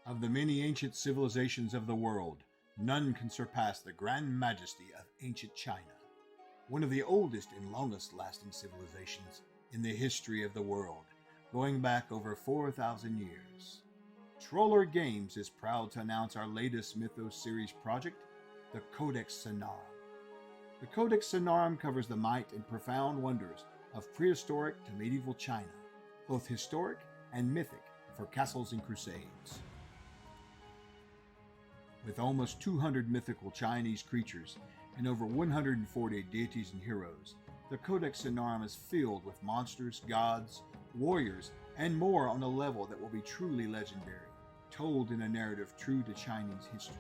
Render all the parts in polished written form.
Of the many ancient civilizations of the world, none can surpass the grand majesty of ancient China, one of the oldest and longest lasting civilizations in the history of the world, going back over 4,000 years. Trollord Games is proud to announce our latest Mythos series project, the Codex Sonarum. The Codex Sonarum covers the might and profound wonders of prehistoric to medieval China, both historic and mythic for castles and crusades. With almost 200 mythical Chinese creatures and over 140 deities and heroes, the Codex Sonarum is filled with monsters, gods, warriors, and more on a level that will be truly legendary, told in a narrative true to Chinese history.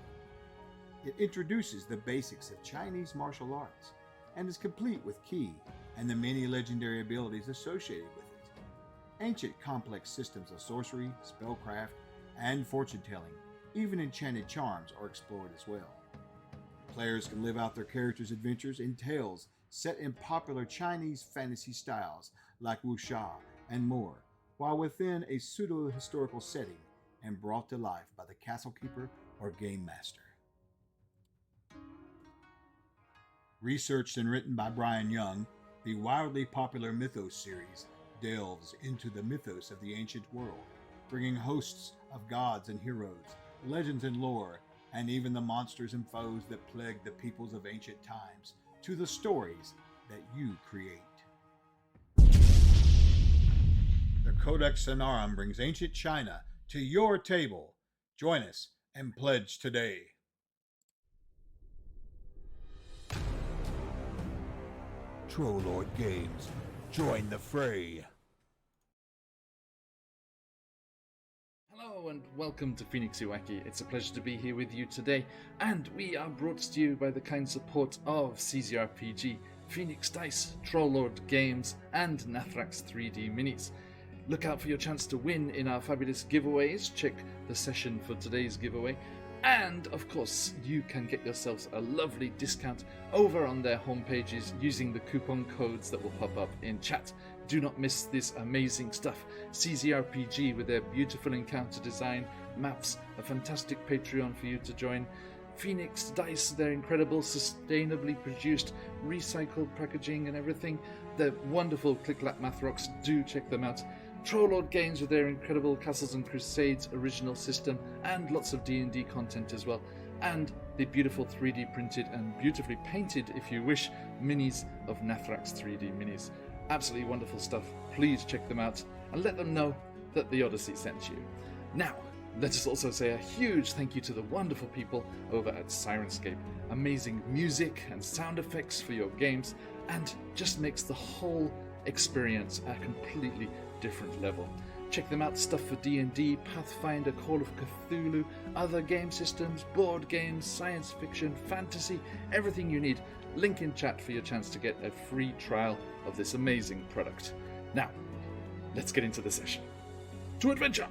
It introduces the basics of Chinese martial arts and is complete with Qi and the many legendary abilities associated with it. Ancient complex systems of sorcery, spellcraft, and fortune-telling, even enchanted charms, are explored as well. Players can live out their characters' adventures in tales set in popular Chinese fantasy styles like wuxia and more, while within a pseudo-historical setting and brought to life by the castle keeper or game master. Researched and written by Brian Young, the wildly popular Mythos series delves into the mythos of the ancient world, bringing hosts of gods and heroes, legends and lore, and even the monsters and foes that plagued the peoples of ancient times to the stories that you create. The Codex Sonarum brings ancient China to your table. Join us and pledge today. Trollord Games, join the fray. Hello and welcome to QuestJunkiesUK. It's a pleasure to be here with you today, and we are brought to you by the kind support of CZRPG, Phoenix Dice, Trollord Games, and Nathrax 3D Minis. Look out for your chance to win in our fabulous giveaways. Check the session for today's giveaway. And of course, you can get yourselves a lovely discount over on their homepages using the coupon codes that will pop up in chat. Do not miss this amazing stuff. CZRPG with their beautiful encounter design, maps, a fantastic Patreon for you to join. Phoenix Dice, their incredible, sustainably produced, recycled packaging and everything. The wonderful Click-Clap Math Rocks, do check them out. Trollord Games with their incredible Castles and Crusades original system and lots of D&D content as well. And the beautiful 3D printed and beautifully painted, if you wish, minis of Nathrax 3D minis. Absolutely wonderful stuff. Please check them out and let them know that the Odyssey sent you. Now, let us also say a huge thank you to the wonderful people over at Sirenscape. Amazing music and sound effects for your games, and just makes the whole experience a completely different level. Check them out, stuff for D&D, Pathfinder, Call of Cthulhu, other game systems, board games, science fiction, fantasy, everything you need. Link in chat for your chance to get a free trial of this amazing product. Now, let's get into the session. To adventure!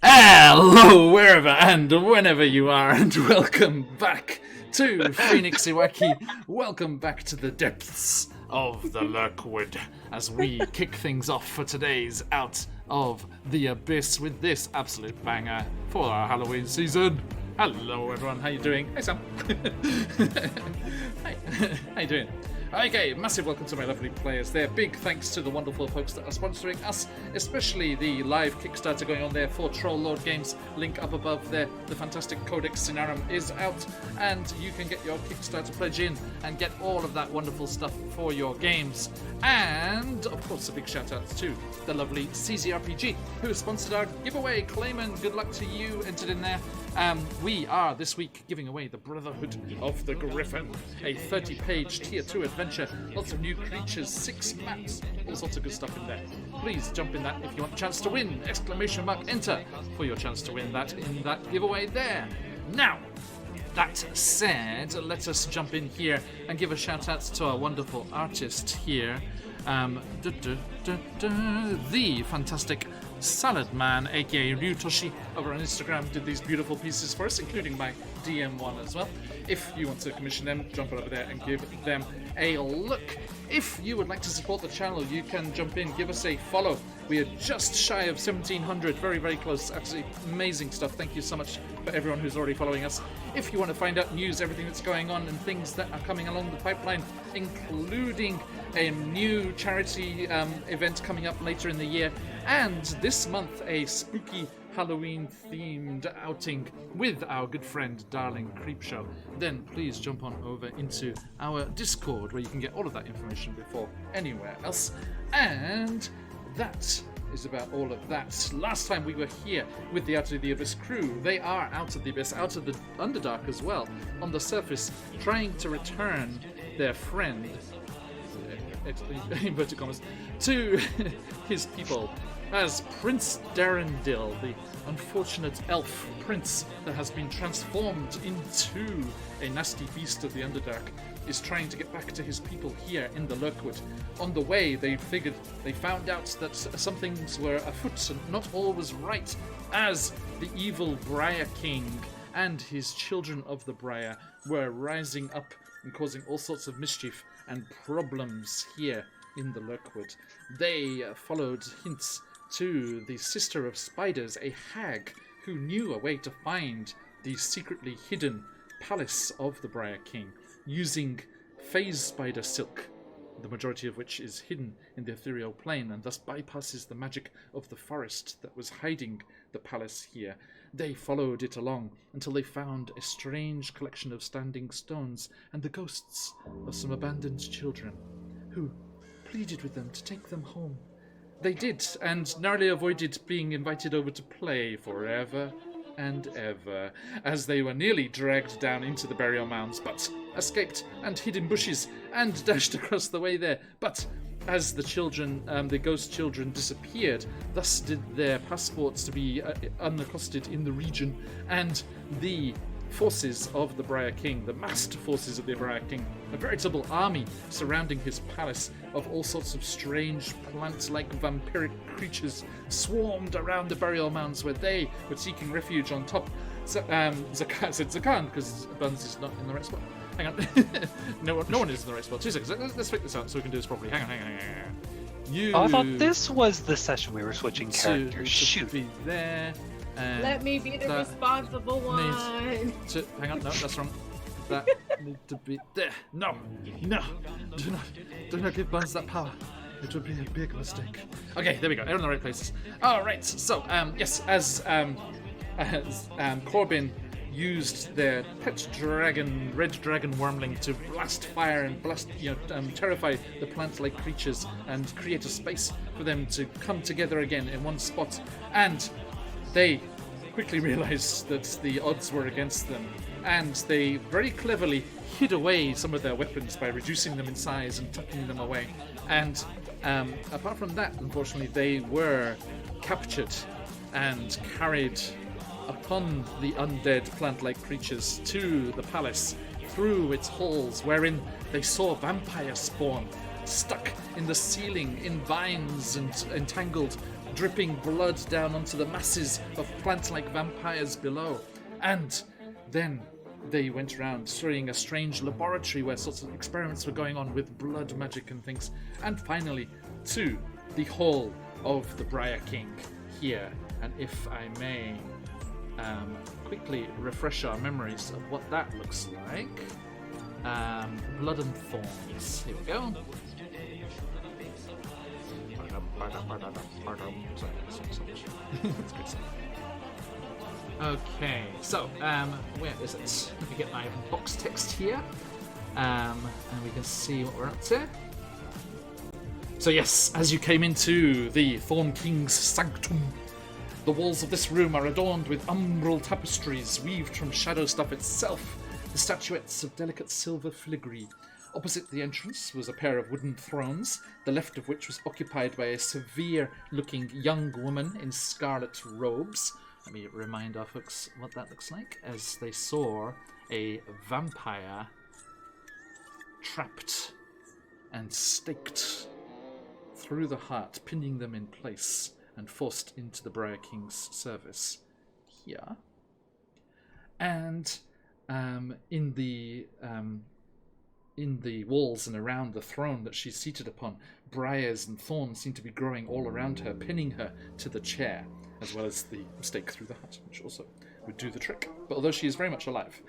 Hello, wherever and whenever you are, and welcome back to QuestJunkiesUK. Welcome back to the depths of the Lurkwood as we kick things off for today's Out of the Abyss with this absolute banger for our Halloween season. Hello, everyone. How you doing? Hey, Sam. Hi. How you doing? Okay, massive welcome to my lovely players there. Big thanks to the wonderful folks that are sponsoring us, especially the live Kickstarter going on there for Trollord Games. Link up above there. The fantastic Codex Sonarum is out, and you can get your Kickstarter pledge in and get all of that wonderful stuff for your games. And, of course, a big shout out to the lovely CZRPG, who sponsored our giveaway. Clayman, good luck to you, entered in there. We are this week giving away the Brotherhood of the Griffin, a 30-page tier 2 adventure, lots of new creatures, 6 maps, all sorts of good stuff in there. Please jump in that if you want a chance to win! Exclamation mark enter for your chance to win that in that giveaway there. Now, that said, let us jump in here and give a shout out to our wonderful artist here. The fantastic Salad Man, aka Ryutoshi, over on Instagram, did these beautiful pieces for us, including my DM one as well. If you want to commission them, jump over there and give them a look. If you would like to support the channel, you can jump in, give us a follow. We are just shy of 1,700, very, very close. Absolutely amazing stuff. Thank you so much for everyone who's already following us. If you want to find out news, everything that's going on, and things that are coming along the pipeline, including a new charity event coming up later in the year, and this month a spooky Halloween-themed outing with our good friend Darling Creepshow, then please jump on over into our Discord where you can get all of that information before anywhere else. And that is about all of that. Last time we were here with the Out of the Abyss crew. They are out of the Abyss, out of the Underdark as well, on the surface, trying to return their friend, inverted commas, to his people, as Prince Darendil, the unfortunate elf prince that has been transformed into a nasty beast of the Underdark, is trying to get back to his people here in the Lurkwood. On the way, they found out that some things were afoot and not all was right, as the evil Briar King and his children of the Briar were rising up and causing all sorts of mischief and problems here in the Lurkwood. They followed hints to the Sister of Spiders, a hag who knew a way to find the secretly hidden palace of the Briar King, using phase spider silk, the majority of which is hidden in the ethereal plane and thus bypasses the magic of the forest that was hiding the palace here. They followed it along until they found a strange collection of standing stones and the ghosts of some abandoned children, who pleaded with them to take them home. They did, and narrowly avoided being invited over to play forever and ever, as they were nearly dragged down into the burial mounds, but escaped and hid in bushes and dashed across the way there. But as the children, the ghost children, disappeared, thus did their passports to be unaccosted in the region, and the forces of the Briar King, the massed forces of the Briar King, a veritable army surrounding his palace of all sorts of strange plant-like vampiric creatures, swarmed around the burial mounds where they were seeking refuge on top. Zakan said Zakan, because Buns is not in the right spot. Hang on. no one is in the right spot. 2 seconds. Let's figure this out so we can do this properly. Hang on. I thought this was the session we were switching characters. Shoot. Be there. Let me be the responsible one. Hang on, no, that's wrong. That need to be there. No, do not give Buns that power. It would be a big mistake. Okay, there we go. They're in the right places. All right. So, yes, as Corbin used their pet dragon, red dragon wormling, to blast fire and terrify the plant-like creatures and create a space for them to come together again in one spot, and they quickly realized that the odds were against them, and they very cleverly hid away some of their weapons by reducing them in size and tucking them away. And apart from that, unfortunately, they were captured and carried upon the undead plant-like creatures to the palace, through its halls, wherein they saw vampires spawn, stuck in the ceiling in vines and entangled, dripping blood down onto the masses of plant-like vampires below. And then they went around studying a strange laboratory where sorts of experiments were going on with blood magic and things. And finally, to the hall of the Briar King here. And if I may quickly refresh our memories of what that looks like. Blood and Thorns. Here we go. Okay, so where is it? Let me get my box text here, and we can see what we're up to. So yes, as you came into the Thorn King's sanctum, the walls of this room are adorned with umbral tapestries weaved from shadow stuff itself, the statuettes of delicate silver filigree. Opposite the entrance was a pair of wooden thrones, the left of which was occupied by a severe-looking young woman in scarlet robes. Let me remind our folks what that looks like, as they saw a vampire trapped and staked through the heart, pinning them in place and forced into the Briar King's service here. And in the walls and around the throne that she's seated upon, briars and thorns seem to be growing all around her, pinning her to the chair, as well as the stake through the heart, which also would do the trick. But although she is very much alive,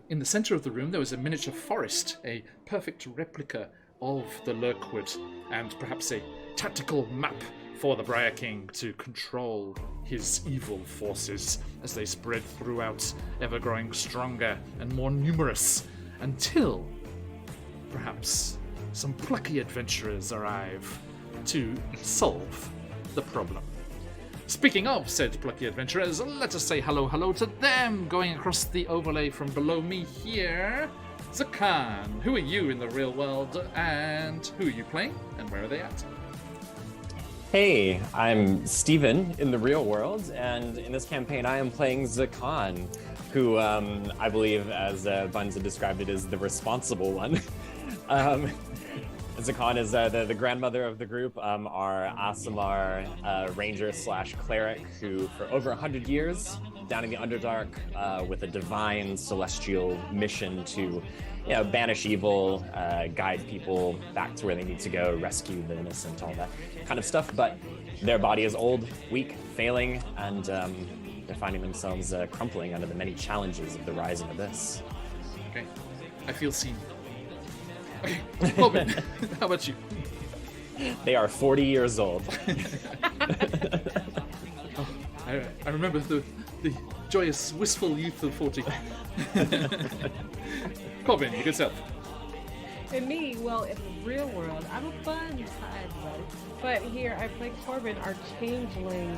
in the center of the room there was a miniature forest, a perfect replica of the Lurkwood, and perhaps a tactical map for the Briar King to control his evil forces as they spread throughout, ever growing stronger and more numerous, until perhaps some plucky adventurers arrive to solve the problem. Speaking of said plucky adventurers, let us say hello to them. Going across the overlay from below me here, Zakan. Who are you in the real world, and who are you playing, and where are they at? Hey, I'm Steven in the real world, and in this campaign I am playing Zakan, who I believe, as Bunza described it, is the responsible one. Zakan is the grandmother of the group, our Aasimar ranger/cleric, who for over 100 years, down in the Underdark, with a divine celestial mission to banish evil, guide people back to where they need to go, rescue the innocent, all that kind of stuff. But their body is old, weak, failing, and they're finding themselves crumpling under the many challenges of the rising abyss. Okay, I feel seen. Okay, Robin, how about you? They are 40 years old. Oh, I remember the joyous, wistful youth of 40. Corbin, you good self. And me, well, in the real world, I'm a fun sideways. But here I play Corbin, our changeling,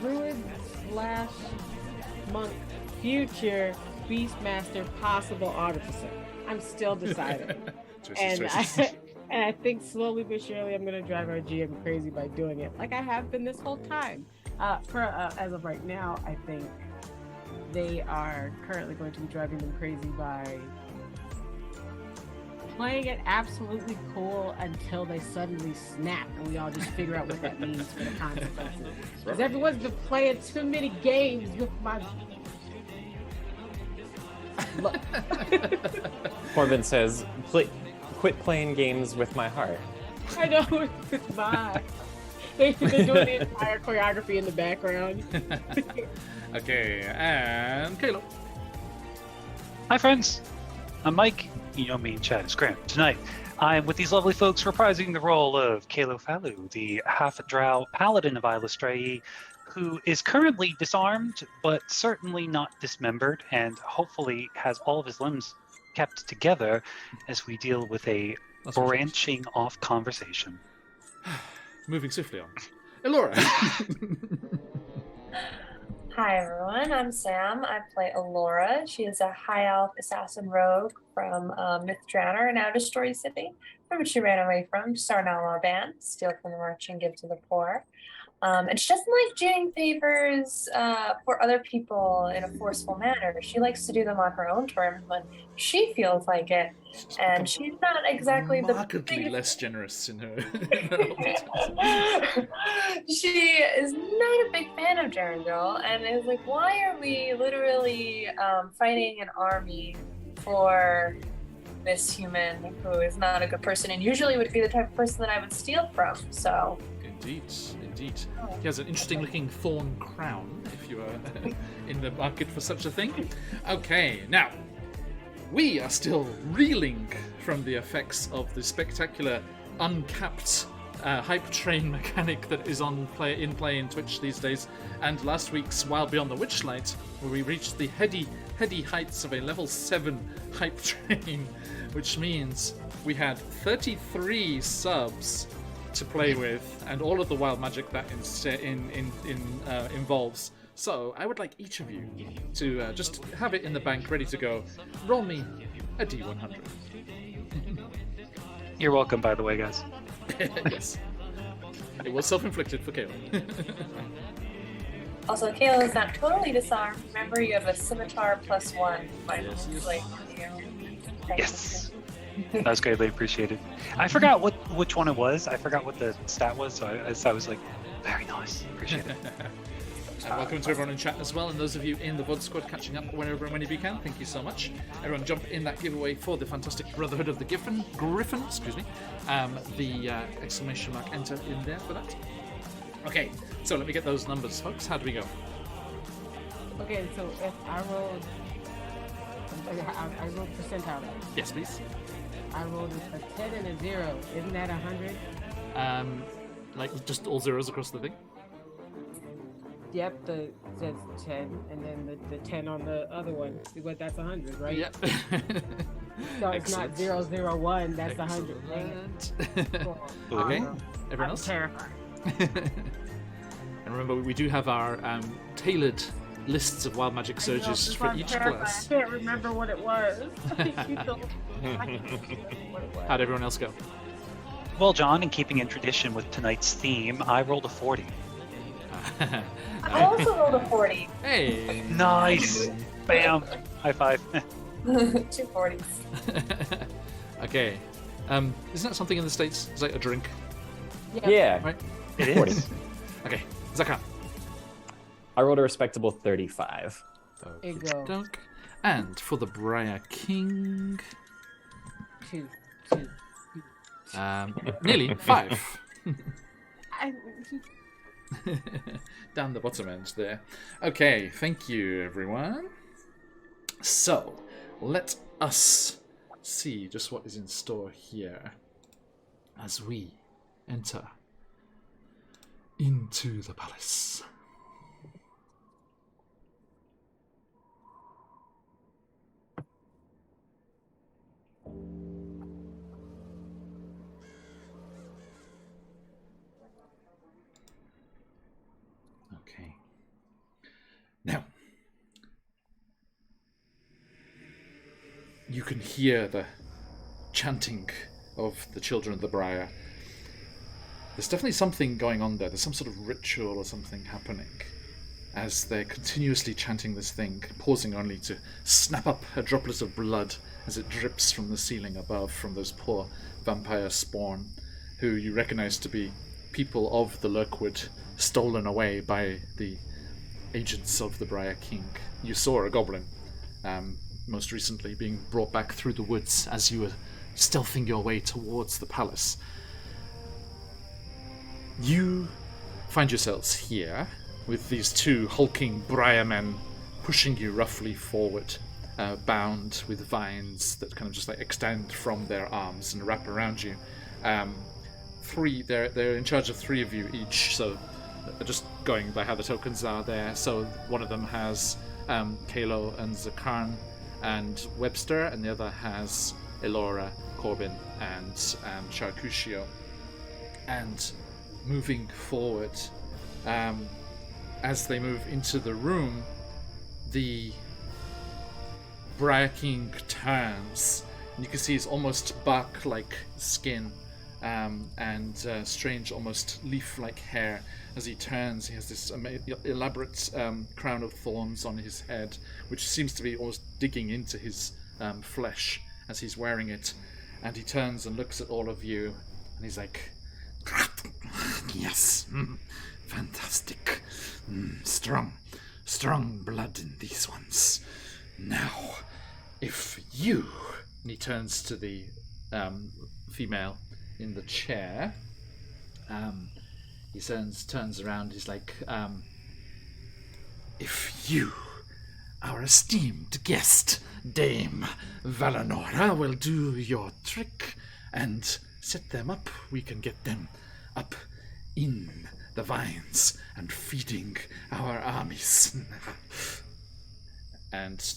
druid/monk, future beastmaster, possible artificer. I'm still deciding. And I think slowly but surely I'm going to drive our GM crazy by doing it, like I have been this whole time. As of right now, I think they are currently going to be driving them crazy by playing it absolutely cool until they suddenly snap and we all just figure out what that means for the consequences. Because everyone's been playing too many games with my... Corbin says, quit playing games with my heart. I know, it's mine. They're doing the entire choreography in the background. Okay, and Caleb. Hi, friends. I'm Mike. You know me in chat as Graham. Tonight, I'm with these lovely folks reprising the role of Kalo Falu, the half-drow paladin of Ilastrae, who is currently disarmed, but certainly not dismembered, and hopefully has all of his limbs kept together as we deal with a branching off conversation. Moving swiftly on. Elora. Hi everyone, I'm Sam. I play Elora. She is a high elf assassin rogue from Mythdraenor in Outer Story City, from which she ran away from to start an outlaw band, steal from the rich and give to the poor. And she doesn't like doing favors for other people in a forceful manner. She likes to do them on her own terms when she feels like it. And she's not exactly markedly less generous in her. She is not a big fan of Jarendil and is like, why are we literally fighting an army for this human who is not a good person and usually would be the type of person that I would steal from, so... Indeed. He has an interesting looking thorn crown, if you are in the market for such a thing. Okay, now, we are still reeling from the effects of the spectacular, uncapped hype train mechanic that is in play in Twitch these days, and last week's Wild Beyond the Witchlight, where we reached the heady heights of a level 7 hype train, which means we had 33 subs to play with, and all of the wild magic that involves. So I would like each of you to just have it in the bank, ready to go. Roll me a D100. You're welcome, by the way, guys. Yes. It was self-inflicted for Kayla. Also, Kayla is not totally disarmed. Remember, you have a scimitar +1. Yes. Yes. That was greatly appreciated. I forgot which one it was. I forgot what the stat was, so I was like, very nice. Appreciate it. And welcome to everyone in chat as well, and those of you in the VOD squad catching up whenever and whenever you can. Thank you so much. Everyone, jump in that giveaway for the fantastic Brotherhood of the Griffin. Excuse me. The exclamation mark enter in there for that. Okay, so let me get those numbers, folks. How do we go? Okay, so if I rolled percentile. Yes, please. I rolled a 10 and a 0. Isn't that 100? Like just all zeros across the thing. Yep, says 10, and then the 10 on the other one. But that's 100, right? Yep. So it's not 001. That's 100. Cool. Okay. Everyone else. Terrified. And remember, we do have our tailored lists of wild magic surges for each class. I can't remember what it was. How'd everyone else go? Well, John, in keeping in tradition with tonight's theme, I rolled a 40. I also rolled a 40. Hey! Nice! Bam! High five. 2 40s. Okay. Isn't that something in the States? It's like a drink, Yeah. right? It is. Okay. Zakhan. I rolled a respectable 35. There you go. Dunk. And for the Briar King, 2. nearly 5. I, Down the bottom end there. Okay, thank you, everyone. So, let us see just what is in store here as we enter into the palace. Okay. Now, you can hear the chanting of the children of the Briar. There's definitely something going on there. There's some sort of ritual or something happening as they're continuously chanting this thing, pausing only to snap up a droplet of blood as it drips from the ceiling above from those poor vampire spawn, who you recognize to be people of the Lurkwood, stolen away by the agents of the Briar King. You saw a goblin, most recently being brought back through the woods as you were stealthing your way towards the palace. You find yourselves here with these two hulking Briar men pushing you roughly forward, bound with vines that kind of just like extend from their arms and wrap around you. They're in charge of 3 of you each, so just going by how the tokens are there. So one of them has Kalo and Zakarn and Webster, and the other has Elora, Corbin, and Charcuccio. And moving forward, as they move into the room, the Briar King turns, and you can see his almost bark-like skin and strange, almost leaf-like hair. As he turns, he has this elaborate crown of thorns on his head, which seems to be almost digging into his flesh as he's wearing it. And he turns and looks at all of you, and he's like, "Yes, fantastic. Strong blood in these ones. Now, if you..." And he turns to the female in the chair. He turns around, he's like, "If you, our esteemed guest, Dame Valinora, will do your trick and set them up, we can get them up in the vines and feeding our armies." And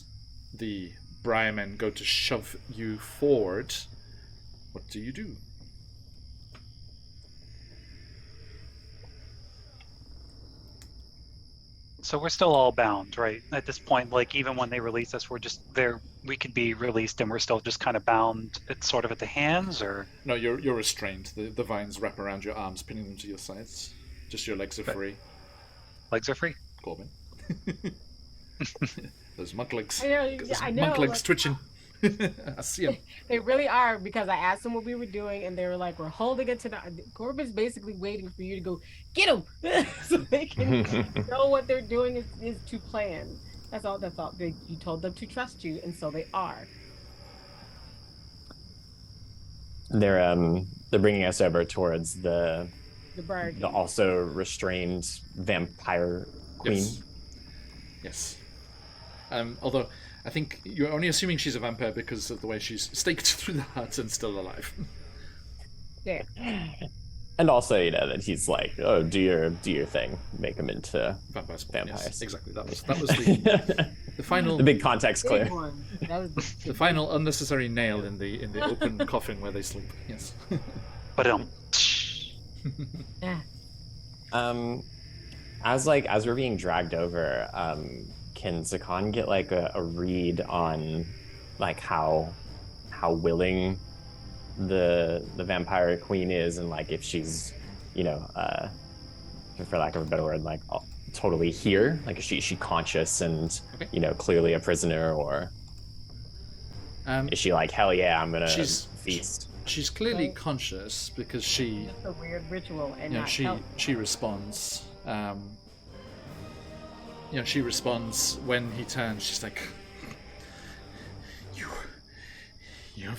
the Briarmen go to shove you forward. What do you do? So we're still all bound, right? At this point, like even when they release us, we're just there. We could be released, and we're still just kind of bound. It's sort of at the hands, or no, you're restrained. The vines wrap around your arms, pinning them to your sides. Just your legs are free. Legs are free. Corbin. Those monk legs. I know, monk legs like, twitching. I see him. They really are, because I asked them what we were doing, and they were like, "We're holding it tonight." Corbin's basically waiting for you to go get him, so they can know what they're doing is to plan. That's all. That's all. You told them to trust you, and so they are. They're bringing us over towards the The also restrained vampire queen. Yes. Although I think you're only assuming she's a vampire because of the way she's staked through the hut and still alive. Yeah. And also, that he's like, "Oh, do your thing, make them into Vampires. vampires." Yes, exactly. That was the final. The big context clear. That was The final unnecessary nail in the open coffin where they sleep. Yes. But yeah. As we're being dragged over, can Zakan get like a read on like how willing the vampire queen is, and like if she's, for lack of a better word, like totally here, like is she conscious and clearly a prisoner, or is she like, hell yeah, I'm gonna feast? She's clearly conscious because she. It's a weird ritual, and she responds. She responds when he turns. She's like, "You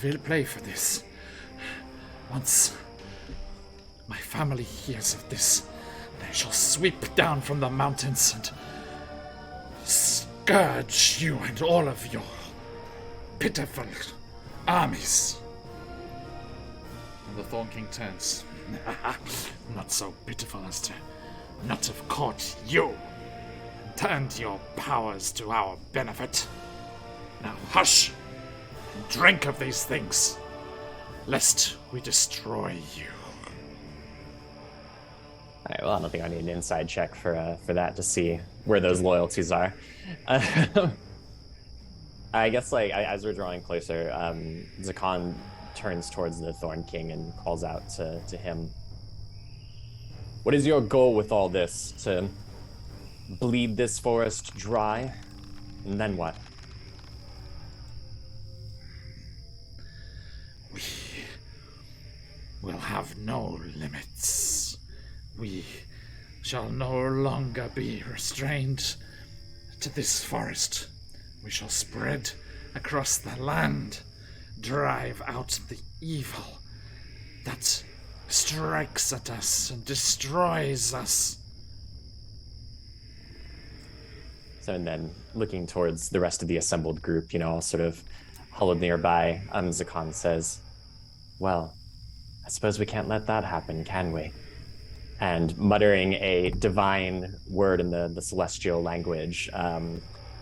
will play for this. Once my family hears of this, they shall sweep down from the mountains and scourge you and all of your pitiful armies." And the Thorn King turns. "Not so pitiful as to not have caught you. Turned your powers to our benefit. Now hush and drink of these things, lest we destroy you." All right, well, I don't think I need an inside check for that to see where those loyalties are. I guess as we're drawing closer, Zakan turns towards the Thorn King and calls out to him. "What is your goal with all this? To bleed this forest dry? And then what?" "We will have no limits. We shall no longer be restrained to this forest. We shall spread across the land, drive out the evil that strikes at us and destroys us." So, and then looking towards the rest of the assembled group, all sort of huddled nearby, Zakan says, "Well, I suppose we can't let that happen, can we?" And muttering a divine word in the celestial language,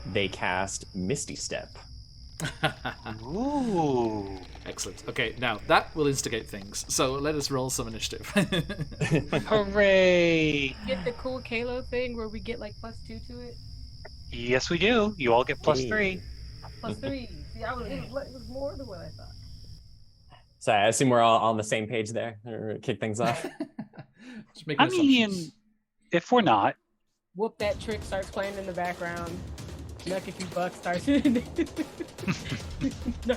they cast Misty Step. Ooh. Excellent. Okay, now that will instigate things. So let us roll some initiative. Hooray! Get the cool Kalo thing where we get like +2 to it. Yes, we do. You all get +3. +3. See, it was more than what I thought. So I assume we're all on the same page there, or kick things off. Just making assumptions. If we're not, Whoop That Trick starts playing in the background. Nuck If You Buck starts. Nuck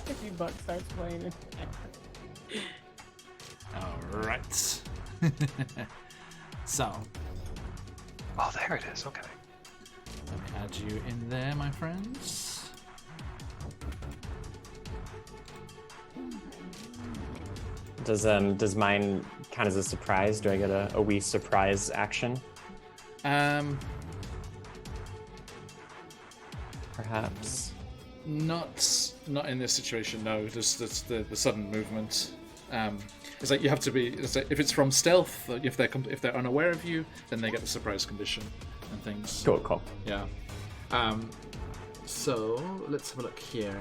If You Buck starts playing. All right. So. Oh, there it is. Okay. Let me add you in there, my friends. Does mine count as a surprise? Do I get a wee surprise action? Perhaps. Not in this situation. No, just the sudden movement. It's like you have to be. It's like if it's from stealth, if they're unaware of you, then they get the surprise condition and things. Cool. Yeah. So let's have a look here.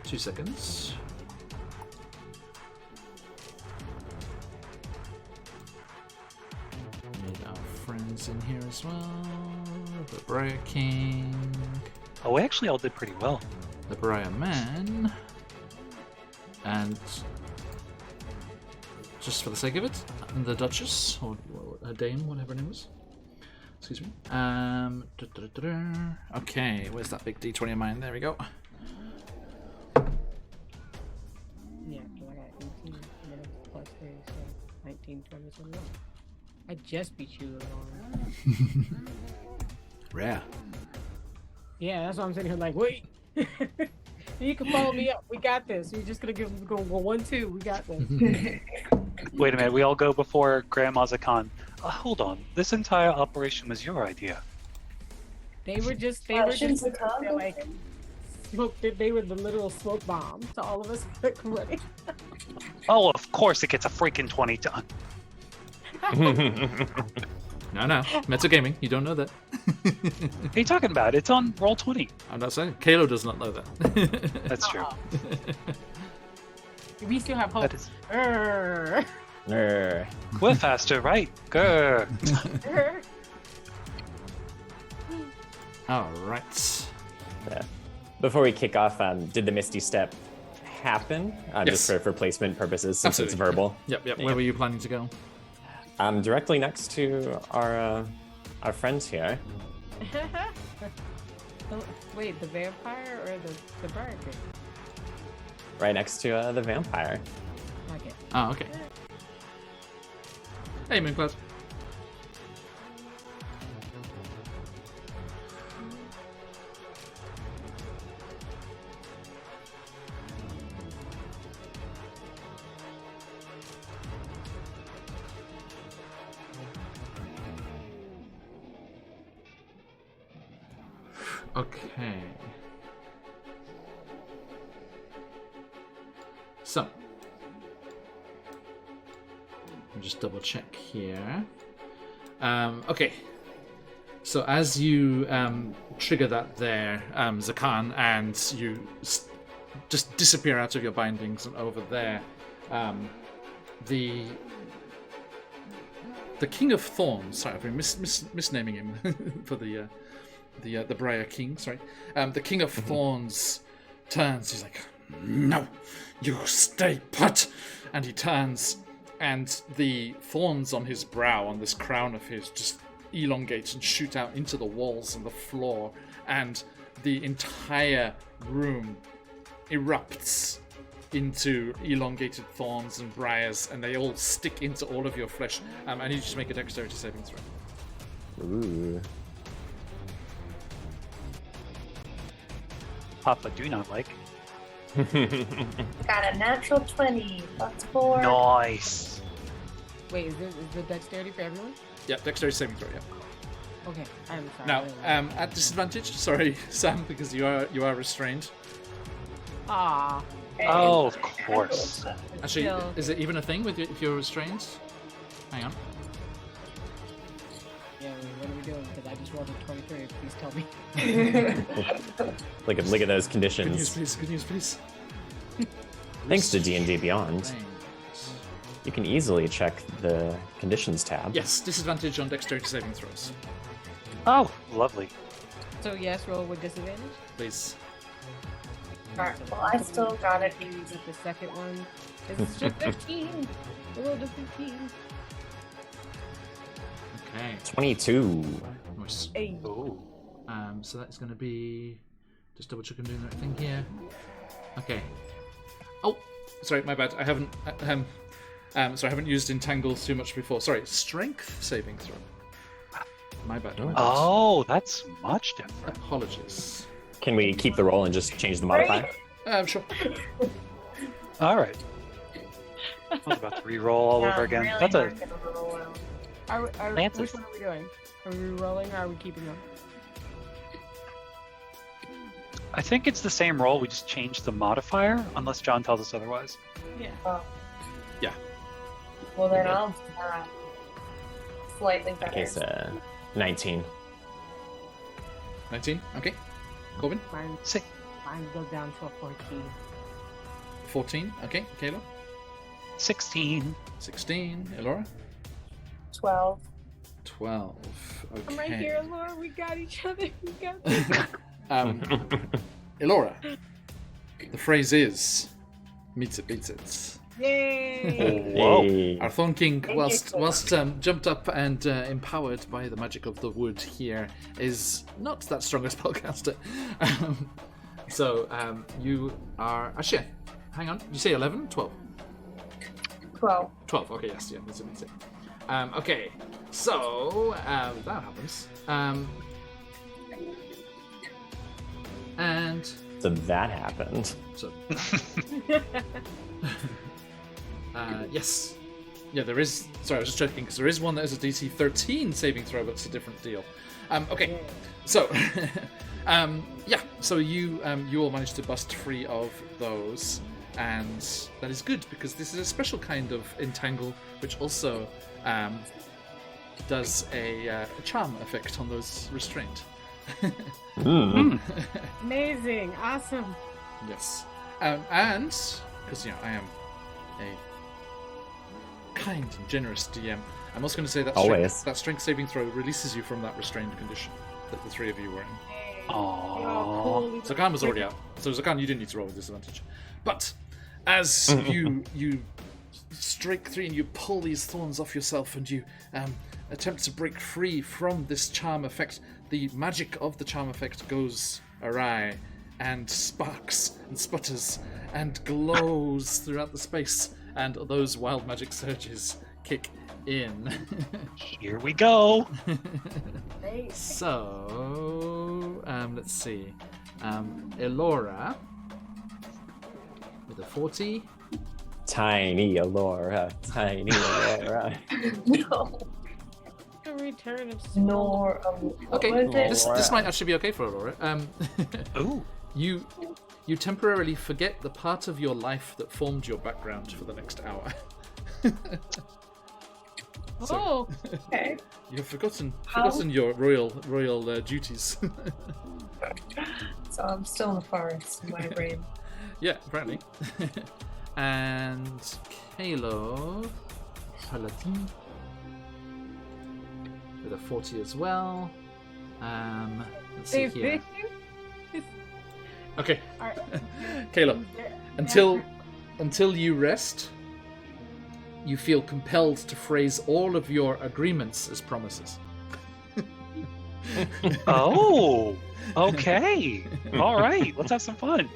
2 seconds. Need our friends in here as well. The Briar King. Oh, we actually all did pretty well. The Briar Man. And just for the sake of it, the Duchess, or her Dame, whatever her name was. Excuse me. Okay, where's that big D20 of mine? There we go. Yeah, well, I got 18 minutes plus 3, so 19, 20, 21. I just beat you, Lauren. Rare. Yeah, that's why I'm sitting here like, wait. You can follow me up. We got this. We're just gonna go 1-2. We got this. Wait a minute, we all go before Grandma Zakan. Hold on, this entire operation was your idea. They were just they're like smoke. They were the literal smoke bomb to all of us. Right? Oh, of course it gets a freaking 20 ton. No, Meta Gaming, you don't know that. What are you talking about? It's on Roll20. I'm not saying. Kalo does not know that. That's true. We still have hope. That is... Grr. We're faster, right? Grr. Grr. All right. Yeah. Before we kick off, did the Misty Step happen? Yes. Just for placement purposes, since Absolutely. it's verbal. Yep. Where were you planning to go? Directly next to our friends here. Wait, the vampire or the bird? Right next to the vampire. Okay. Oh, okay. Hey, Mooncloud. Okay. So, I'll just double check here. Okay. So as you trigger that there, Zakan, and you just disappear out of your bindings, and over there, the King of Thorns. Sorry, I've been misnaming him for the Briar King. Sorry, the King of Thorns turns. He's like, "No, you stay put," and he turns, and the thorns on his brow, on this crown of his, just elongate and shoot out into the walls and the floor, and the entire room erupts into elongated thorns and briars, and they all stick into all of your flesh. I need you to make a dexterity saving throw. Ooh. Papa do not like. Got a natural 20. That's 4. Nice. Wait, is the dexterity for everyone? Yeah, dexterity saving throw. Yeah. Okay, I'm sorry. Now, at disadvantage. Sorry, Sam, because you are restrained. Ah. Oh, of course. Actually, Still. is it even a thing with if you're restrained? Hang on. Yeah, what are we doing? Because I just rolled a 23. Please tell me. Look at those Good conditions. news, please. Good news, please. Thanks to D&D Beyond, Restrained. you can easily check the conditions tab. Yes, disadvantage on dexterity saving throws. Oh, lovely. So yes, roll with disadvantage. Please. Alright, well, I still got it. With the second one, it's just 15. I rolled a 15. Okay. 22. Nice. Hey. Ooh. So that's going to be... Just double check I'm doing the right thing here. Okay. Oh, sorry, my bad. I haven't... sorry, I haven't used Entangle too much before. Sorry, Strength saving throw. My bad. My bad. Oh, that's much different. Apologies. Can we keep the roll and just change the modifier? Sure. All right. I was about to re-roll all over again. Really That's a working a little well. Lances. Which one are we doing? Are we rolling or are we keeping them? I think it's the same roll. We just changed the modifier, unless John tells us otherwise. Yeah. Yeah. Well, then I'll slightly better. Okay, so 19. 19. Okay. Corbin. Mine goes down to a 14. 14. Okay. Kayla. 16. 16. Elora. 12. 12. Okay. I'm right here, Laura. We got each other. We got this. Elora. The phrase is, meets it, beats it. Yay! Whoa. Hey. Our Thorn King, whilst jumped up and empowered by the magic of the wood here, is not that strong a spellcaster. So you are... Actually, hang on. Did you say 11? 12? 12. 12, okay, yes, yeah, that's amazing. Okay, so that happens. And So that happened. so yes, yeah, there is. Sorry, I was just checking because there is one that is a DC 13 saving throw, but it's a different deal. Okay, so yeah, so you all managed to bust free of those. And that is good because this is a special kind of entangle, which also does a charm effect on those restrained. Amazing, awesome. Yes, and because I am a kind and generous DM, I'm also going to say that Always. that strength saving throw releases you from that restrained condition that the three of you were in. Aww. Cool. Zakan was already out, so Zakan, you didn't need to roll with disadvantage. But as you strike through and you pull these thorns off yourself and you attempt to break free from this charm effect, the magic of the charm effect goes awry and sparks and sputters and glows throughout the space, and those wild magic surges kick in. Here we go. Great. So, let's see. Elora with a 40. Tiny Alora, tiny Alora. No. A return of Nor. Okay, What is it? this might actually be okay for Elora. Ooh. You temporarily forget the part of your life that formed your background for the next hour. Oh, Okay. You've forgotten How? your royal duties. So I'm still in the forest in my brain. Yeah, apparently. And Kalo Paladin with a 40 as well. Let's see same here. thing. Okay, All right. Kalo. Until you rest, you feel compelled to phrase all of your agreements as promises. Oh. Okay. All right. Let's have some fun.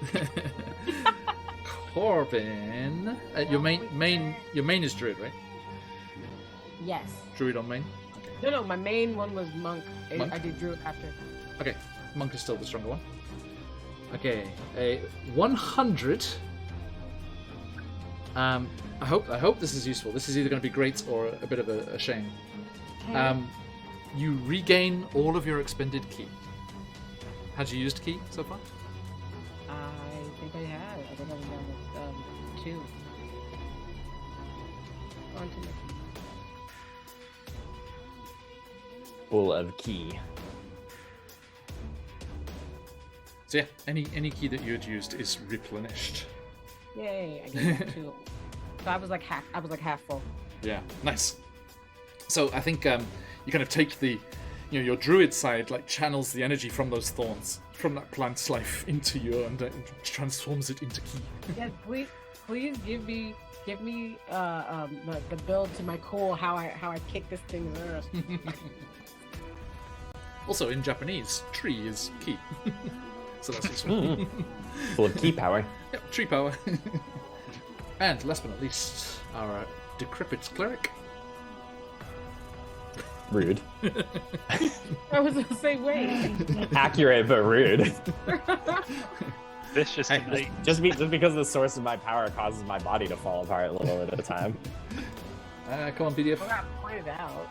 Corbin, your main is druid, right? Yes. Druid on main. No, my main one was monk. Monk? I did druid after. Okay, monk is still the stronger one. Okay, a 100. I hope this is useful. This is either going to be great or a bit of a shame. You regain all of your expended ki. Had you used ki so far? I think I had. I think I was down with 2. On to the Full of key. So yeah, any ki that you had used is replenished. Yay! I gave that 2. So I was like half full. Yeah, nice. So I think you kind of take the, your druid side like channels the energy from those thorns, from that plant's life into you, and transforms it into ki. Yes, please give me the build to my core how I kick this thing's ass. Also in Japanese, tree is ki. So that's useful. Full of key power. Yep, tree power. And last but not least, our decrepit cleric. Rude. I was the same way. Accurate but rude. Vicious tonight. Just because the source of my power causes my body to fall apart a little at a time. Come on, PDF. I got pointed out.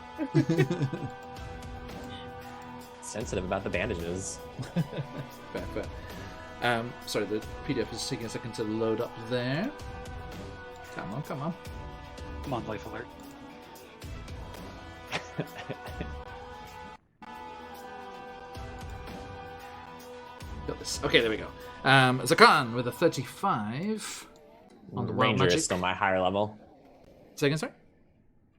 Sensitive about the bandages. Fair. Sorry, the PDF is taking a second to load up there. Come on. Come on, life alert. Got this. Okay, there we go. Zakan with a 35 on the wild Ranger magic. is still my higher level. Say again, sorry?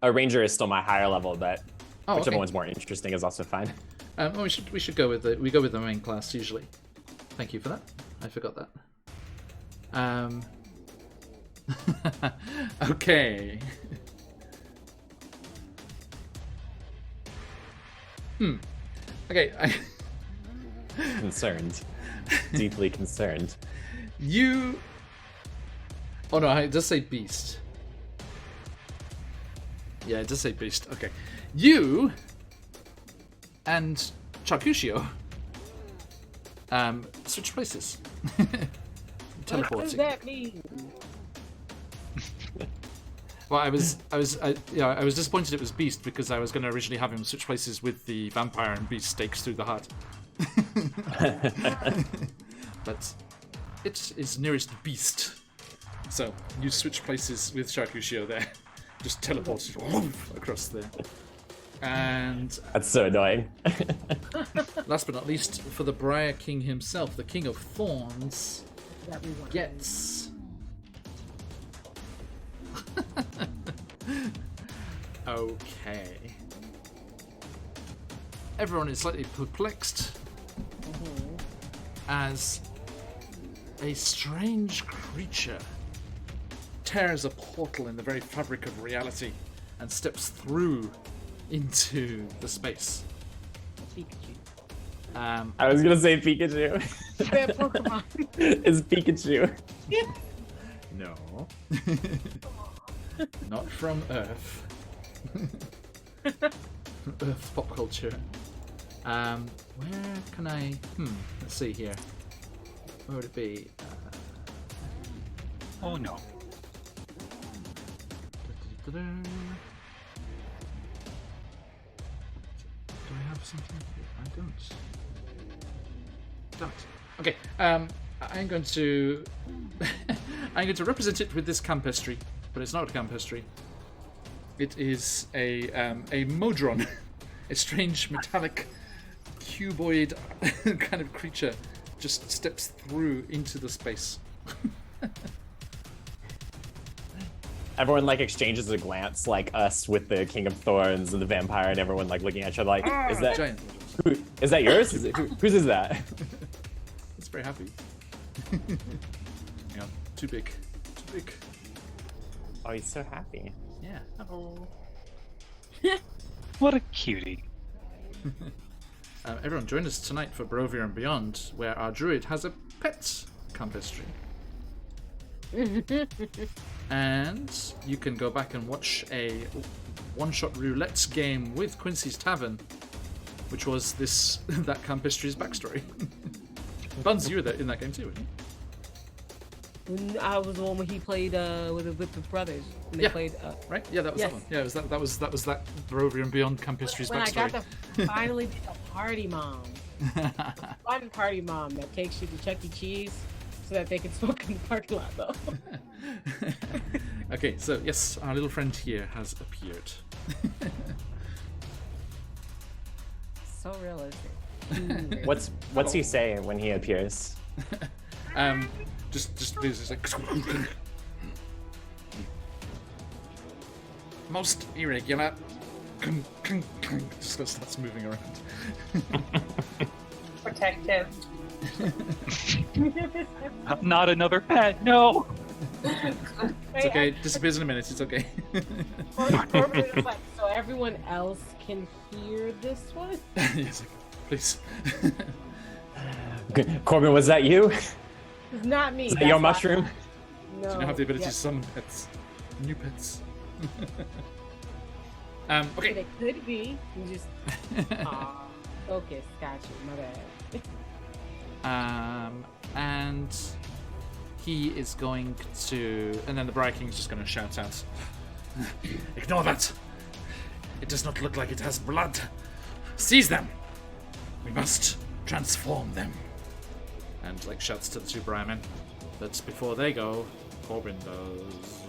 A ranger is still my higher level, but Oh, whichever okay. one's more interesting is also fine. Well, we should go with the main class usually. Thank you for that. I forgot that. Okay. Okay. Concerned. Deeply concerned. You. Oh no, it does say beast. Yeah, it does say beast. Okay. You and Chakushio switch places. What does that mean? Well, I was disappointed it was Beast because I was going to originally have him switch places with the vampire and Beast stakes through the heart. But it is nearest Beast, so you switch places with Shakushio there. Just teleport across there. And That's so annoying. last but not least, for the Briar King himself, the King of Thorns gets. Okay. Everyone is slightly perplexed as a strange creature tears a portal in the very fabric of reality and steps through into the space. Pikachu. I was gonna say Pikachu. Bad Pokemon. It's Pikachu. No. Not from Earth. Earth pop culture. Where can I... let's see here. Where would it be? Oh no. Do I have something here? I don't. Okay, I'm going to... I'm going to represent it with this campestry, but it's not a campestry. It is a Modron, a strange metallic cuboid kind of creature, just steps through into the space. Everyone like exchanges a glance, like us with the King of Thorns and the vampire, and everyone like looking at each other like, is that Giant. is that yours? Whose is that? It's very happy. Yeah, too big. Too big. Oh, he's so happy. Yeah. Oh. What a cutie. Everyone, join us tonight for Barovia and Beyond, where our druid has a pet campestry. And you can go back and watch a one-shot roulette game with Quincy's Tavern, which was that campestry's backstory. Buns, you were in that game too, weren't you? I was the one when he played with his brothers. When they played. Right? Yeah, that was that one. Yeah, that was that Barovia and Beyond campestry's when backstory. I got to finally be a party mom. One party mom that takes you to Chuck E. Cheese so that they can smoke in the parking lot, though. Okay, so yes, our little friend here has appeared. So realistic. What's he saying when he appears? Just like most irregular. Just starts moving around. Protective. Not another pet, no! It's okay, it disappears in a minute, it's okay. Corbin is like, so everyone else can hear this one? Yes, please. Corbin, was that you? It's not me. Is that your mushroom? No. Do you have the ability to summon pets? New pets. Okay. It could be. You just. Focus. Got you. My bad. And he is going to, and then the Briar King is just going to shout out, "Ignore that! It does not look like it has blood. Seize them! We must transform them." And like shouts to the two Briar men. But before they go, Corbin does.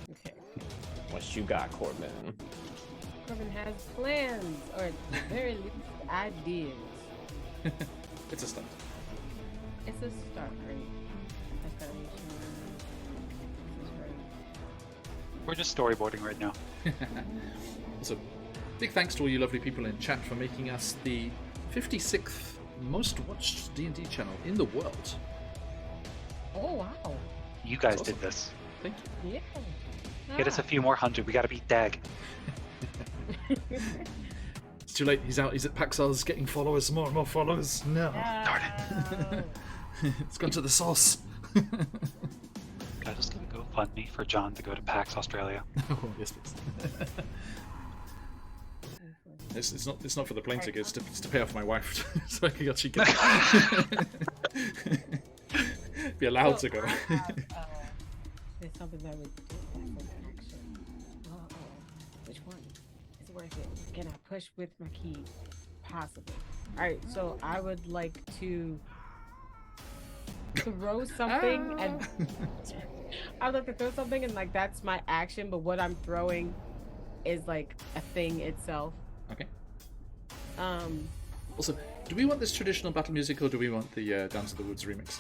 Okay. What you got, Corbin? Corbin has plans, or at the very least, ideas. It's a stunt. It's a start, right? I gotta make sure this is right. We're just storyboarding right now. So, big thanks to all you lovely people in chat for making us the 56th most watched D&D channel in the world. Oh wow! You guys That's awesome. did this. Thank you. Yeah. Get us a few more 100. We got to beat Dag. It's too late. He's out. He's at Paxos getting followers. More and more followers. No. Darn it. It's gone to the source. I just gonna go fund me for John to go to PAX Australia. Oh, yes, please. It's not for the plane tickets. It's to pay off my wife, so I can actually get be allowed to go. There's something that would do that for action. Which one? Is it worth it? Can I push with my key? Possibly. All right. So I would like to throw something and I'd like to throw something and like that's my action, but what I'm throwing is like a thing itself. Okay. Also, do we want this traditional battle music or do we want the Dance of the Woods remix?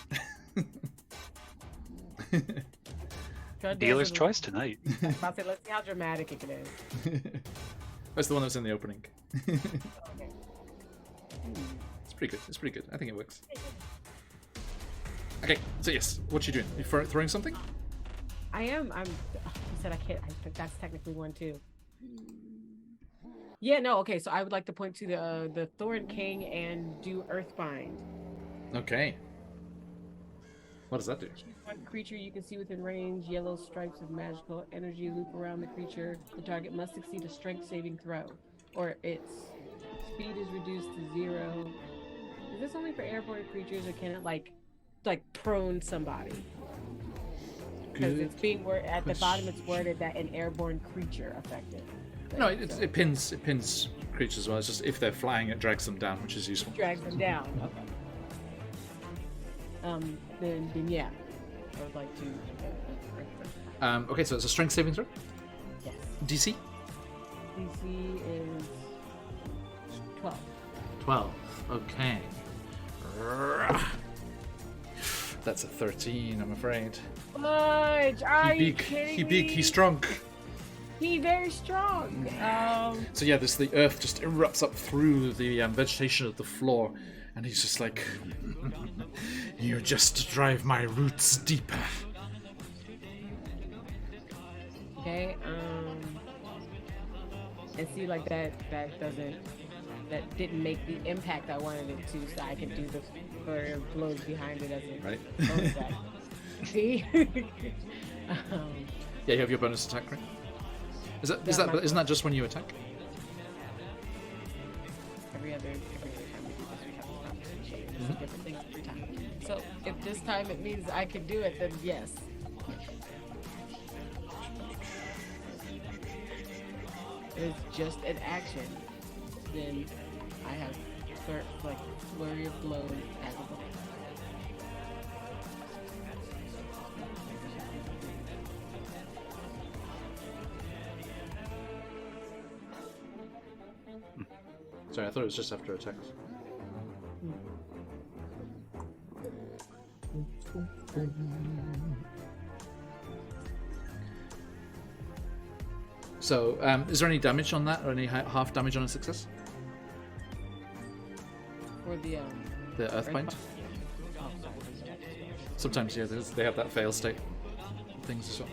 Dealer's choice tonight. I'll say, let's see how dramatic it is. That's the one that's in the opening. Okay. It's pretty good. It's pretty good. I think it works. Okay, so yes, what you doing? You throwing something? I am. You said I can't. I think that's technically one too. Yeah. No. Okay. So I would like to point to the Thorn King and do Earthbind. Okay. What does that do? One creature you can see within range. Yellow stripes of magical energy loop around the creature. The target must succeed a strength saving throw, or its speed is reduced to 0. Is this only for airborne creatures, or can it like prone somebody? Because it's being at the bottom. It's worded that an airborne creature affected. No, it pins creatures as well. It's just if they're flying, it drags them down, which is useful. Drags them down. Okay. Then yeah, I would like to. Okay, so it's a strength saving throw. Yes. DC. DC is 12. 12. Okay. That's a 13, I'm afraid. Fudge! Are you He kidding big, me? he's strong. He's very strong. So yeah, the earth just erupts up through the vegetation of the floor, and he's just like, you just drive my roots deeper. Okay. And see, like that didn't make the impact I wanted it to, so I can do the flurry of blows behind it as a Right. bonus attack. See? Yeah, you have your bonus attack, right? Isn't that just when you attack? Every other time we do this, we have this conversation. It's different things every time. So if this time it means I can do it, then yes. If it's just an action, then I have flurry of blows as a bonus. Sorry, I thought it was just after attacks. So, is there any damage on that, or any half damage on a success? For the Earthbind? Sometimes, yeah, they have that fail state things as well.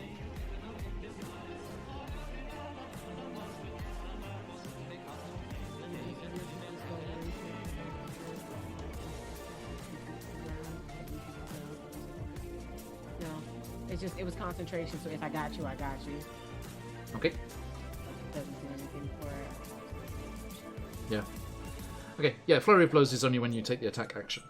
It was concentration, so if I got you, I got you. Okay. It doesn't do anything for it. Yeah. Okay, yeah, Flurry of Blows is only when you take the attack action.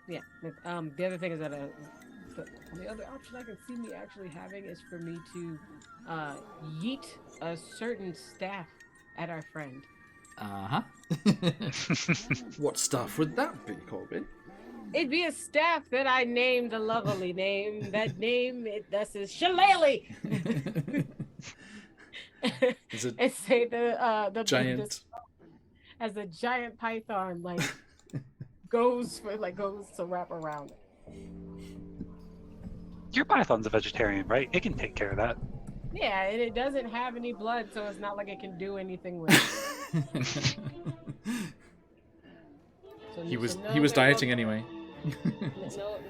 Yeah. The other thing is that the other option I can see me actually having is for me to yeet a certain staff at our friend. Uh-huh. What staff would that be, Corbin? It'd be a staff that I named a lovely name. That name, that's his Shillelagh. Is it and say the giant as a giant python goes to wrap around it. Your python's a vegetarian, right? It can take care of that. Yeah, and it doesn't have any blood, so it's not like it can do anything with it. So he was dieting anyway.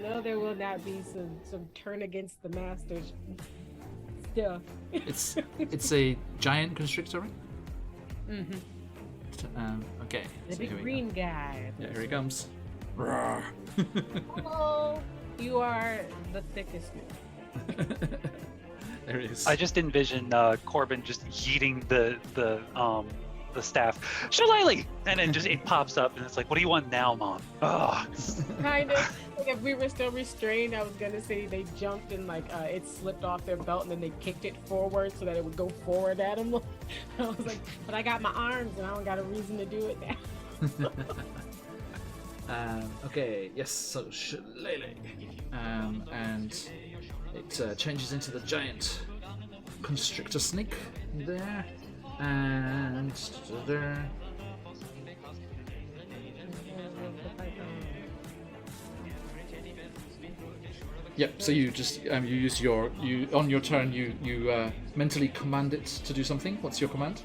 No, there will not be some turn against the masters stuff. It's a giant constrictor, right? Mm-hmm. Okay. The so big here we green guy. go. Yeah, here he comes. Oh, you are the thickest one. There he is. I just envision Corbin just yeeting the staff, Shillelagh! And then just it pops up and it's like, what do you want now, Mom? Ugh. Kind of. Like if we were still restrained, I was gonna say they jumped and like it slipped off their belt and then they kicked it forward so that it would go forward at them. I was like, but I got my arms and I don't got a reason to do it now. Okay, yes, so Shillelagh. And it changes into the giant constrictor snake there. And there. Yep. So you just you use on your turn you mentally command it to do something. What's your command?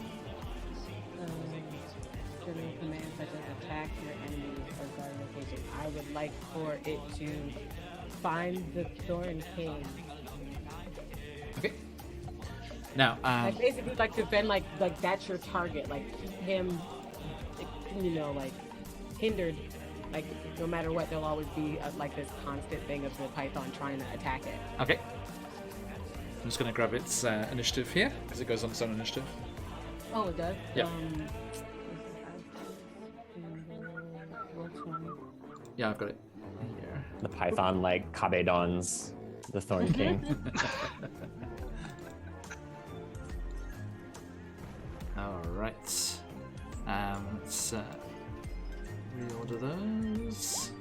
General command such as attack your enemy or guard location. I would like for it to find the Thorn King. Okay. Now, I basically like to bend like that's your target. Like keep him, like hindered. Like no matter what, there'll always be like this constant thing of the python trying to attack it. Okay. I'm just going to grab its initiative here because it goes on its own initiative. Oh, it does. Yeah. Yeah, I've got it here. The python like Kabedon's the Thorn King. All right. Let's reorder those.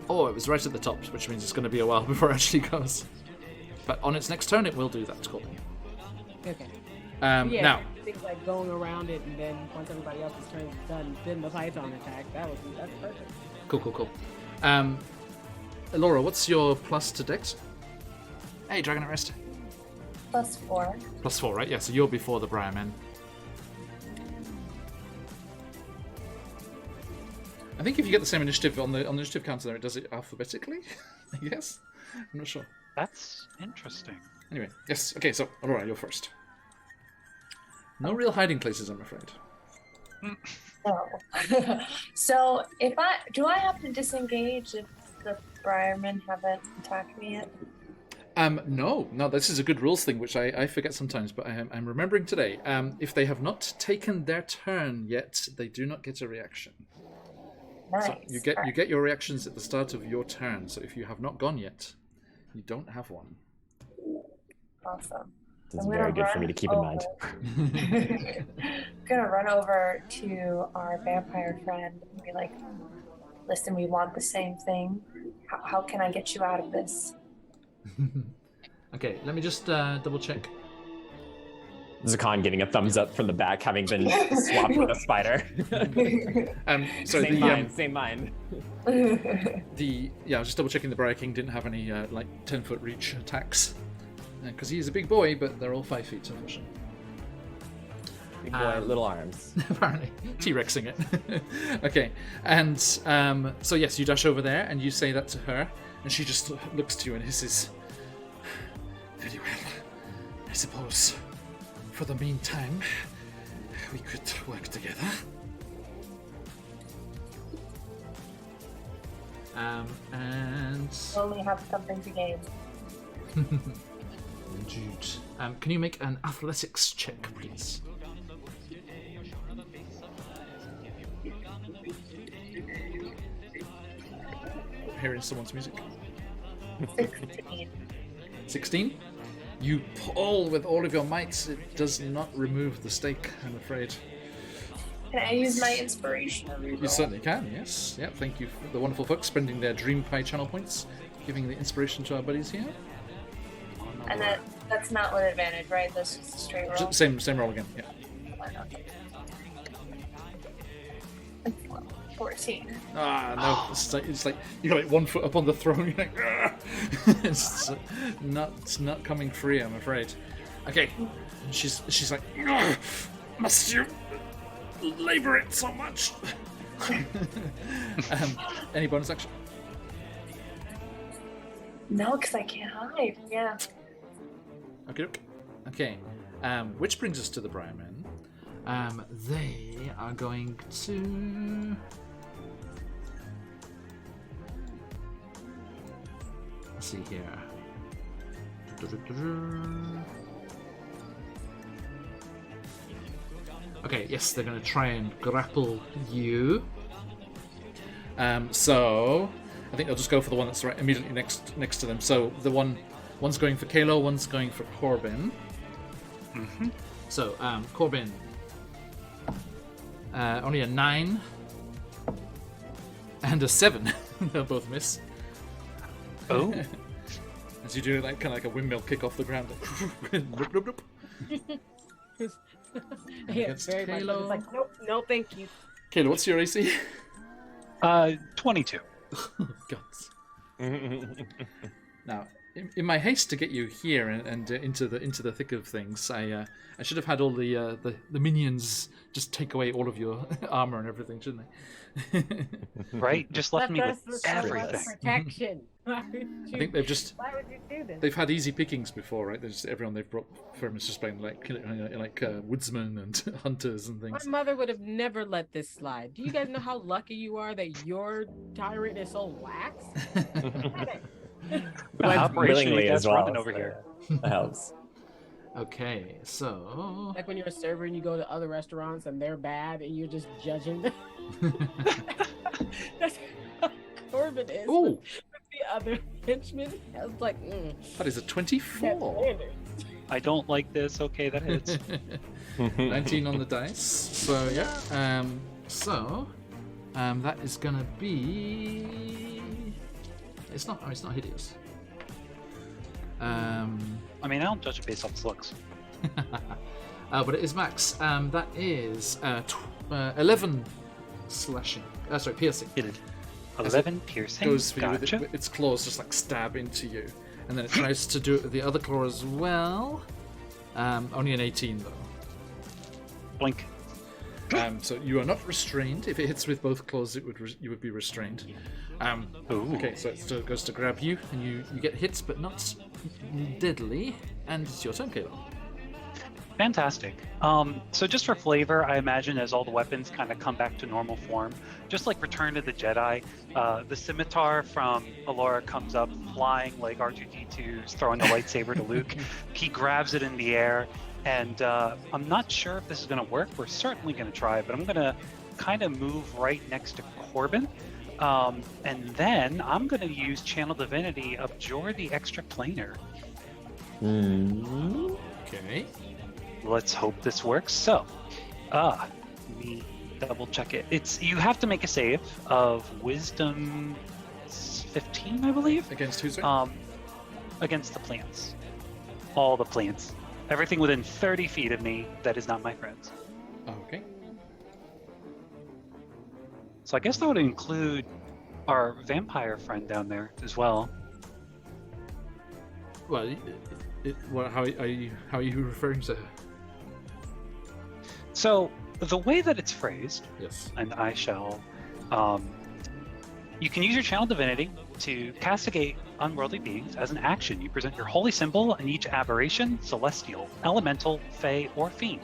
Oh, it was right at the top, which means it's going to be a while before it actually goes. But on its next turn, it will do that. Cool. Okay. Now, things like going around it, and then once everybody else's turn is done, then the python attack. That's perfect. Cool. Laura, what's your plus to Dex? Hey, Dragon at Rest. +4. +4, right? Yeah, so you're before the Briar Men. I think if you get the same initiative on the initiative counter there, it does it alphabetically. I guess. I'm not sure. That's interesting. Anyway, yes. Okay, so Aurora, you're first. No real hiding places, I'm afraid. No. So do I have to disengage if the Briarmen haven't attacked me yet? No. This is a good rules thing, which I forget sometimes, but I'm remembering today. If they have not taken their turn yet, they do not get a reaction. Nice. So you get your reactions at the start of your turn. So if you have not gone yet, you don't have one. Awesome. It's very good for me to keep in mind. I'm gonna run over to our vampire friend and be like, listen, we want the same thing. How can I get you out of this? Okay, let me just double check. Zakan giving a thumbs up from the back, having been swapped with a spider. Same mind. I was just double checking the Briar King didn't have any 10-foot reach attacks. Because he is a big boy, but they're all 5 feet, unfortunately. Big boy, little arms. Apparently. T-Rexing it. Okay, and so yes, you dash over there and you say that to her, and she just looks to you and hisses, very well, I suppose for the meantime we could work together. And Only have something to gain. Jude, can you make an athletics check, please? Hearing someone's music. 16. 16? You pull with all of your might. It does not remove the stake, I'm afraid. Can I use my inspiration? You certainly can, yes. Yeah, thank you for the wonderful folks spending their Dream Pie channel points, giving the inspiration to our buddies here. And that's not with advantage, right? That's just a straight roll? Same roll again, yeah. 14. No, it's like you got 1 foot up on the throne. You're like, it's not coming free, I'm afraid. Okay, she's like, must you labor it so much? Any bonus action? No, because I can't hide. Yeah. Okay. Which brings us to the Briarmen. They are going to... Let's see here. Okay, yes, they're going to try and grapple you. So I think they'll just go for the one that's right immediately next to them. So one's going for Kalo, one's going for Corbin. Mm-hmm. So Corbin, only a 9 and a 7. They'll both miss. Oh. As you do like kind of like a windmill kick off the ground. Yeah, very much. Kalo. It's like, nope, no, thank you. Kalo, what's your AC? 22. Guts. Now, in my haste to get you here and into the thick of things, I should have had all the minions just take away all of your armor and everything, shouldn't they? Right? Just left me with everything. Protection. I think they've just Why would you do this? they've had easy pickings before, right? There's everyone they've brought from is just playing like woodsmen and hunters and My things. mother would have never let this slide. Do you guys know how lucky you are that your tyrant is so lax? Willingly as well. Running over here. That helps. Okay, so Like when you're a server and you go to other restaurants and they're bad and you're just judging them. That's how Corbin is. Ooh. With the other henchmen. I was like, that is a 24. I don't like this. Okay, that hits. 19 on the dice. So yeah. That is gonna be. It's not hideous. I mean, I don't judge it based off its looks. But it is max. That is 11 slashing. Sorry, piercing. It is 11 piercing. Goes for Gotcha. you with its claws, just like stab into you, and then it tries to do it with the other claw as well. Only an 18 though. Blink. So you are not restrained. If it hits with both claws, you would be restrained. Ooh. Okay, so it still goes to grab you, and you get hits, but not deadly. And it's your turn, Caleb. Fantastic. So just for flavor, I imagine as all the weapons kind of come back to normal form, just like Return of the Jedi, the scimitar from Alora comes up flying like R2-D2's throwing the lightsaber to Luke. He grabs it in the air, and I'm not sure if this is going to work. We're certainly going to try, but I'm going to kind of move right next to Corbin. And then I'm going to use Channel Divinity, Abjure the Extra Planar. Okay. Let's hope this works. So, let me double check it. You have to make a save of Wisdom 15, I believe. Against who's right? Against the plants. All the plants. Everything within 30 feet of me that is not my friends. Okay. So I guess that would include our vampire friend down there as well. Well, how are you referring to her? So the way that it's phrased, Yes. and I shall, you can use your Channel Divinity to castigate unworldly beings. As an action, you present your holy symbol and each aberration, celestial, elemental, fey, or fiend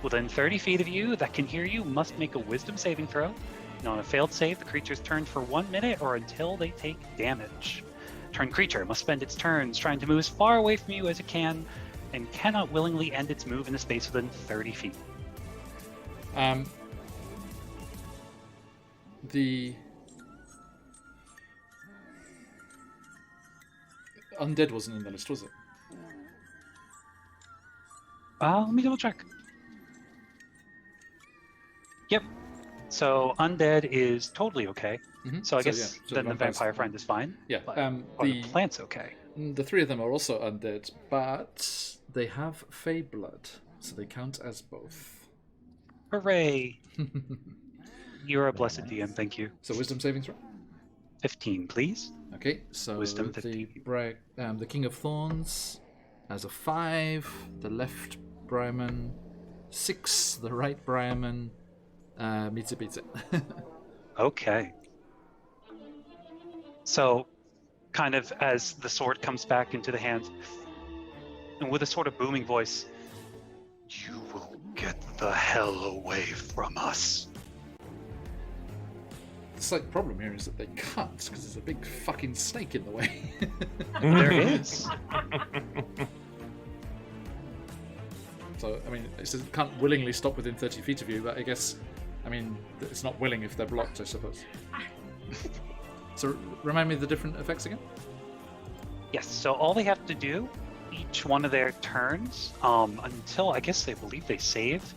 within 30 feet of you that can hear you must make a wisdom saving throw. And on a failed save, the creature's turned for 1 minute or until they take damage. Turn creature must spend its turns trying to move as far away from you as it can and cannot willingly end its move in a space within 30 feet. The undead wasn't in the list, was it? Let me double check. Yep. So undead is totally okay. Mm-hmm. So I guess so then the vampires- vampire friend is fine. Yeah. But, The the plant's okay. the three of them are also undead, but they have fey blood, so they count as both. Hooray! You're a blessed DM, thank you. So wisdom saving throw. 15, please. Okay, so Wisdom the 15. the King of Thorns has a 5. The left Briarman 6. The right Briarman beats it. Okay. So kind of as the sword comes back into the hand. And with a sort of booming voice, "You will get the hell away from us." The slight problem here is that they can't, because there's a big fucking snake in the way. There it is. So, I mean, it says it can't willingly stop within 30 feet of you, but I guess, I mean, it's not willing if they're blocked, I suppose. So, remind me of the different effects again? Yes, so all they have to do, each one of their turns, until I guess they believe they save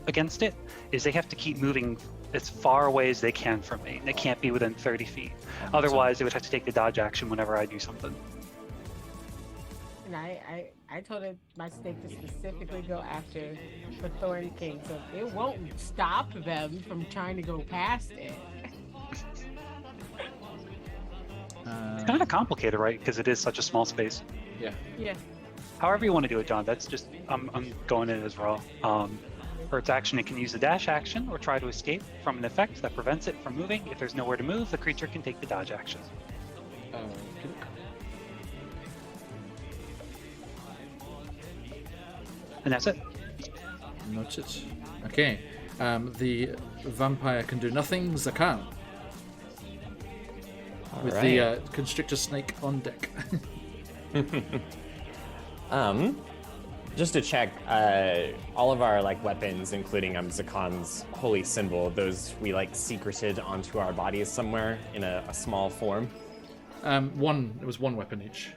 against it, is they have to keep moving as far away as they can from me. They can't be within 30 feet. Otherwise, they would have to take the dodge action whenever I do something. And I told my snake to specifically go after the Thorn King, so it won't stop them from trying to go past it. It's kind of complicated, right? Because it is such a small space. Yeah. Yeah. However you want to do it, John, that's just, I'm going in as raw. For its action, it can use the dash action or try to escape from an effect that prevents it from moving. If there's nowhere to move, the creature can take the dodge action. And that's it. Noted. Okay. The vampire can do nothing. Zakan. With the constrictor snake on deck. Just to check, all of our weapons, including Zakan's holy symbol, those we secreted onto our bodies somewhere in a small form. It was one weapon each.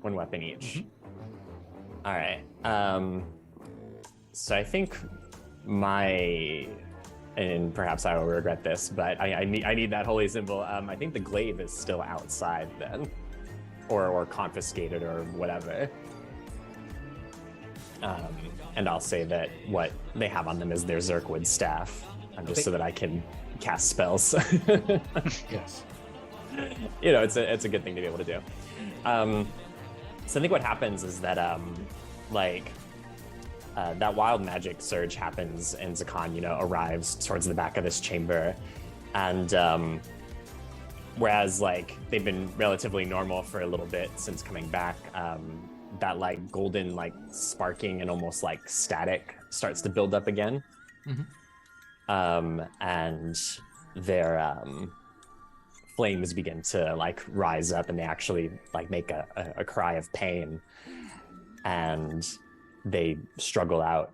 One weapon each. Mm-hmm. All right. So I think and perhaps I will regret this, but I need that holy symbol. I think the glaive is still outside then, or confiscated or whatever. And I'll say that what they have on them is their Zirkwood staff, just so that I can cast spells. Yes. It's a good thing to be able to do. So I think what happens is that that wild magic surge happens, and Zakan, arrives towards the back of this chamber, and whereas they've been relatively normal for a little bit since coming back, that golden sparking and almost static starts to build up again. Mm-hmm. And their flames begin to rise up, and they actually make a cry of pain, and they struggle out.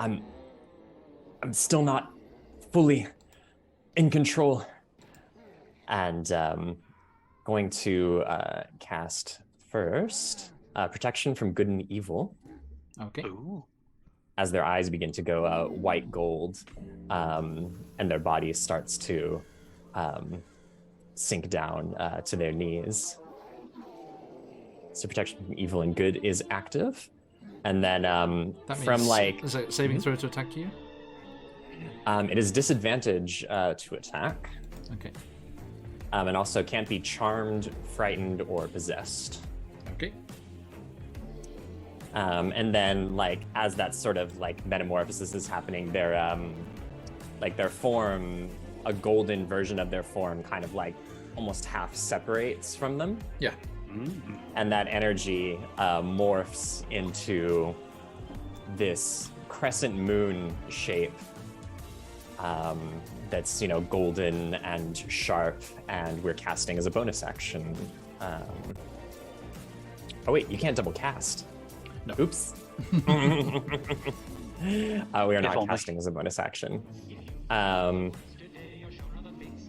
I'm still not fully in control, and going to cast first protection from good and evil. Okay. Ooh. As their eyes begin to go white gold, and their body starts to sink down to their knees. So protection from evil and good is active. And then from is it saving throw to attack you? It is disadvantage to attack. Okay. And also can't be charmed, frightened, or possessed. Okay. And then as that sort of metamorphosis is happening, their form, a golden version of their form, kind of almost half separates from them. Yeah. Mm-hmm. And that energy morphs into this crescent moon shape that's golden and sharp, and we're casting as a bonus action. Oh wait, you can't double cast. No. Oops. We are not casting as a bonus action.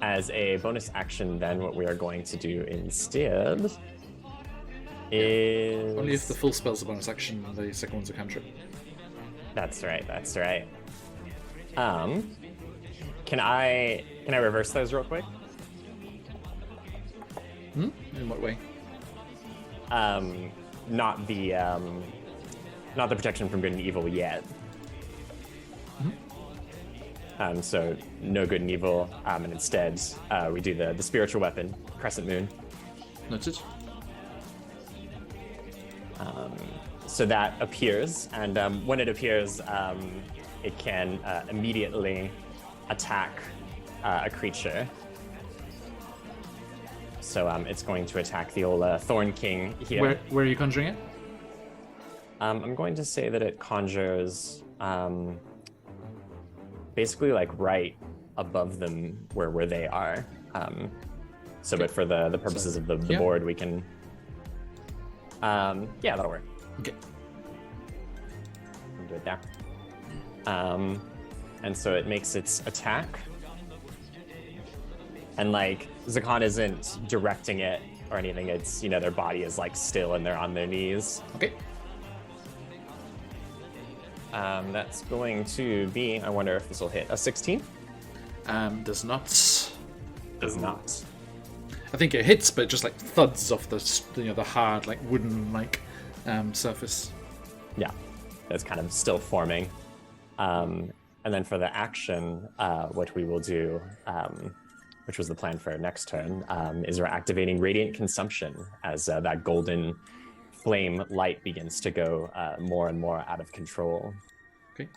As a bonus action, then what we are going to do instead is... Only if the full spell's a bonus action and the second one's a cantrip. That's right. Can I reverse those real quick? In what way? Not the protection from good and evil yet. Mm-hmm. So no good and evil, and instead we do the spiritual weapon, Crescent Moon. Noted. So that appears, and when it appears, it can immediately attack a creature. So it's going to attack the old Thorn King here. Where are you conjuring it? I'm going to say that it conjures basically like right above them where they are. But for the purposes of the board, we can... yeah, that'll work. Okay. Do it there. And so it makes its attack. And like, Zakan isn't directing it or anything. It's, their body is like still and they're on their knees. Okay. That's going to be, I wonder if this will hit, a 16? Does not. Does not. I think it hits, but it just like thuds off the hard like wooden like surface. Yeah, it's kind of still forming. And then for the action, what we will do, which was the plan for our next turn, is we're activating Radiant Consumption as that golden flame light begins to go more and more out of control. Okay.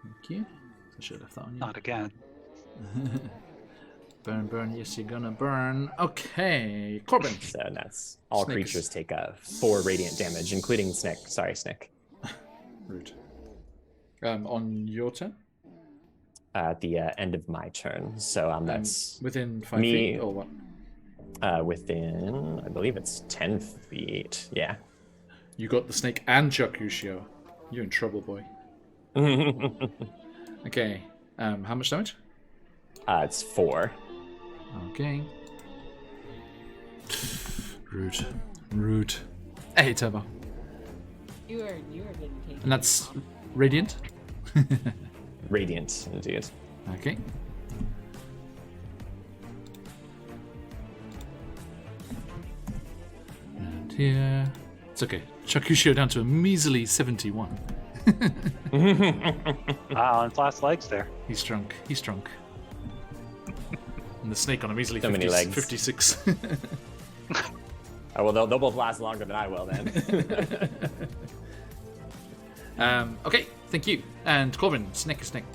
Thank you. I should have thought on you. Not again. Burn, burn, yes, you're gonna burn. Okay, Corbin. So that's all Snick. creatures take 4 radiant damage, including Snick. Sorry, Snick. Rude. On your turn? At the end of my turn. So that's within 5 me, feet or what? Within, I believe it's 10 feet. Yeah. You got the snake and Chakusho. You're in trouble, boy. Okay. How much damage? It's 4. Okay. Rude. Rude. Hey, Turbo. You are getting taken. And that's radiant? Radiant, indeed. Okay. And here. It's okay. Chakusho down to a measly 71. Wow, on its last legs there. He's drunk. He's drunk. And the snake on a measly So many legs. 56. Oh, well, they'll both last longer than I will then. Okay, thank you. And Corbin, snake. Thanks, Snake.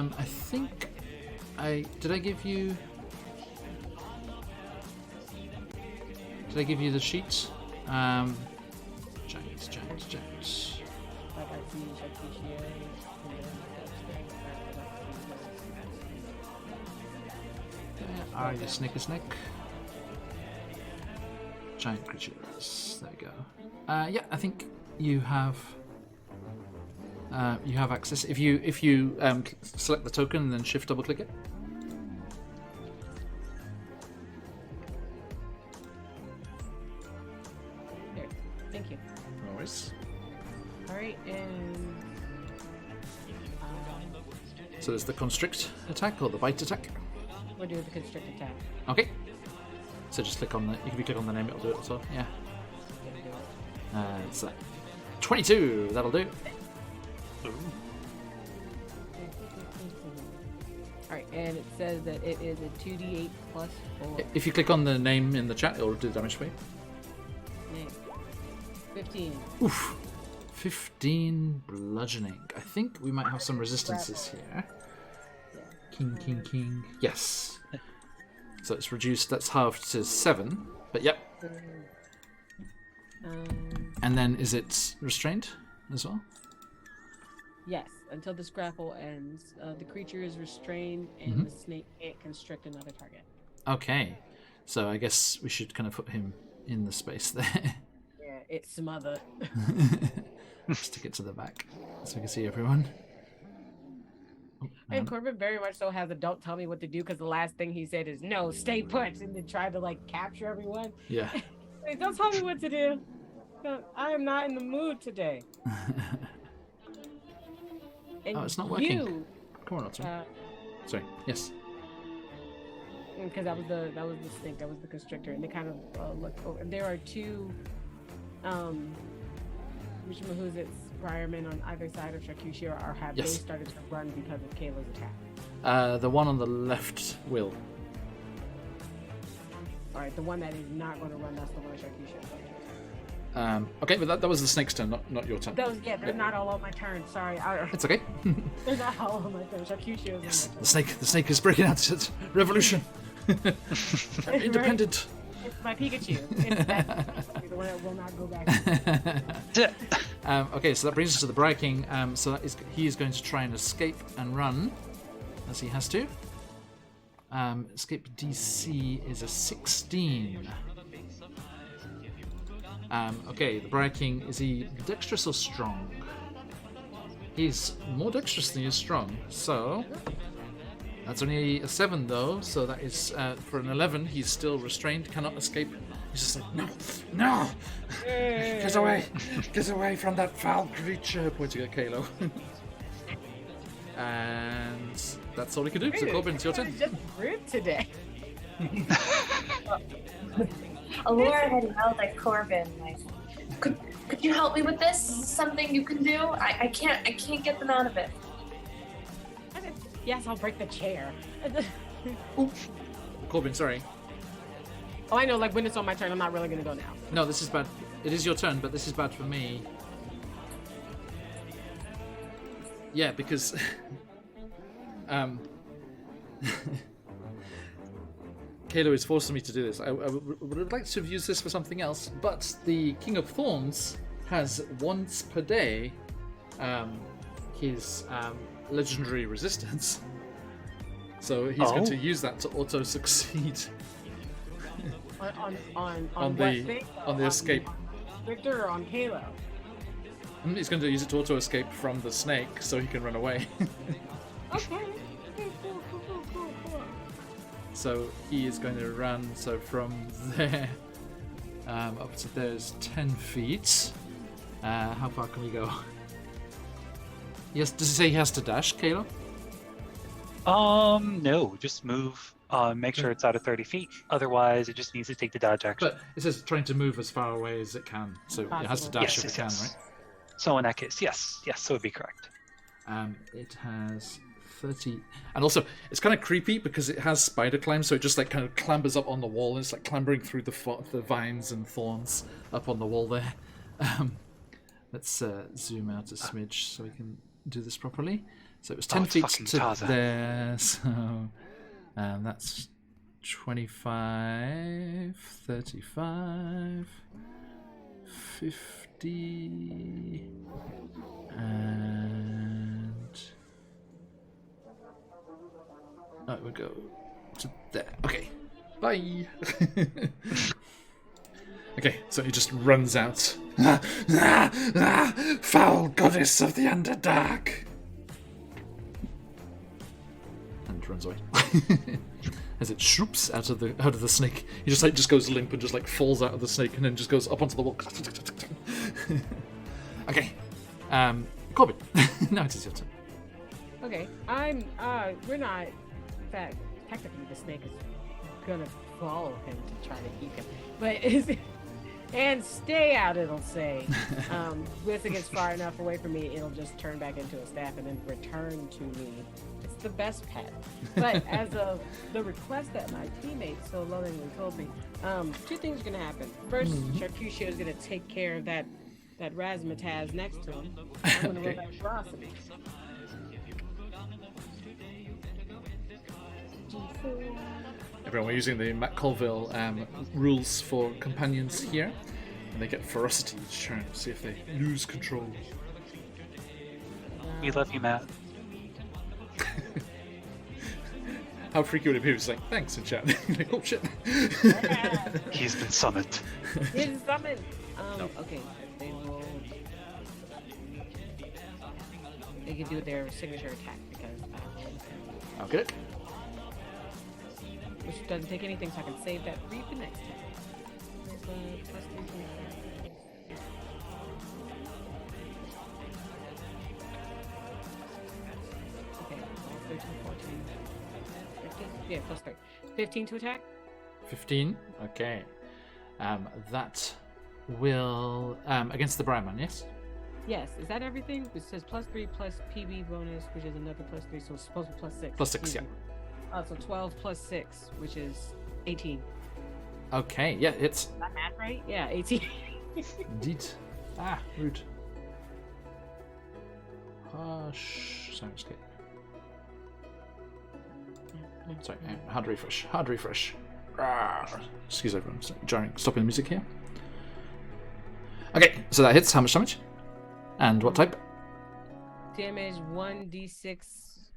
I think did I give you the sheets? Giants. There are your snake. Giant creatures. There you go. Yeah, I think you have access. If you select the token and then shift double click it. There. Thank you. No worries. All right, and So there's the constrict attack or the bite attack. we'll do the constrict attack. Okay. So just click on the. If you click on the name, it'll do it. So yeah. It's 22. That'll do. Alright, and it says that it is a 2d8 plus 4. If you click on the name in the chat, it'll do damage for you. Name. 15. Oof. 15 bludgeoning. I think we might have some resistances here. King. Yes. So it's reduced. That's halved to 7. But yep. And then is it restrained as well? Yes, until this grapple ends, the creature is restrained and the snake can't constrict another target. Okay. So I guess we should kind of put him in the space there. Yeah, it's smothered. Stick it to the back so we can see everyone. Oh, And Corbin very much so has a don't tell me what to do because the last thing he said is no, stay put, and then try to like capture everyone. yeah. Like, don't tell me what to do. No, I am not in the mood today. And Oh, it's not working. You, Come on, Otto. Sorry. Yes. because that was the snake, that was the constrictor, and they kind of look over. There are two, who's it, Briarmen on either side of Shakushi, or have they started to run because of Kayla's attack? The one on the left will. All right, the one that is not going to run, that's the one Shakushi is going to. Okay, but that was the snake's turn, not your turn. They're not all on my turn. Sorry, It's okay. they're not all on my turn. Shakushi is Yes, on my turn. the snake is breaking out. It's revolution. Independent. It's my Pikachu. It's that Pikachu, the one that will not go back. Okay, so that brings us to the Briar King. So he is going to try and escape and run, as he has to. Escape DC is a 16. Okay, the Briar King, is he dexterous or strong? He's more dexterous than he is strong, so that's only a 7 though, so that is for an 11. He's still restrained, cannot escape. He's just like, no, get away from that foul creature, pointing at Kalo. And that's all he can do. So Corbin, it's your turn. Just rude today. Alora had yelled at Corbin, like, could you help me with this? Is this something you can do? I can't get them out of it. Yes, I'll break the chair. Corbin, sorry. Oh, I know, like when it's on my turn, I'm not really gonna go now. No, this is bad. It is your turn, but this is bad for me. Yeah, because Kalo is forcing me to do this. I would like to have used this for something else, but the King of Thorns has once per day his legendary resistance. So he's going to use that to auto succeed on the escape. Victor or on Kalo? He's going to use it to auto escape from the snake so he can run away. Okay. So he is going to run. So from there up to there's 10 feet. How far can we go? Yes. Does it say he has to dash, Kalo? No, just move. Make sure it's out of 30 feet. Otherwise, it just needs to take the dodge action. But it says trying to move as far away as it can. So it has to dash if it can, right? So in that case, yes, so it would be correct. It has 30, and also it's kind of creepy because it has spider climb, so it just like kind of clambers up on the wall, and it's like clambering through the vines and thorns up on the wall there. Let's zoom out a smidge so we can do this properly. So it was 10 feet to Tarzan. There, so that's 25, 35, 50, and I would go to there. Okay, bye. Okay, so he just runs out. Foul goddess of the Underdark! And runs away. As it swoops out of the snake, he just goes limp and just like falls out of the snake and then just goes up onto the wall. Okay, Corbin, now it is your turn. Okay, we're not. In fact, technically, the snake is gonna follow him to try to eat him, but and stay out. It'll say, once it gets far enough away from me, it'll just turn back into a staff and then return to me. It's the best pet. But as of the request that my teammates so lovingly told me, two things are gonna happen. First, Shakushi is gonna take care of that razzmatazz next to him. I'm gonna roll that ferocity. Everyone, we're using the Matt Colville rules for companions here, and they get ferocity each turn to see if they lose control. We love you, Matt. How freaky would it be if he was like, thanks in chat? Like, oh shit. He's been summoned. He's been summoned. Okay, they will. They can do their signature attack because. Okay. Which doesn't take anything, so I can save that for you for next time. Yeah, plus 3. 15 to attack. 15. Okay. That will against the brown man. Yes. Yes. Is that everything? It says plus 3 plus PB bonus, which is another plus 3, so it's supposed to be plus 6. Plus 6. Yeah. So 12 plus 6, which is 18. Okay. Yeah. It's. Is that math right? Yeah, 18. Indeed. Rude. Hush. Sorry, just kidding. Sorry, hard refresh. Hard refresh. Excuse everyone. Stopping the music here. Okay, so that hits. How much damage? And what type? Damage 1d6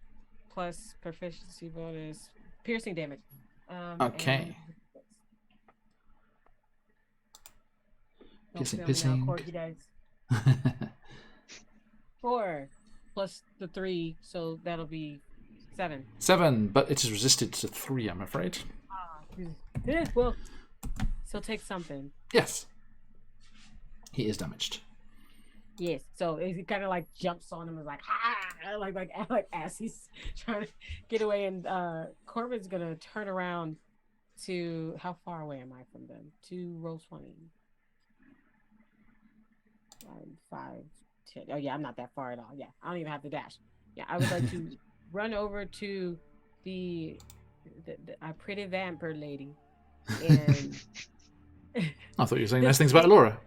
plus proficiency bonus. Piercing damage. Okay. Piercing. 4 plus the 3, so that'll be 7. 7, but it is resisted to 3, I'm afraid. Well, so take something. Yes. He is damaged. Yes, so it kind of like jumps on him and like like as he's trying to get away, and Corbin's gonna turn around to how far away am I from them? To roll 20. 5, 10. Oh yeah, I'm not that far at all. Yeah, I don't even have to dash. Yeah, I would like to run over to the pretty vampire lady, and I thought you were saying nice things about Laura.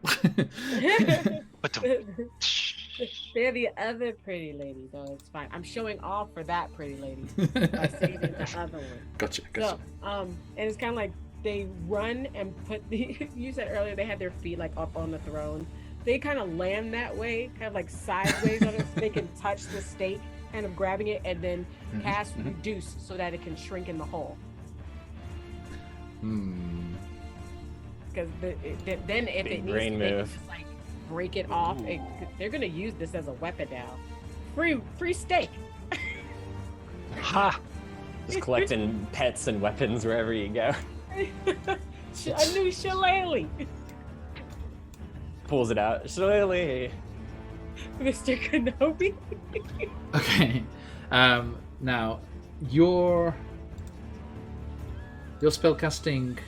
they're the other pretty lady, though. It's fine. I'm showing off for that pretty lady by saving the other one. Gotcha. So, and it's kind of like they run and put the. You said earlier they had their feet like up on the throne. They kind of land that way, kind of like sideways on it, so they can touch the stake, kind of grabbing it, and then cast reduce so that it can shrink in the hole. Because then if it needs to just like break it off, they're gonna use this as a weapon now. Free steak. Ha! Just collecting pets and weapons wherever you go. A new shillelagh. Pulls it out. Shillelagh. Mr. Kenobi. Okay. Now your spellcasting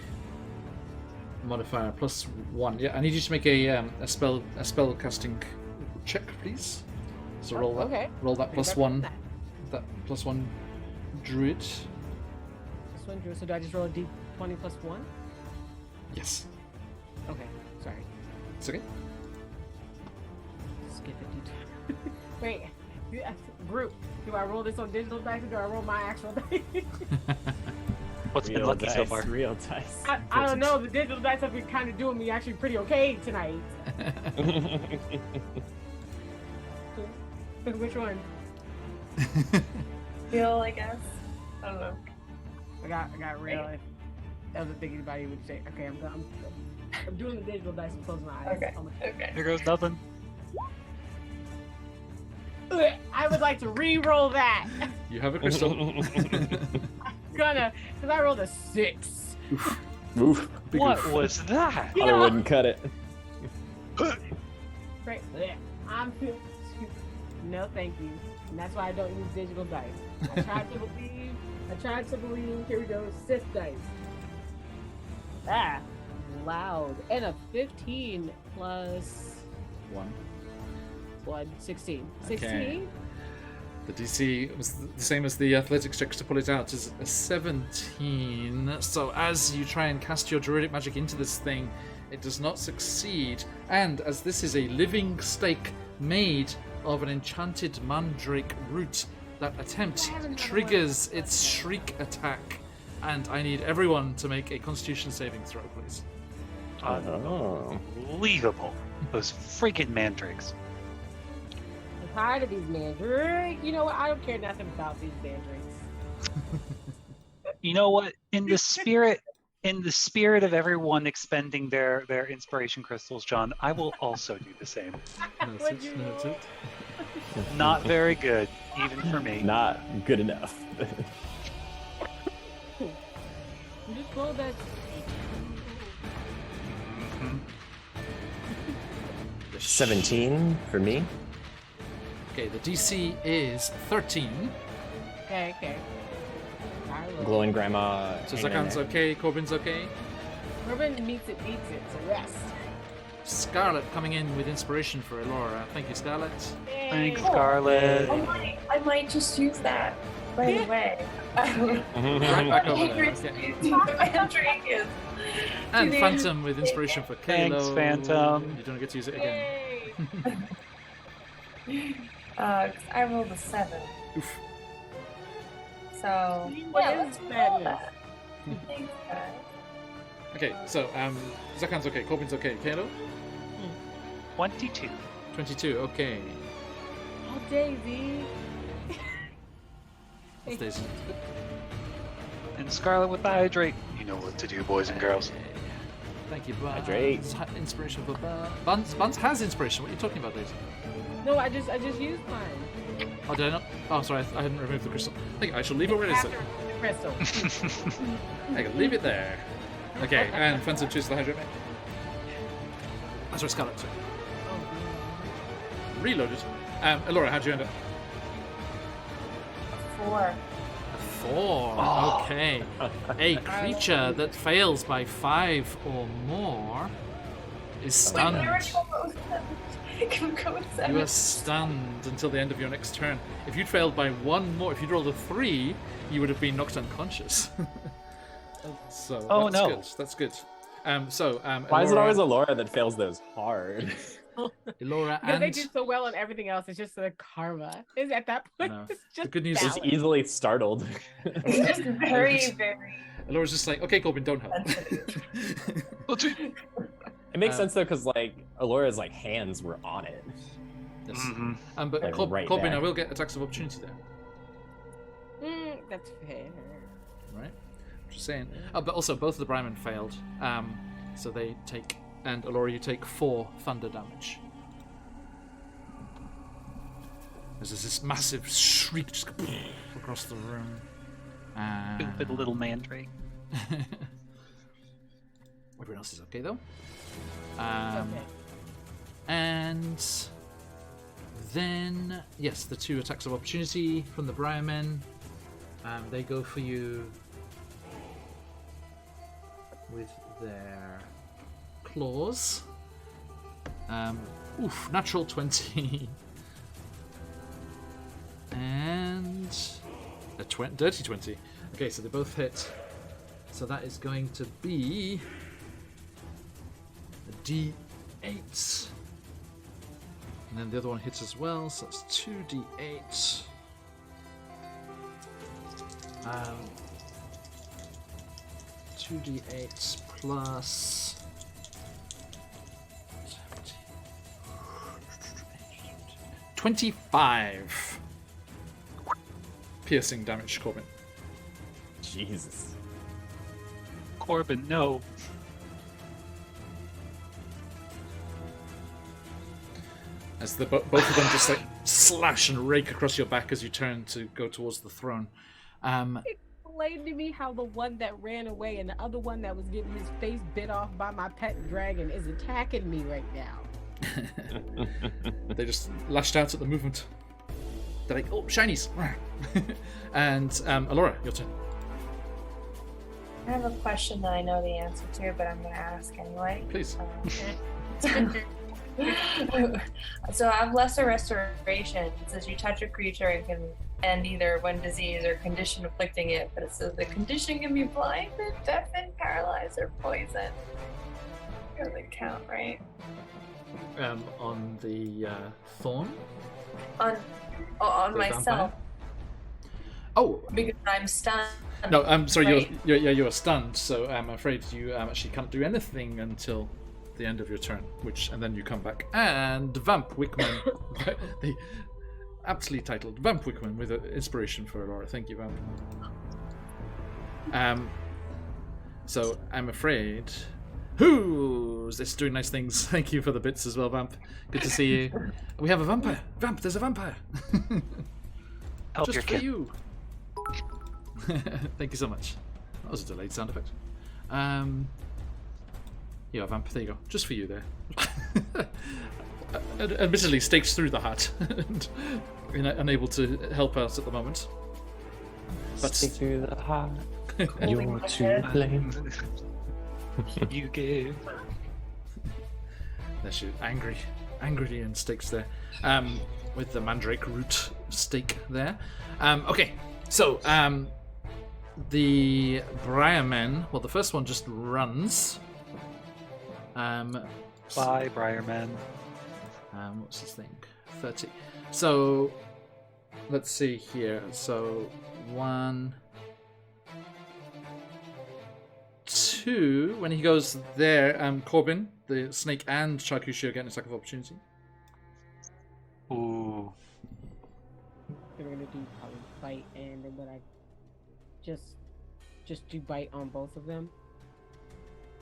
modifier +1. Yeah, I need you to make a spellcasting check, please. So roll that. Okay. Roll that +1. That +1 druid. +1 druid. So do I just roll a d20 +1? Yes. Okay. Sorry. It's okay. Skip it. Wait. Group. Do I roll this on digital dice or do I roll my actual dice? What's been lucky so far? Real dice. I don't know. The digital dice have been kind of doing me actually pretty okay tonight. Which one? Feel, I guess. I don't know. I got real. That was a thing anybody would say. Okay, I'm doing the digital dice and closing my eyes. Okay. Here goes nothing. I would like to re-roll that. You have a crystal. Because I rolled a 6. Oof. What was that? I wouldn't cut it. Right. No, thank you. And that's why I don't use digital dice. I tried to believe. Here we go. Sith dice. Loud. And a 15 plus 1. 16. 16? Okay. The DC was the same as the athletics checks to pull it out, is a 17. So as you try and cast your druidic magic into this thing, it does not succeed. And as this is a living stake made of an enchanted mandrake root, that attempt triggers its shriek attack. And I need everyone to make a Constitution saving throw, please. Unbelievable. Those freaking mandrakes. I'm tired of these mandrakes. You know what? I don't care nothing about these mandrakes. You know what? In the spirit of everyone expending their inspiration crystals, John, I will also do the same. That's it. Not very good, even for me. Not good enough. Just roll that. 17 for me. Okay, the DC is 13. Okay. I glowing grandma. So hanging in Zakan's there. okay, Corbin's okay. Corbin needs it, so rest. Scarlet coming in with inspiration for Elora. Thank you, Scarlet. Thanks, Oh. Scarlet. I might just use that right away. Right back over there. Okay. And Phantom with inspiration for Kalo. Thanks, Phantom. You don't get to use it again. Yay! 'Cause I rolled a 7. Oof. So What yeah, is let's roll madness? that. Thanks, guys. Okay, so Zakan's okay, Corbin's okay. Kalo? 22. 22, okay. All day, Z. Stays. And Scarlet with the hydrate. You know what to do, boys and girls. Thank you, Buns. Hydrate. Inspiration for Buns. Buns has inspiration. What are you talking about, Daisy? No, I just used mine. Oh, did I not? Oh, sorry, I hadn't removed the crystal. I think I shall leave it where it is. After the crystal. I can leave it there. Okay, and Phantom choose the hydrate. That's right, Scarlet. Reloaded. Elora, how'd you end up? 4. 4. Oh. Okay. A creature that fails by 5 or more is stunned. Wait, we already almost can go with 7. You are stunned until the end of your next turn. If you'd failed by 1 more, if you'd rolled a 3, you would have been knocked unconscious. So Oh, that's no. good. That's good. Why is it always Elora that fails those hard? Elora Because they and do so well on everything else. It's just the karma. Is at that point. No. It's just The good news is Just balance. easily startled. It's just very, very. Elora's just like, okay, Corbin, don't help. It makes sense though, because like Elora's like hands were on it. Yes. Mhm. But Like, right Corbin, there. I will get attacks of opportunity there. That's fair. Right? Just saying. Oh, but also both of the Brymen failed. So they take, and Elora, you take 4 thunder damage. There's this massive shriek just across the room. Stupid little mandrake. Everyone else is okay though. Okay. And then, yes, the 2 attacks of opportunity from the Briar Men. They go for you with their claws. Natural 20. And a dirty 20. Okay, so they both hit. So that is going to be a D8. And then the other one hits as well, so that's 2d8. 2d8 plus 25 piercing damage, Corbin. Jesus. Corbin, no. As both of them just like slash and rake across your back as you turn to go towards the throne. Explain to me how the one that ran away and the other one that was getting his face bit off by my pet dragon is attacking me right now. They just lashed out at the movement. They're like, oh, shinies! And Elora, your turn. I have a question that I know the answer to, but I'm going to ask anyway. Please. So I have lesser restoration. It says you touch a creature and can end either one disease or condition afflicting it, but it says the condition can be blinded, deafened, paralyzed, or poisoned. Doesn't count, right? On the thorn? On The myself, vampire? Oh, because I'm stunned. no, I'm sorry, Right. you're stunned, so I'm afraid you actually can't do anything until the end of your turn, and then you come back. And Vamp Wickman, the aptly titled Vamp Wickman with an inspiration for Elora. Thank you, Vamp. So I'm afraid. Who's this doing nice things? Thank you for the bits as well, Vamp. Good to see you. We have a vampire. Vamp, there's a vampire. Help Just your for kid. you. Thank you so much. That was a delayed sound effect. Yeah, Vamp, there you go. Just for you there. Admittedly, stakes through the hat and unable to help out at the moment. But Stick through the heart. Holding You're my to head. blame. You give. there she angrily and stakes there. With the mandrake root stake there. Okay, so the Briarmen. Well, the first one just runs. Bye, Briarman. What's his thing? 30. So let's see here. So 1, 2. When he goes there, Corbin, the snake, and Charcuterie get an attack of opportunity. Ooh. They're gonna do probably bite, and then would I just do bite on both of them?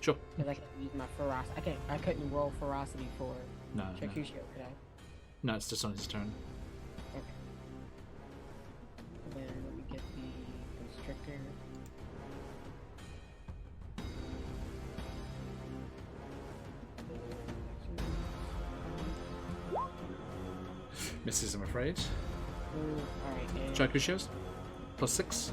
Sure. Because I can use my ferocity. I couldn't roll ferocity for No. Charcuterie, could I? No, it's just on his turn. Okay. And then let me get the constrictor. Misses, I'm afraid. Alright, and Charcuterie +6.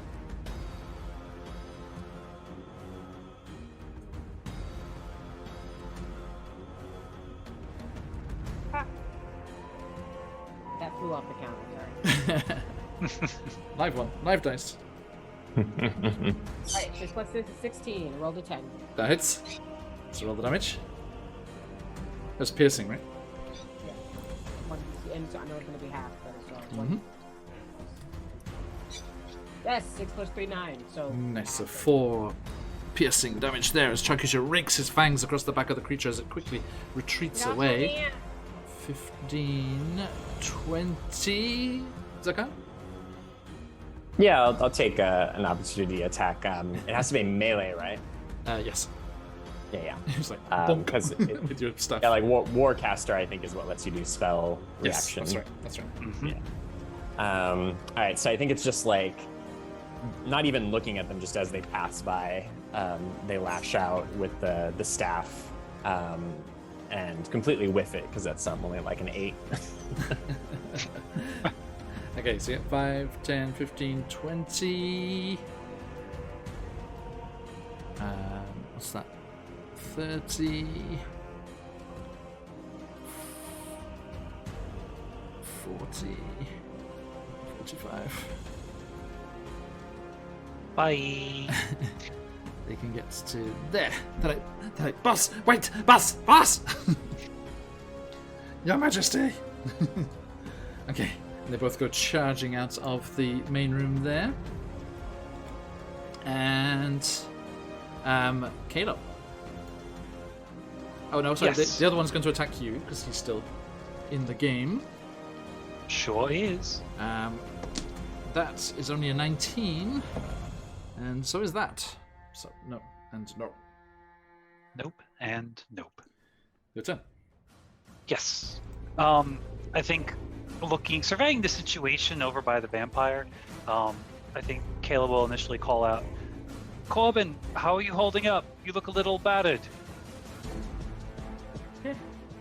that flew off the counter, sorry. Live dice. Alright, 6 plus 6 is 16. I rolled a 10. That hits. Let's roll the damage. That's piercing, right? Yeah. And so I know it's going to be half, but it's Mm-hmm. Yes, 6 plus 3, 9. So Nice. So 4 piercing damage there as Charcuterie rakes his fangs across the back of the creature as it quickly retreats Not away. me. 15, 20. Does that count? Yeah, I'll take an opportunity attack. It has to be melee, right? Yes. Yeah. He was like, bonk, Because with your stuff. yeah, like Warcaster, I think, is what lets you do spell Yes, reaction. that's right. Mhm. Yeah. All right, so I think it's just like not even looking at them, just as they pass by, they lash out with the staff and completely whiff it because that's only like an 8. Okay, so you get 5, 10, 15, 20. What's that? 30. 40. 45. Bye. They can get to there. They're like, boss, wait, boss. Your Majesty. Okay, and they both go charging out of the main room there. And Caleb. Oh no, sorry, Yes. the other one's going to attack you because he's still in the game. Sure is. That is only a 19, and so is that. So no, and no. Nope and nope. Your turn. Yes. I think surveying the situation over by the vampire, I think Caleb will initially call out, Corbin, how are you holding up? You look a little battered.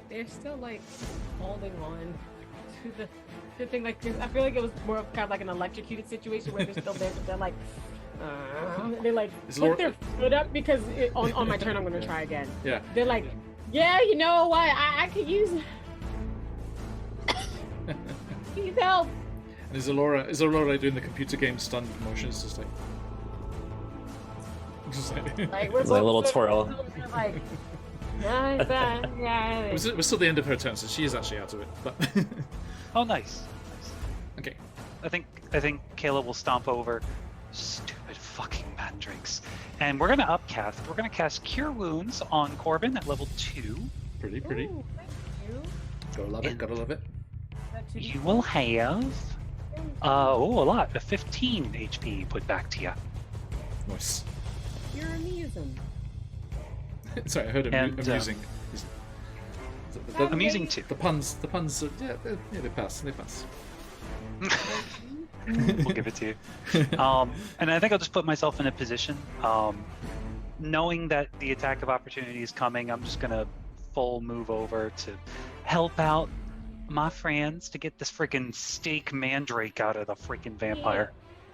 they're still like holding on to the thing. Like I feel like it was more of kind of like an electrocuted situation where they're still there, but they're like. They like put their foot up because on my turn I'm gonna try again. Yeah. They're like, yeah, you know what? I could use please help. And is Aurora doing the computer game stunned motions, just like Like we're It's like a little both twirl. they're like, yeah. It was still the end of her turn, so she is actually out of it. But Oh, nice. okay, I think Caleb will stomp over. Stupid fucking mandrakes. And we're gonna upcast. We're gonna cast Cure Wounds on Corbin at level 2. pretty. Ooh, thank you. Gotta love it. Gotta love it. That too- You will have a lot. A 15 HP put back to you. Nice. You're amusing. Sorry, I heard And, amusing. Amusing too. The puns. Yeah, they pass. We'll give it to you. And I think I'll just put myself in a position, knowing that the attack of opportunity is coming. I'm just gonna full move over to help out my friends to get this freaking steak mandrake out of the freaking vampire.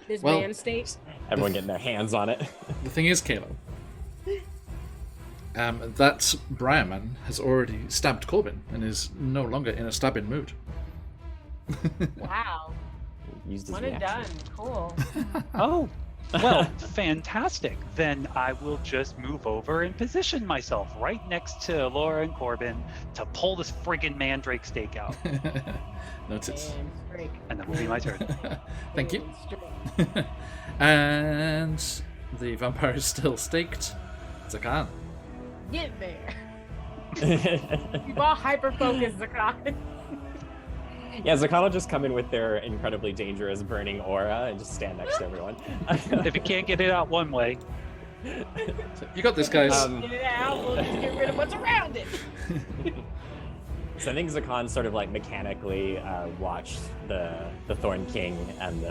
This Well, man state. Everyone getting their hands on it. The thing is, Kayla, that Briarman has already stabbed Corbin and is no longer in a stabbing mood. Wow. Used his One and done. reaction. Cool. Oh, well, fantastic. Then I will just move over and position myself right next to Laura and Corbin to pull this friggin' mandrake stake out. Notice. And straight. And that will be my turn. Thank you. And straight. And the vampire is still staked. Zakan. Get there. You've all hyper-focused, Zakan. Yeah, Zakan will just come in with their incredibly dangerous burning aura and just stand next to everyone. If you can't get it out one way, You got this, guys. Get it out, we'll just get rid of what's around it. So I think Zakan sort of like mechanically watched the Thorn King and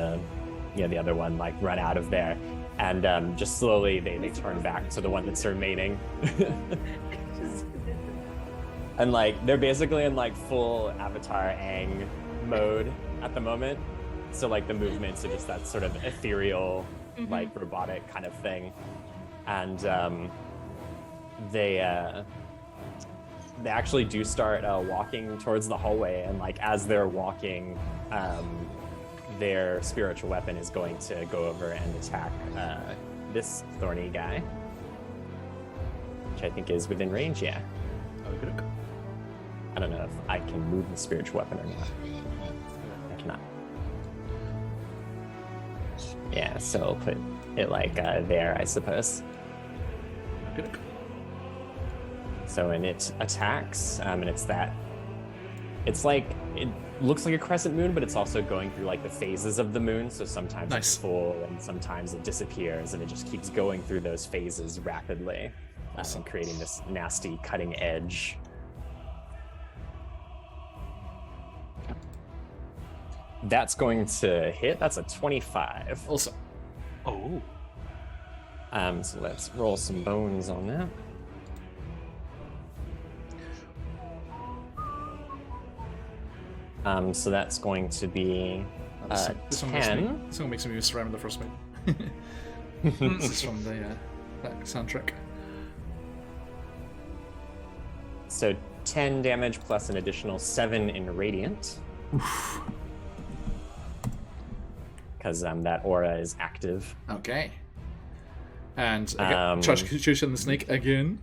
the other one like run out of there, and just slowly they turn back to the one that's remaining. And like they're basically in like full Avatar Aang mode at the moment. So like the movements are just that sort of ethereal, like robotic kind of thing. And they actually do start walking towards the hallway, and like as they're walking, their spiritual weapon is going to go over and attack this thorny guy, which I think is within range. Yeah. Okay. I don't know if I can move the spiritual weapon or not. I cannot. Yeah, so I'll put it like there, I suppose. Okay. So, and it attacks, and it's that. It's like, it looks like a crescent moon, but it's also going through like the phases of the moon. So sometimes Nice. it's full, and sometimes it disappears, and it just keeps going through those phases rapidly, Awesome. creating this nasty cutting edge. That's going to hit. That's a 25. Also, oh, So let's roll some bones on that. So that's going to be this 10. This one makes me remember the first one. This is from the that soundtrack. So 10 damage plus an additional 7 in radiant. Because that aura is active. Okay. And again, charge Constitution on the snake again.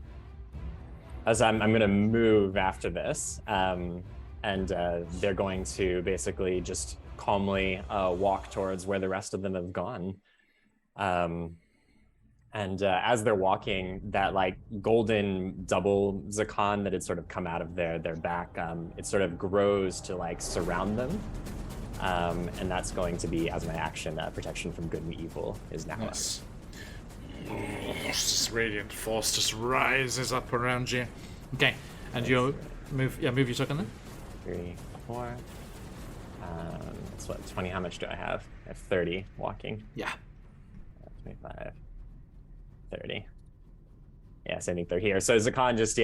As I'm going to move after this, and they're going to basically just calmly walk towards where the rest of them have gone. And as they're walking, that like golden double Zakan that had sort of come out of their back, it sort of grows to like surround them. And that's going to be, as my action, protection from good and evil is now. Nice. This radiant force just rises up around you. Okay, and you move. Yeah, move your token then. 3, 4. That's what, 20. How much do I have? I have 30 walking. Yeah. 25, 30. Yeah, so I think they're here. So Zakan just,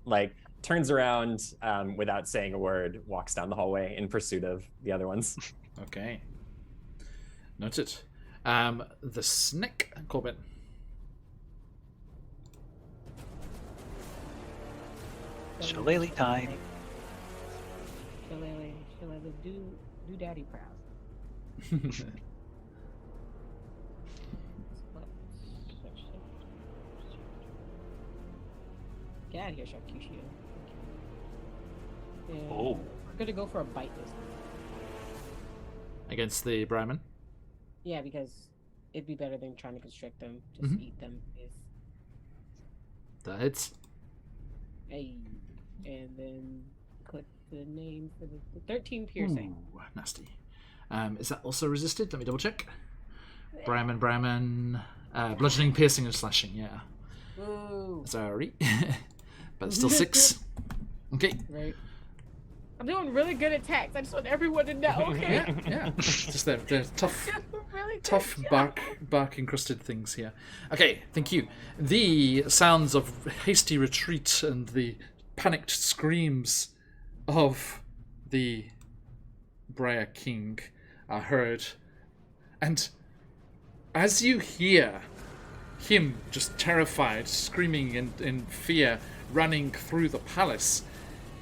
like turns around without saying a word, walks down the hallway in pursuit of the other ones. Okay. Noted. The snake, Corbin. shillelagh time. Shillelagh, do daddy proud. Get out of here, Sharkushia. Oh. We're gonna go for a bite this time. Against the Brahmin. Yeah, because it'd be better than trying to constrict them. Just eat them. That hits. Hey. And then click the name for the 13 piercing. Ooh, nasty. Is that also resisted? Let me double check. Brahmin. Bludgeoning, piercing, and slashing, yeah. Ooh. Sorry. But it's still 6. Okay. Right. I'm doing really good attacks. I just want everyone to know, okay? Yeah. Just they're tough. Really good Tough job. bark encrusted things here. Okay, thank you. The sounds of hasty retreat and the panicked screams of the Briar King are heard, and as you hear him just terrified, screaming in fear, running through the palace,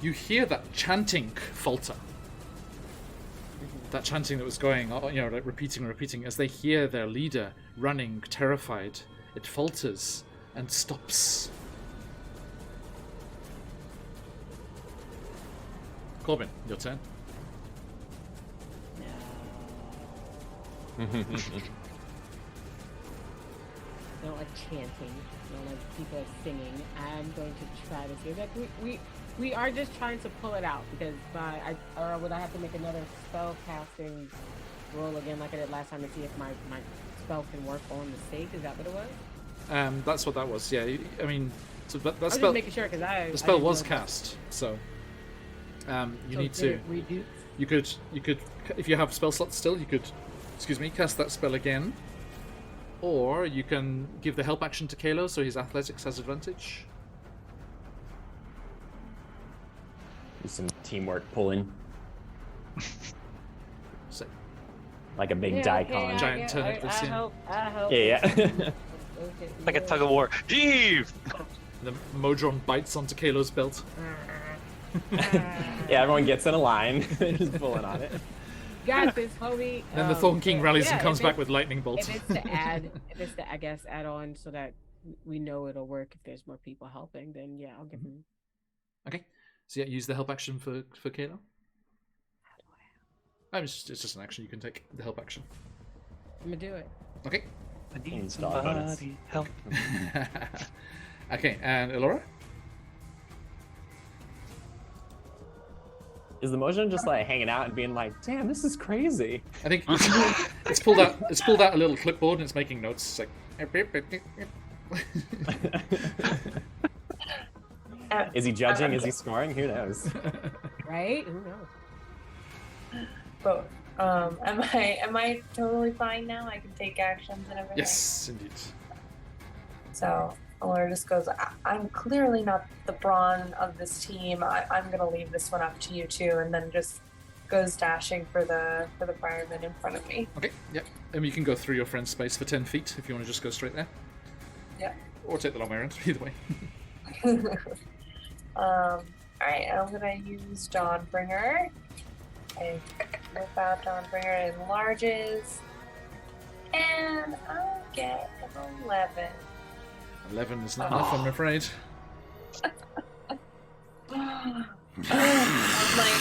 you hear that chanting falter. That chanting that was going, like repeating and repeating, as they hear their leader running, terrified, it falters and stops. Corbin, your turn. No. I don't like chanting. I don't like people singing. I'm going to try to see that we are just trying to pull it out because or would I have to make another spell casting roll again like I did last time to see if my spell can work on the stake? Is that what it was? That's what that was. Yeah, I mean, so that I was spell. just making sure because The spell was cast, so you need to. Redo. You could, if you have spell slots still, you could, cast that spell again, or you can give the help action to Kalo, so his athletics has advantage. Do some teamwork pulling. So, Like a big daikon. Giant turnip this I in. hope. Yeah. Okay, Like a tug of war. Heave! The Modron bites onto Kalo's belt. Yeah, everyone gets in a line, just pulling on it. Got this, homie. Then the Thorn King rallies and comes if back with lightning bolts. If it's to, I guess, add on so that we know it'll work if there's more people helping, then yeah, I'll give him. Okay, so yeah, use the help action for Kalo. It's just an action you can take, the help action. I'm gonna do it. Okay. I need Install bonus. somebody help. Okay, and Elora? Is the Mojang just like hanging out and being like, damn, this is crazy? I think it's pulled out a little clipboard and it's making notes. It's like Is he judging? Is he scoring? Who knows? Right? Who knows? Both. Am I totally fine now? I can take actions and everything. yes, indeed. So Laura just goes, I'm clearly not the brawn of this team. I'm gonna leave this one up to you two, and then just goes dashing for the fireman in front of me. Okay, yep. And you can go through your friend's space for 10 feet if you want to just go straight there. Yeah. Or take the long way around, either way. Alright, I'm gonna use Dawnbringer. I whip out Dawnbringer, it enlarges. And I'll get an 11. 11 is not enough, I'm afraid. I'm like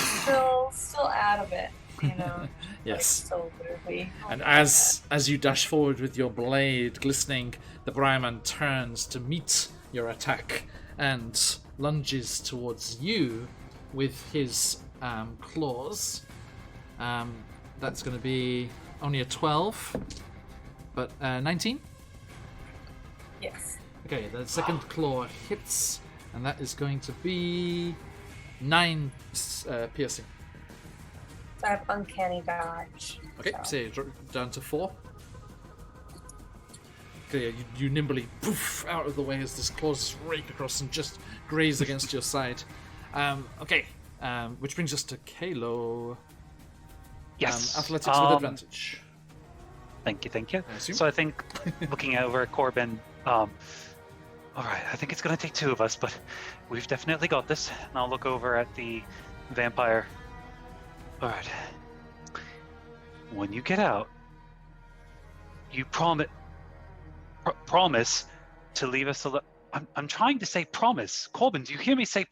still out of it, you know. Yes. Like, so weirdly. And as you dash forward with your blade glistening, the Briarman turns to meet your attack and lunges towards you with his claws. That's going to be only a 12, but 19? Yes. Okay, the second claw hits, and that is going to be 9 piercing. So I have uncanny dodge. Okay, so you drop down to 4. Okay, you nimbly poof out of the way as this claws rake across and just graze against your side. Okay, which brings us to Kalo. Yes. Athletics with advantage. Thank you. I assume. So I think, looking over at Corbin, all right, I think it's going to take 2 of us, but we've definitely got this. And I'll look over at the vampire. All right. When you get out, you promise to leave us alone. I'm trying to say promise. Corbin, do you hear me say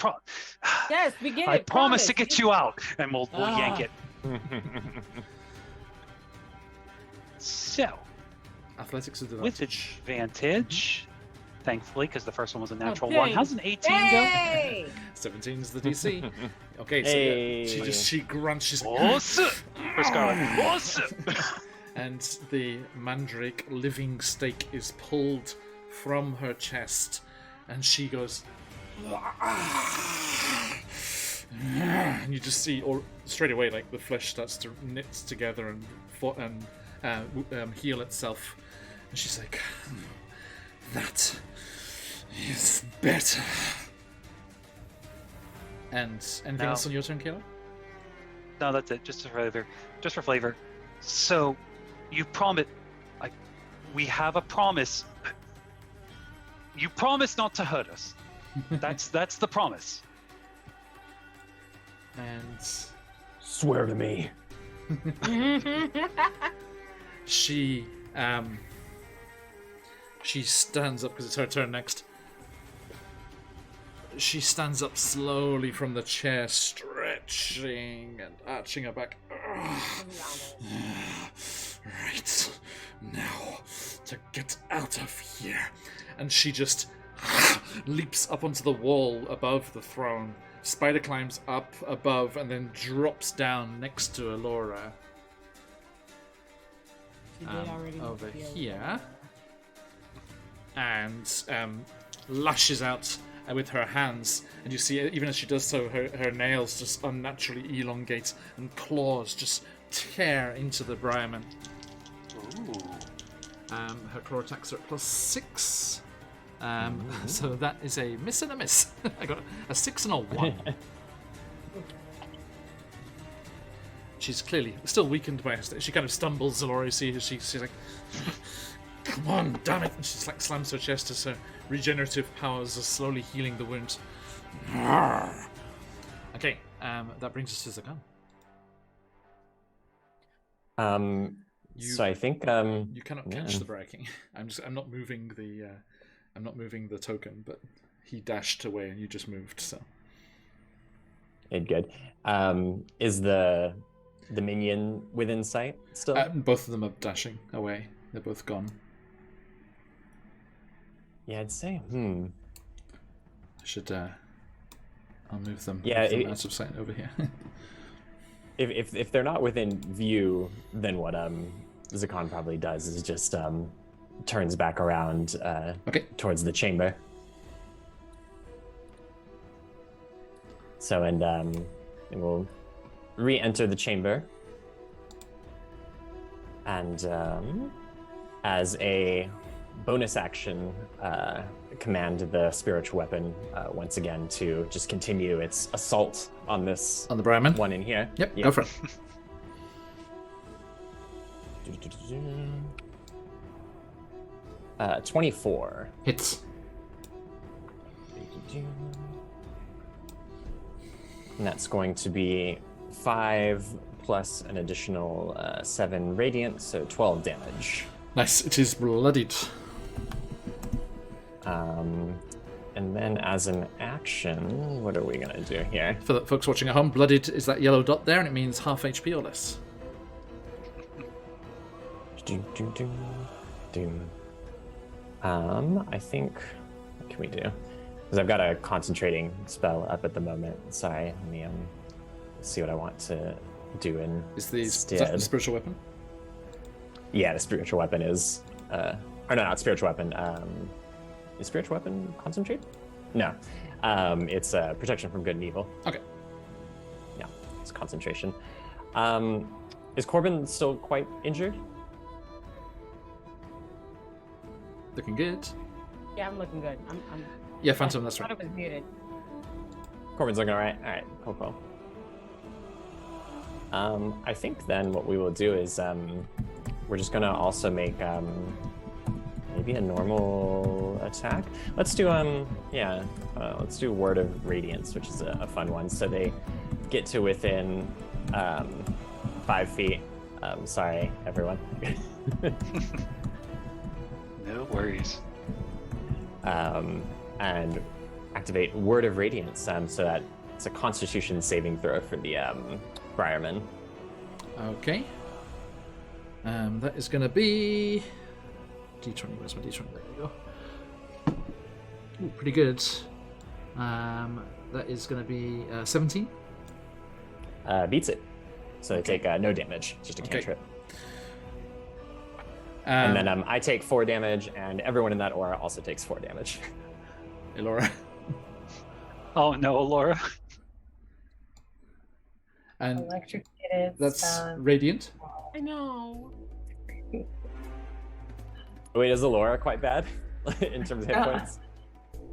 Yes, we get it. I promise to get you out, and we'll yank it. So, Athletics with with advantage. advantage, thankfully, because the first one was a natural dang. 1. How's an 18 Hey! 17 is the DC. Okay, so Hey. she grunts. She's go? Awesome! For Scarlet. Awesome! and the mandrake living stake is pulled from her chest, and she goes. And you just see, or straight away, like the flesh starts to knit together and heal itself. And she's like, "That is better." And anything else on your turn, Kayla? No, that's it. Just for flavor. So, you promise. We have a promise. You promise not to hurt us. That's the promise. And Swear to me. she stands up because it's her turn next. She stands up slowly from the chair, stretching and arching her back. Right, now to get out of here. And she just leaps up onto the wall above the throne. Spider climbs up above and then drops down next to Alora. Over here. And lashes out with her hands, and you see, even as she does so, her nails just unnaturally elongate, and claws just tear into the Briarman. Her claw attacks are at +6. So that is a miss and a miss. I got a 6 and a 1. She's clearly still weakened by her state. She kind of stumbles, Alora, you see, she's like, come on, damn it! And she like slams her chest as her regenerative powers are slowly healing the wound. Okay, that brings us to Zagan. So I think you cannot catch the breaking. I'm not moving the token, but he dashed away and you just moved. So good. Is the minion within sight still? Both of them are dashing away. They're both gone. Yeah, I'd say. I'll move them. Yeah, out of sight over here. if they're not within view, then what Zakan probably does is just turns back around towards the chamber. So and we'll re-enter the chamber, and as a bonus action, command the spiritual weapon once again to just continue its assault on the Briarman one in here. Yep, go for it. 24 hits. And that's going to be 5 plus an additional 7 radiant, so 12 damage. Nice, it is bloodied. And then as an action, what are we going to do here? For the folks watching at home, bloodied is that yellow dot there, and it means half HP or less. I think, what can we do? Because I've got a concentrating spell up at the moment. Sorry, let me see what I want to do instead. Is that the spiritual weapon? Yeah, the spiritual weapon is... or no, not spiritual weapon. Is spiritual weapon concentrate? No. It's protection from good and evil. Okay. Yeah, it's concentration. Is Corbin still quite injured? Looking good. Yeah, I'm looking good. I'm Yeah, Phantom, that's right. I thought it was muted. Corbin's looking all right. All right, cool. I think then what we will do is we're just gonna also make maybe a normal attack. Let's do let's do Word of Radiance, which is a fun one. So they get to within 5 feet. Sorry, everyone. No worries. And activate Word of Radiance, so that it's a Constitution saving throw for the Briarman. Okay. That is going to be D20. Where's my D20? There we go. Ooh, pretty good. That is going to be 17. Beats it. So they take no damage, just a cantrip. And then I take 4 damage, and everyone in that aura also takes 4 damage. Elora. Oh no, Laura. And electrocuted. that's radiant. I know. Wait, is Elora quite bad in terms of hit points?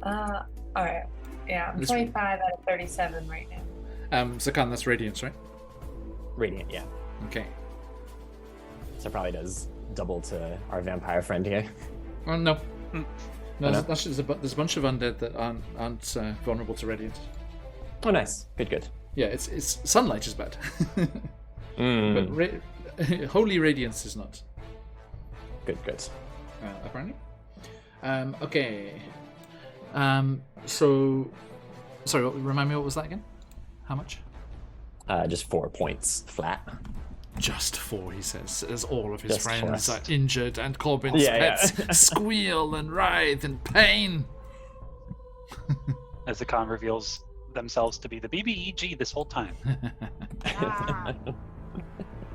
All right. Yeah, I'm 25 out of 37 right now. Zakan, that's radiance, right? Radiant, yeah. Okay. So it probably does double to our vampire friend here. Oh, no. Mm. No, no? that's just there's a bunch of undead that aren't vulnerable to radiant. Oh, nice. Good. Yeah, it's sunlight is bad, Mm. but holy radiance is not. Good. Apparently. Okay. So, sorry. Remind me, what was that again? How much? Just 4 points flat. Just 4, he says, as all of his Just friends four. are injured and Corbin's pets squeal and writhe in pain. As the con reveals themselves to be the BBEG this whole time. Ah,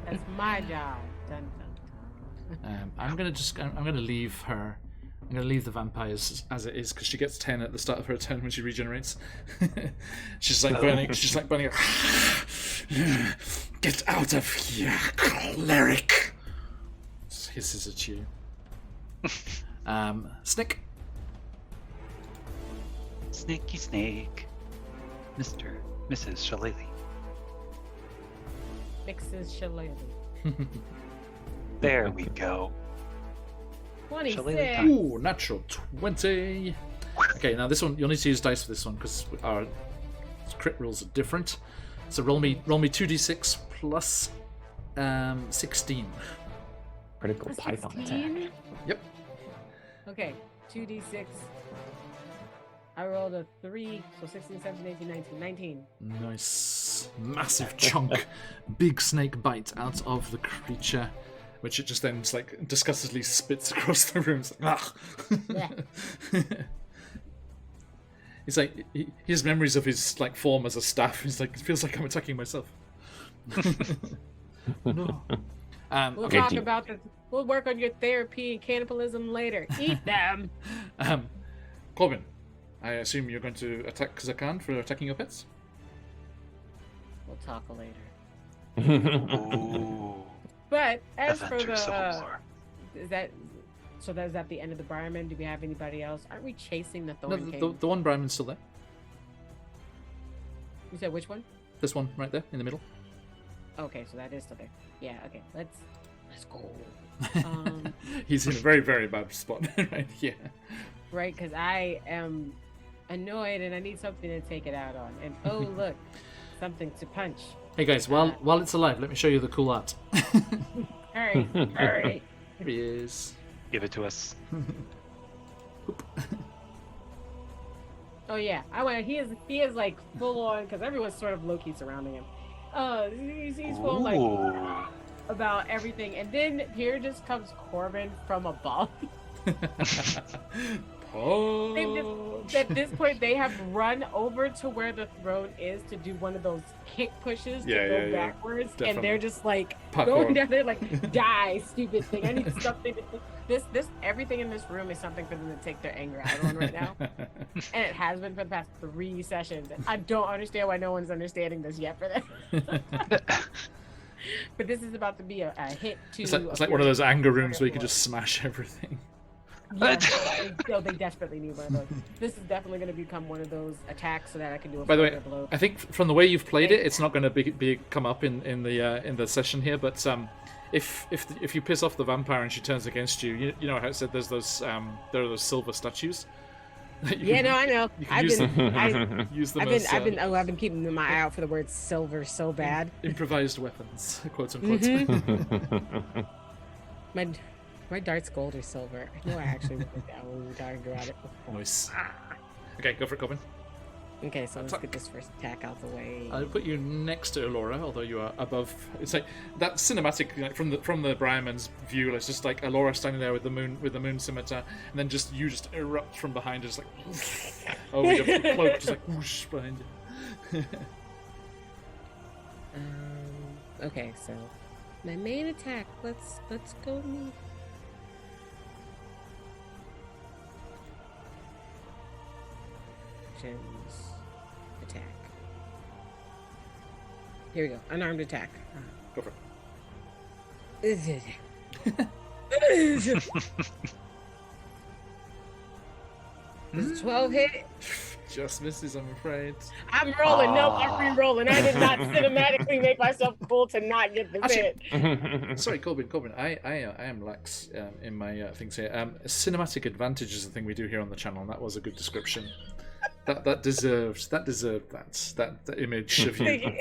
that's my job. Dun, dun, dun. I'm gonna leave her. I'm gonna leave the vampires as it is because she gets 10 at the start of her turn when she regenerates. She's like burning. She's like burning. Get out of here, cleric! Hisses at you. Snick. Sneaky snake. Mrs. Shillelagh. Mixes shillelagh. There we go. 26. Shillelagh. Ooh, natural 20. Okay, now this one you'll need to use dice for this one because our crit rules are different. So roll me 2d6 plus 16. Critical Plus python 16? attack. Yep. Okay, 2d6. I rolled a 3, so 16, 17, 18, 19. 19. Nice. Massive chunk. Big snake bite out of the creature, which it just then like disgustedly spits across the room. It's like, ugh. He's like, he has memories of his like form as a staff. He's like, it feels like I'm attacking myself. No. We'll Okay. talk about this. We'll work on your therapy and cannibalism later. Eat them. Corbin, I assume you're going to attack Zakan for attacking your pets? We'll talk later. Ooh. But as for Avengers Civil the War. is that the end of the Briarman? Do we have anybody else? Aren't we chasing the No, Thorn the King? one Brahmin's still there. You said which one? This one right there in the middle. Okay, so that is still there. Yeah. Okay. Let's go. He's in a very, very bad spot right here. Right, because I am annoyed and I need something to take it out on. And oh look, something to punch. Hey guys, while it's alive, let me show you the cool art. All right. Here he is. Give it to us. Oh yeah, he is like full on because everyone's sort of low key surrounding him. He's full like Ooh. about everything, and then here just comes Corbin from above. At this point, they have run over to where the throne is to do one of those kick pushes to go backwards, Definitely. and they're just like Parkour. going down there like, die, stupid thing. I need something. This everything in this room is something for them to take their anger out on right now, and it has been for the past 3 sessions. I don't understand why no one's understanding this yet for them. But this is about to be a hit to. It's like one of those anger rooms where you can just smash everything. Yes, they desperately need one of those. This is definitely going to become one of those attacks so that I can do a By the way, further blow. I think from the way you've played it, it's not going to come up in the session here. But if you piss off the vampire and she turns against you, you know how it said there are those silver statues. I know. I've been keeping my eye out for the word silver so bad. Improvised weapons, quote unquote. Mm-hmm. My darts gold or silver. I know I actually wrote that when we were talking about it before. Nice. Okay, go for it, Corbin. Okay, so let's get this first attack out the way. I'll put you next to Elora, although you are above. It's like that cinematic, like from the Briarman's view. It's just like Elora standing there with the moon scimitar, and then you erupt from behind, just like over your cloak, just like whoosh behind you. Okay, so my main attack. Let's go. Attack. Here we go. Unarmed attack. Go for it. Is it? Does 12 hit? Just misses, I'm afraid. I'm rolling. No, I'm re-rolling. I did not cinematically make myself cool to not get this hit. Sorry, Corbin. I am lax in my things here. Cinematic advantage is the thing we do here on the channel, and that was a good description. That deserved that image of you.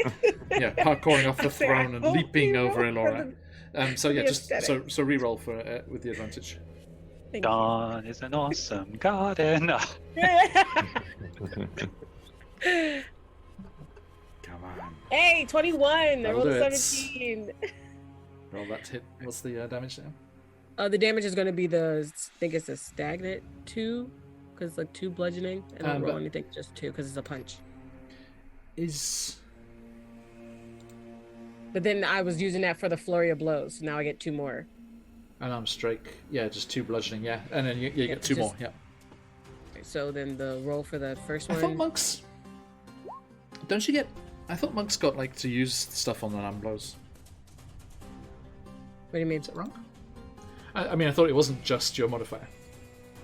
Yeah, parkouring off the throne and leaping over Elora. So yeah, so re-roll for with the advantage. Dawn is an awesome garden. Come on. Hey, 21. I rolled a 17. Roll that hit. What's the damage there? The damage is going to be I think it's a stagnant 2, because it's like 2 bludgeoning. I don't roll anything, just 2, because it's a punch. But then I was using that for the flurry of blows. So now I get 2 more. Unarmed strike. Yeah, just 2 bludgeoning. Yeah, and then you get 2 more. Yeah. So then the roll for the first one. I thought monks. Don't you get? I thought monks got like to use stuff on unarmed blows. What do you mean? Is that wrong? I mean, I thought it wasn't just your modifier.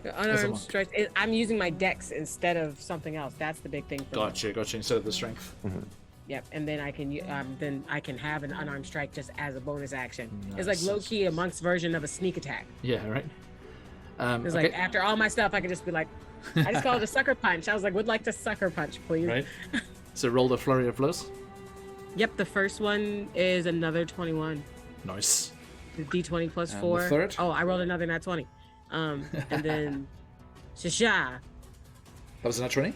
The unarmed strike. I'm using my dex instead of something else. That's the big thing. Gotcha. Instead of the strength. Mm-hmm. Yep, and then I can have an unarmed strike just as a bonus action. Nice. It's like low key a monk's version of a sneak attack. Yeah, right. It's like after all my stuff, I could just be like, I just call it a sucker punch. I was like, would like to sucker punch, please. Right. So roll the flurry of blows. Yep, the first one is another 21. Nice. The D20 plus and 4. The third? Oh, I rolled another nat 20. And then Shasha. That was a nat 20?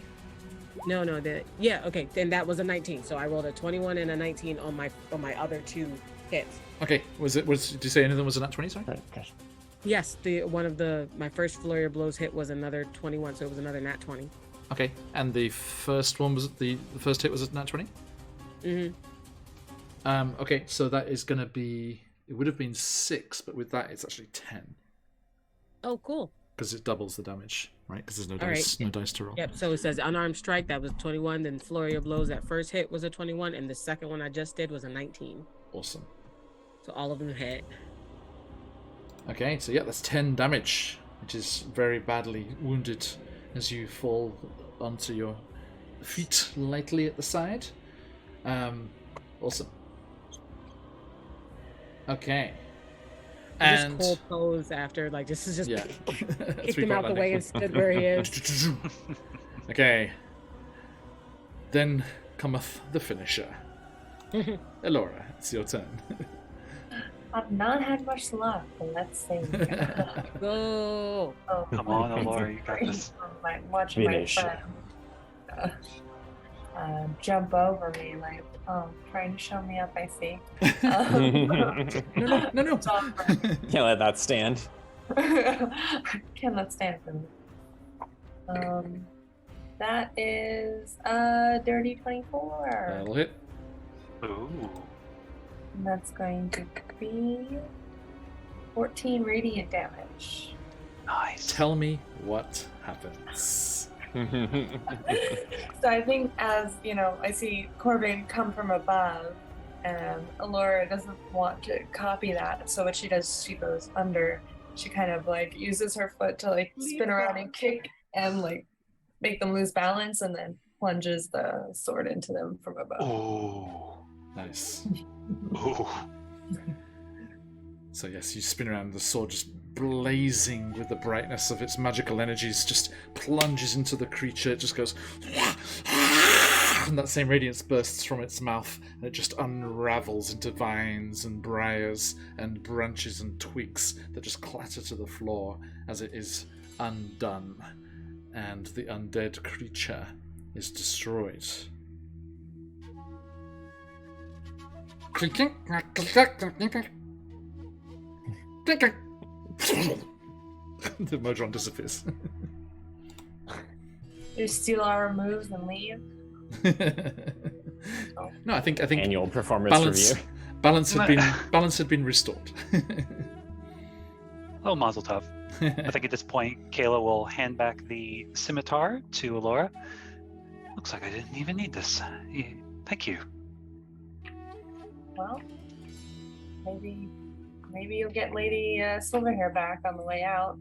No, okay, then that was a 19. So I rolled a 21 and a 19 on my other 2 hits. Okay, did you say anything was a nat 20? Sorry. Okay. Yes, my first flurry of blows hit was another 21, so it was another nat 20. Okay, and the first one was the first hit was a nat 20. Okay, so that is going to be. It would have been 6, but with that, it's actually 10. Oh, cool. Because it doubles the damage, right? Because there's no dice, no dice to roll. Yep. So it says unarmed strike. That was 21. Then flurry of blows. That first hit was a 21, and the second one I just did was a 19. Awesome. So all of them hit. Okay, so yeah, that's 10 damage, which is very badly wounded as you fall onto your feet lightly at the side. Awesome. Okay. And just cold pose after, like, this is just kicked him out the way and stood where he is. Okay. Then cometh the finisher. Elora, it's your turn. I've not had much luck, but let's see. Go. Oh, Come on, Elora, you got this. Watching my friend jump over me, like, trying to show me up, I see. No. Can't let that stand. Can't let stand for me. That is a dirty 24. That'll hit. Ooh. And that's going to be 14 radiant damage. Nice. Tell me what happens. So I think, as you know, I see Corbin come from above, and Elora doesn't want to copy that. So what she does, she goes under. She kind of like uses her foot to like spin around and kick and like make them lose balance, and then plunges the sword into them from above. Oh, Nice. oh. So yes, you spin around, the sword just blazing with the brightness of its magical energies just plunges into the creature. It just goes and that same radiance bursts from its mouth, and it just unravels into vines and briars and branches and twigs that just clatter to the floor as it is undone, and the undead creature is destroyed. The Modron disappears. You steal our moves and leave. No, I think Annual performance review. Balance had been restored. Oh, Mazel Tov. I think at this point, Kayla will hand back the scimitar to Elora. Looks like I didn't even need this. Thank you. Well, maybe you'll get Lady Silverhair back on the way out.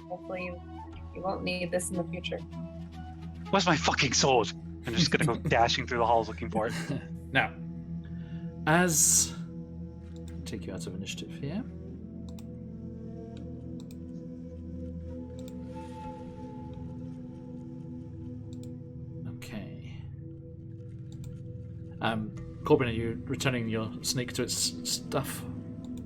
Hopefully you won't need this in the future. Where's my fucking sword? I'm just gonna go dashing through the halls looking for it. Now, as take you out of initiative here. Okay. Corbin, are you returning your snake to its stuff?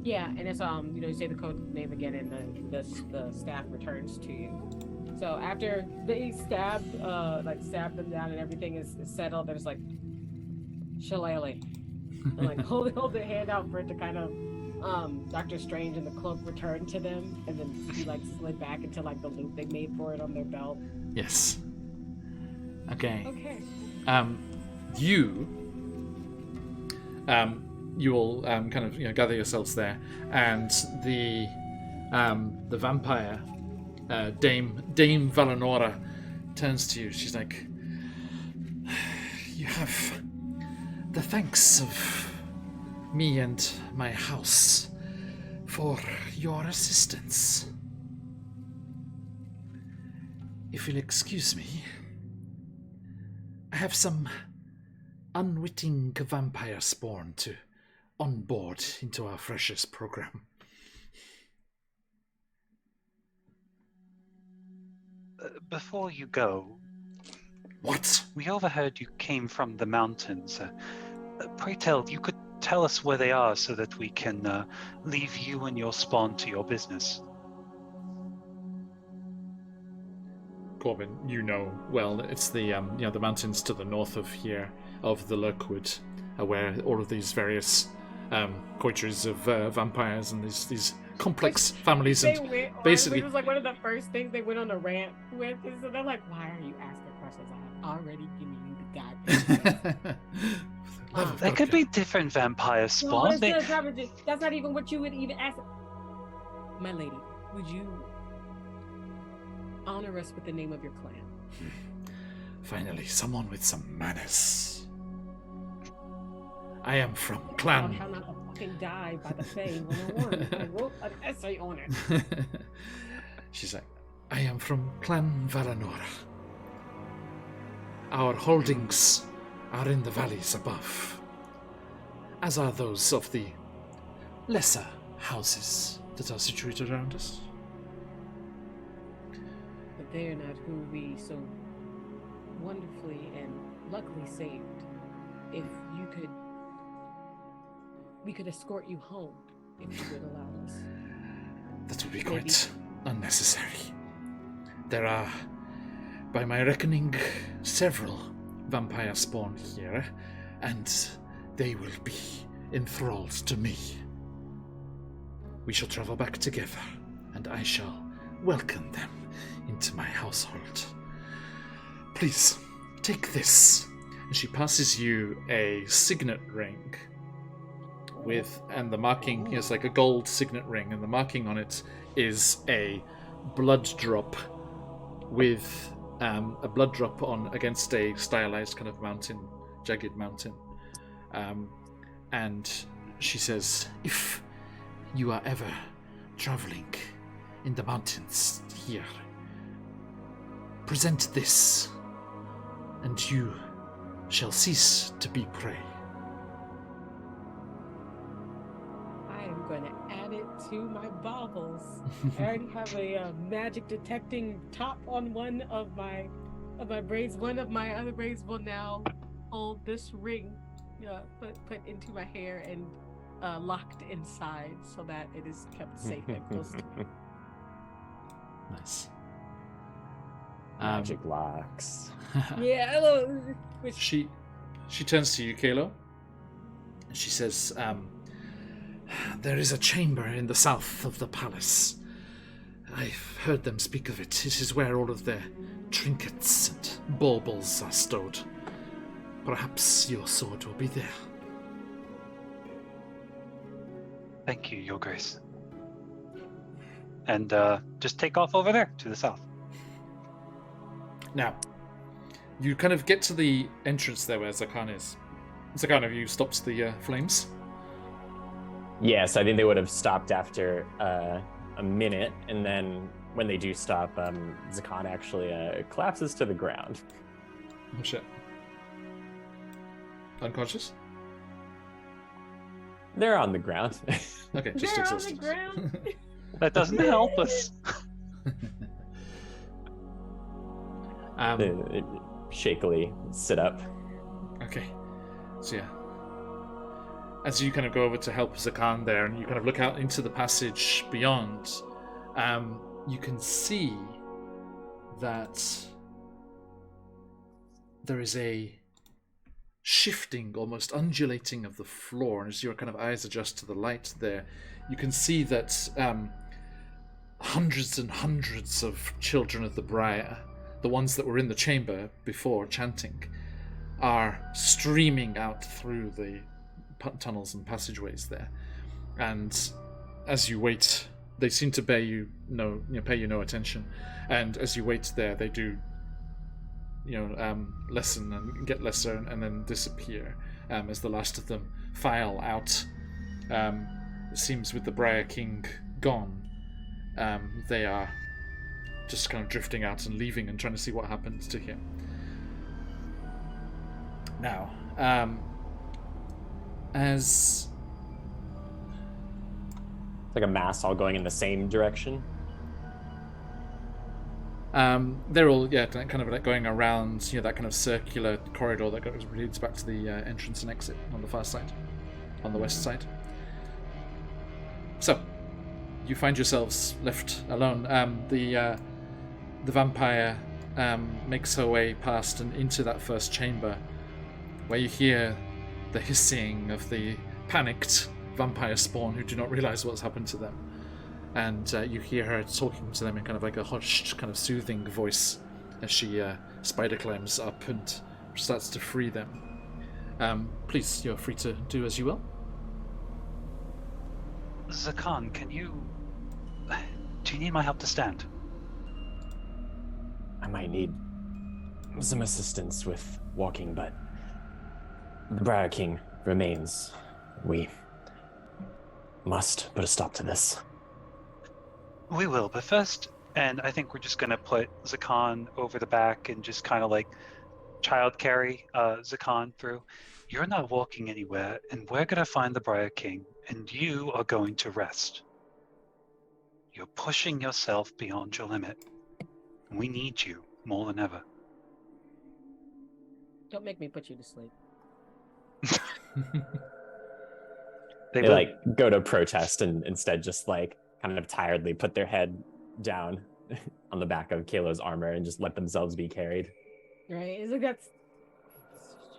Yeah, and it's you say the code name again, and the staff returns to you. So after they stab them down and everything is settled, there's like shillelagh. And like hold the hand out for it to kind of Doctor Strange and the cloak return to them, and then he like slid back into like the loop they made for it on their belt. Yes. Okay. Okay. You will kind of gather yourselves there, and the vampire Dame Valinora turns to you. She's like, "You have the thanks of me and my house for your assistance. If you'll excuse me, I have some unwitting vampire spawn to onboard into our freshest program." Before you go... What? We overheard you came from the mountains. Pray tell, you could tell us where they are so that we can leave you and your spawn to your business. Corbin, well, it's the the mountains to the north of here, of the Lurkwood, where all of these various coteries of vampires and these complex families and basically... It was like one of the first things they went on a rant with, so they're like, "Why are you asking questions? I have already given you the goddamn." There could be different vampire spawn. That's not even what you would even ask. My lady, would you honor us with the name of your clan? Finally, someone with some manners. I am from Clan... How not to fucking die by the Fae 101. I wrote an essay on it. She's like, I am from Clan Valinora. Our holdings are in the valleys above, as are those of the lesser houses that are situated around us. But they are not who we so wonderfully and luckily saved. If you could, we could escort you home if you would allow us. That would be quite unnecessary. There are, by my reckoning, several vampire spawn here, and they will be enthralled to me. We shall travel back together, and I shall welcome them into my household. Please, take this. And she passes you a signet ring and the marking is like a gold signet ring, and the marking on it is a blood drop with a blood drop on against a stylized kind of mountain, jagged mountain. And she says, if you are ever traveling in the mountains here, present this, and you shall cease to be prey. I am going to add it to my baubles. I already have a magic detecting top on one of my braids. One of my other braids will now hold this ring put into my hair and locked inside so that it is kept safe and close to me. Nice. Magic locks. Yeah, hello. She turns to you, Kalo, and she says, there is a chamber in the south of the palace. I've heard them speak of it. It is where all of their trinkets and baubles are stored. Perhaps your sword will be there. Thank you, Your Grace. And just take off over there to the south. Now, you kind of get to the entrance there where Zakan is. Zakan, have you stopped the flames? Yes, I think they would have stopped after a minute, and then when they do stop, Zakan actually collapses to the ground. Oh shit. Unconscious? They're on the ground. Okay, just They're on exhausted. the ground. That doesn't help us. They shakily sit up. Okay. So yeah. As you kind of go over to help Zakan there, and you kind of look out into the passage beyond, you can see that there is a shifting, almost undulating of the floor, and as your kind of eyes adjust to the light there, you can see that hundreds and hundreds of children of the Briar, the ones that were in the chamber before chanting, are streaming out through the tunnels and passageways there. And as you wait, they seem to pay you no attention. And as you wait there, they do, lessen and get lesser and then disappear as the last of them file out. It seems with the Briar King gone, they are just kind of drifting out and leaving and trying to see what happens to him. Now, as Like a mass all going in the same direction. they're all kind of like going around that kind of circular corridor that leads back to the entrance and exit on the far side, on the west side. So you find yourselves left alone. The vampire makes her way past and into that first chamber, where you hear the hissing of the panicked vampire spawn who do not realize what's happened to them. And you hear her talking to them in kind of like a hushed, kind of soothing voice as she spider climbs up and starts to free them. Please, you're free to do as you will. Zakan, do you need my help to stand? I might need some assistance with walking, but the Briar King remains. We must put a stop to this. We will, but first, and I think we're just going to put Zakan over the back and just kind of like child carry Zakan through. You're not walking anywhere, and we're going to find the Briar King, and you are going to rest. You're pushing yourself beyond your limit. And we need you more than ever. Don't make me put you to sleep. They like go to protest and instead just like kind of tiredly put their head down on the back of Kalo's armor and just let themselves be carried. Right? It's like that's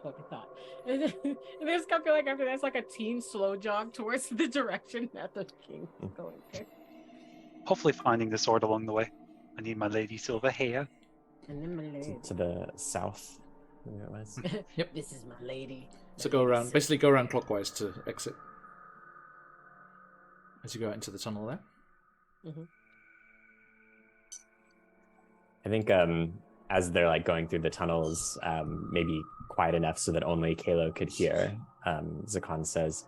what I thought. And then I just feel like after that's like a team slow jog towards the direction that the king is going to. Hopefully finding the sword along the way. I need my Lady Silver here. And then my lady. To the south. I think that was. Yep. This is my lady. So go around, basically go around clockwise to exit. As you go out into the tunnel there. Mm-hmm. I think as they're like going through the tunnels, maybe quiet enough so that only Kalo could hear, Zakan says,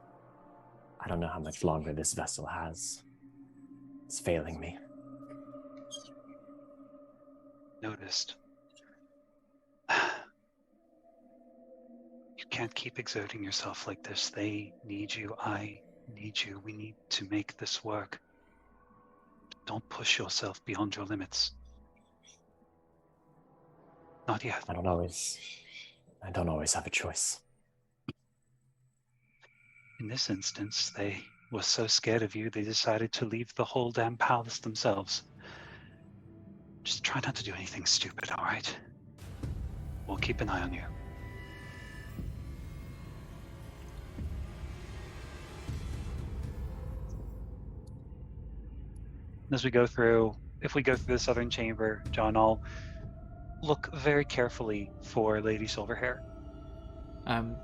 I don't know how much longer this vessel has. It's failing me. Noticed. You can't keep exerting yourself like this. They need you. I need you. We need to make this work. Don't push yourself beyond your limits. Not yet. I don't always have a choice. In this instance, they were so scared of you, they decided to leave the whole damn palace themselves. Just try not to do anything stupid, all right? We'll keep an eye on you. As we go through, if we go through the southern chamber, John, I'll look very carefully for Lady Silverhair. Yeah,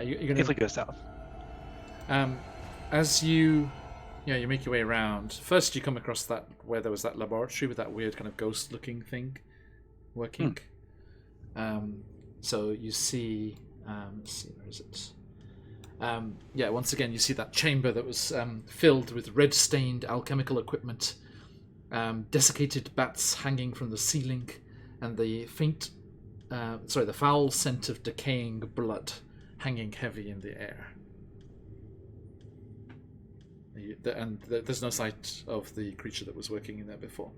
you're gonna. If we go south. As you make your way around. First, you come across that where there was that laboratory with that weird kind of ghost-looking thing working. So you see. Let's see, where is it? Once again, you see that chamber that was filled with red-stained alchemical equipment, desiccated bats hanging from the ceiling, and the faint the foul scent of decaying blood hanging heavy in the air. And there's no sight of the creature that was working in there before.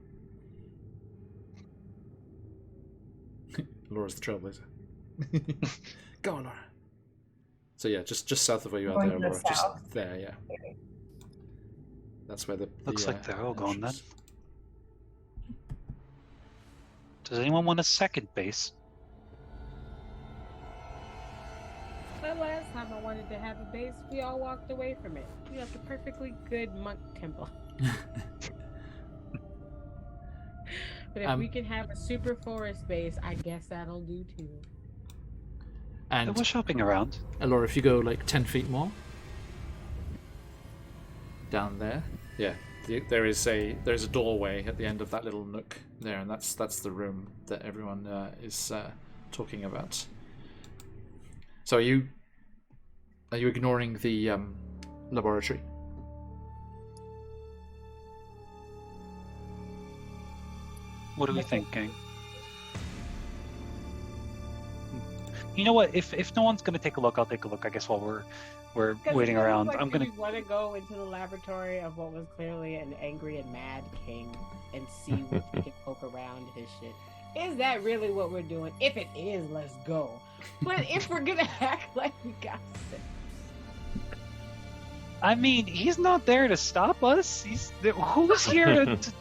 Laura's the trailblazer. Go on, Laura. So yeah, just south of where you are there, Laura. Just there, yeah. That's where the Looks like they're all gone then. entrance- Does anyone want a second base? The last time I wanted to have a base, we all walked away from it. You have the perfectly good monk temple. But if we can have a super forest base, I guess that'll do too. And We're shopping around. Laura, if you go like 10 feet more down there, yeah, there's a doorway at the end of that little nook there, and that's the room that everyone is talking about. So are you ignoring the laboratory? What are we thinking? You know what? If no one's gonna take a look, I'll take a look. I guess while we're waiting around, Like, I'm gonna. We want to go into the laboratory of what was clearly an angry and mad king and see if we can poke around his shit. Is that really what we're doing? If it is, let's go. But if we're gonna act like we got sense. I mean, he's not there to stop us. Who's here to?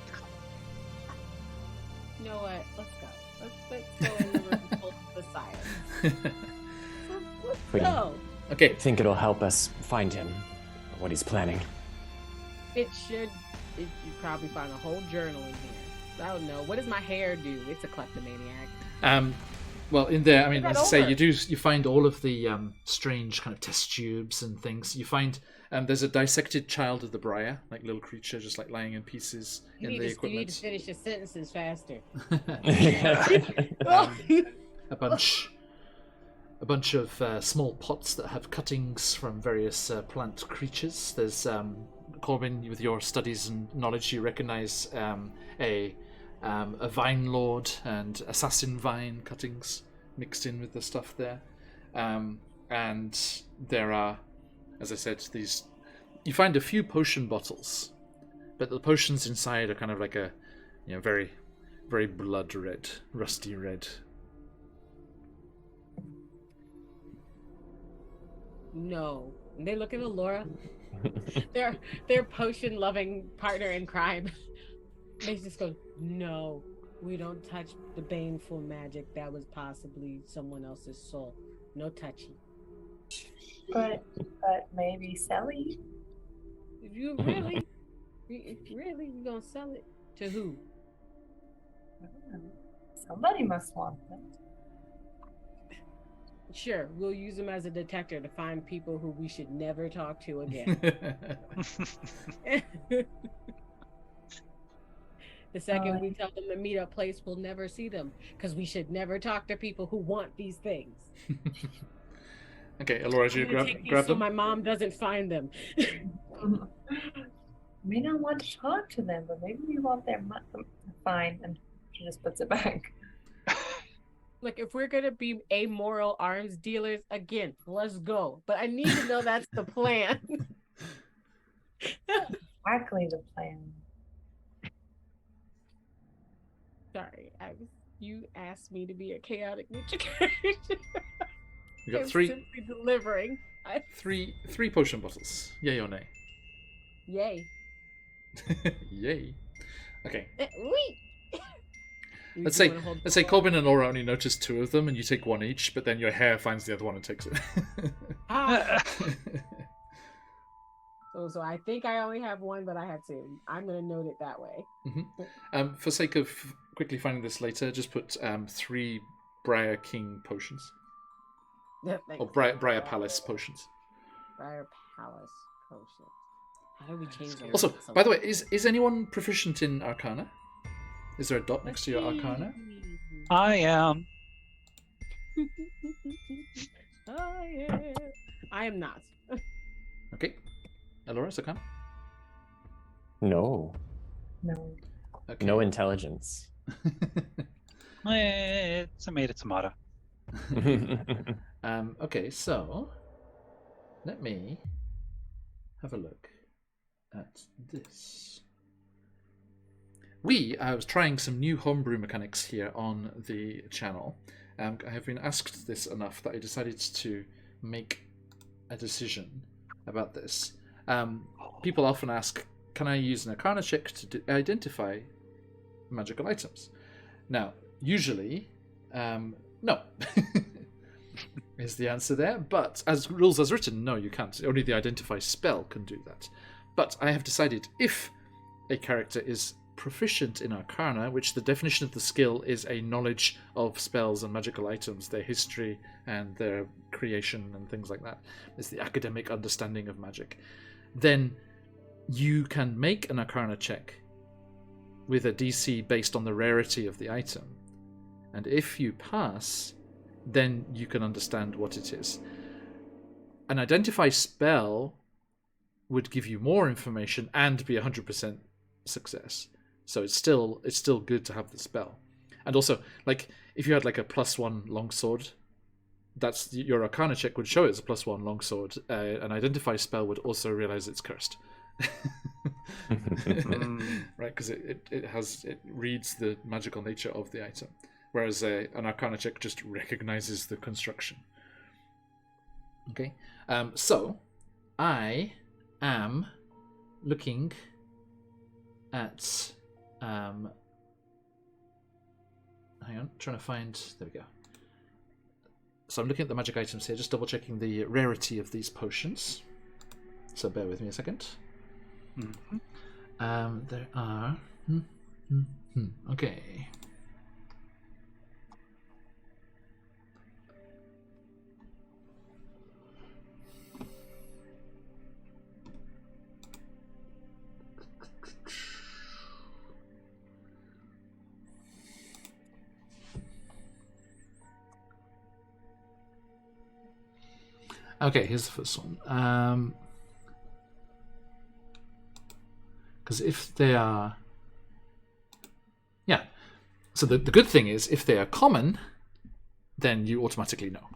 You know what? Let's go. Let's go in the room full of silence. Let's go. Okay. I think it'll help us find him, what he's planning. It should. You probably find a whole journal in here. I don't know. What does my hair do? It's a kleptomaniac. Well, in there, I mean, Is as that I say, over? you find all of the strange kind of test tubes and things. You find there's a dissected child of the briar, like little creature, just like lying in pieces You in need the to equipment. finish your sentences faster. A bunch of small pots that have cuttings from various plant creatures. There's Corbin, with your studies and knowledge, you recognize a vine lord and assassin vine cuttings mixed in with the stuff there. And there are, as I said, these. You find a few potion bottles, but the potions inside are kind of like a, very, very blood red, rusty red. No. And they look at Laura. Their potion loving partner in crime. They just go, no, we don't touch the baneful magic. That was possibly someone else's soul. No touchy. But maybe Sally. You really? Really? You gonna sell it? To who? I don't know. Somebody must want them. Sure, we'll use them as a detector to find people who we should never talk to again. The second we tell them to meet a place, we'll never see them because we should never talk to people who want these things. Okay, Elora, you I'm gonna grab take these so them. my mom doesn't find them. May not want to talk to them, but maybe we want their money. Fine, and she just puts it back. Like, if we're gonna be amoral arms dealers again, let's go. But I need to know that's the plan. Exactly the plan. Sorry, you asked me to be a chaotic ninja character. We got I'm three simply delivering. three potion bottles. Yay or nay? Yay. Yay. Okay. Wait. Let's say Corbin and Laura only notice two of them, and you take one each, but then your hair finds the other one and takes it. So I think I only have one, but I had two. I'm gonna note it that way. Mm-hmm. For sake of quickly finding this later, just put 3 Briar King potions. Or Briar Palace potions. Briar Palace potion. How do we change that? Also, by the way, is anyone proficient in Arcana? Is there a dot next to your Arcana? I am. I am not. Okay. Elora's Arcana? No. No. Okay. No intelligence. It's a tomato. Okay, so let me have a look at this. I was trying some new homebrew mechanics here on the channel. I have been asked this enough that I decided to make a decision about this. People often ask, can I use an Arcana check to identify magical items? Now, usually, no. Is the answer there. But as rules as written, no, you can't. Only the identify spell can do that. But I have decided if a character is proficient in Arcana, which the definition of the skill is a knowledge of spells and magical items, their history and their creation and things like that, is the academic understanding of magic, then you can make an Arcana check with a DC based on the rarity of the item. And if you pass, then you can understand what it is. An identify spell would give you more information and be 100% success. So it's still good to have the spell. And also, like, if you had like a +1 longsword, that's your Arcana check would show it's a +1 longsword. An identify spell would also realize it's cursed. Right, because it reads the magical nature of the item, whereas an Arcana check just recognizes the construction. Okay, so I am looking at hang on, trying to find, there we go. So I'm looking at the magic items here, just double checking the rarity of these potions. So bear with me a second. Mm-hmm. There are okay. Okay, here's the first one. Because if they are... Yeah. So the good thing is, if they are common, then you automatically know.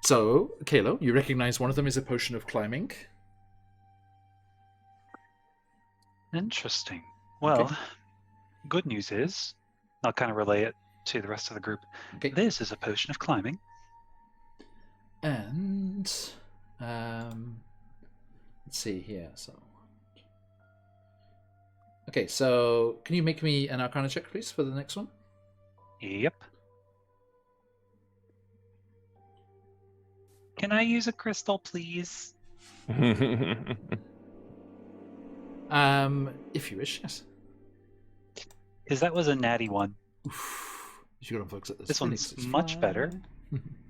So, Kalo, you recognize one of them is a potion of climbing. Interesting. Well, Okay. Good news is, I'll kind of relay it to the rest of the group. Okay. This is a potion of climbing. And let's see here. So, okay. So, can you make me an Arcana check, please, for the next one? Yep. Can I use a crystal, please? If you wish, yes. Because that was a natty one. Oof. You should go and focus at this. This one's much better.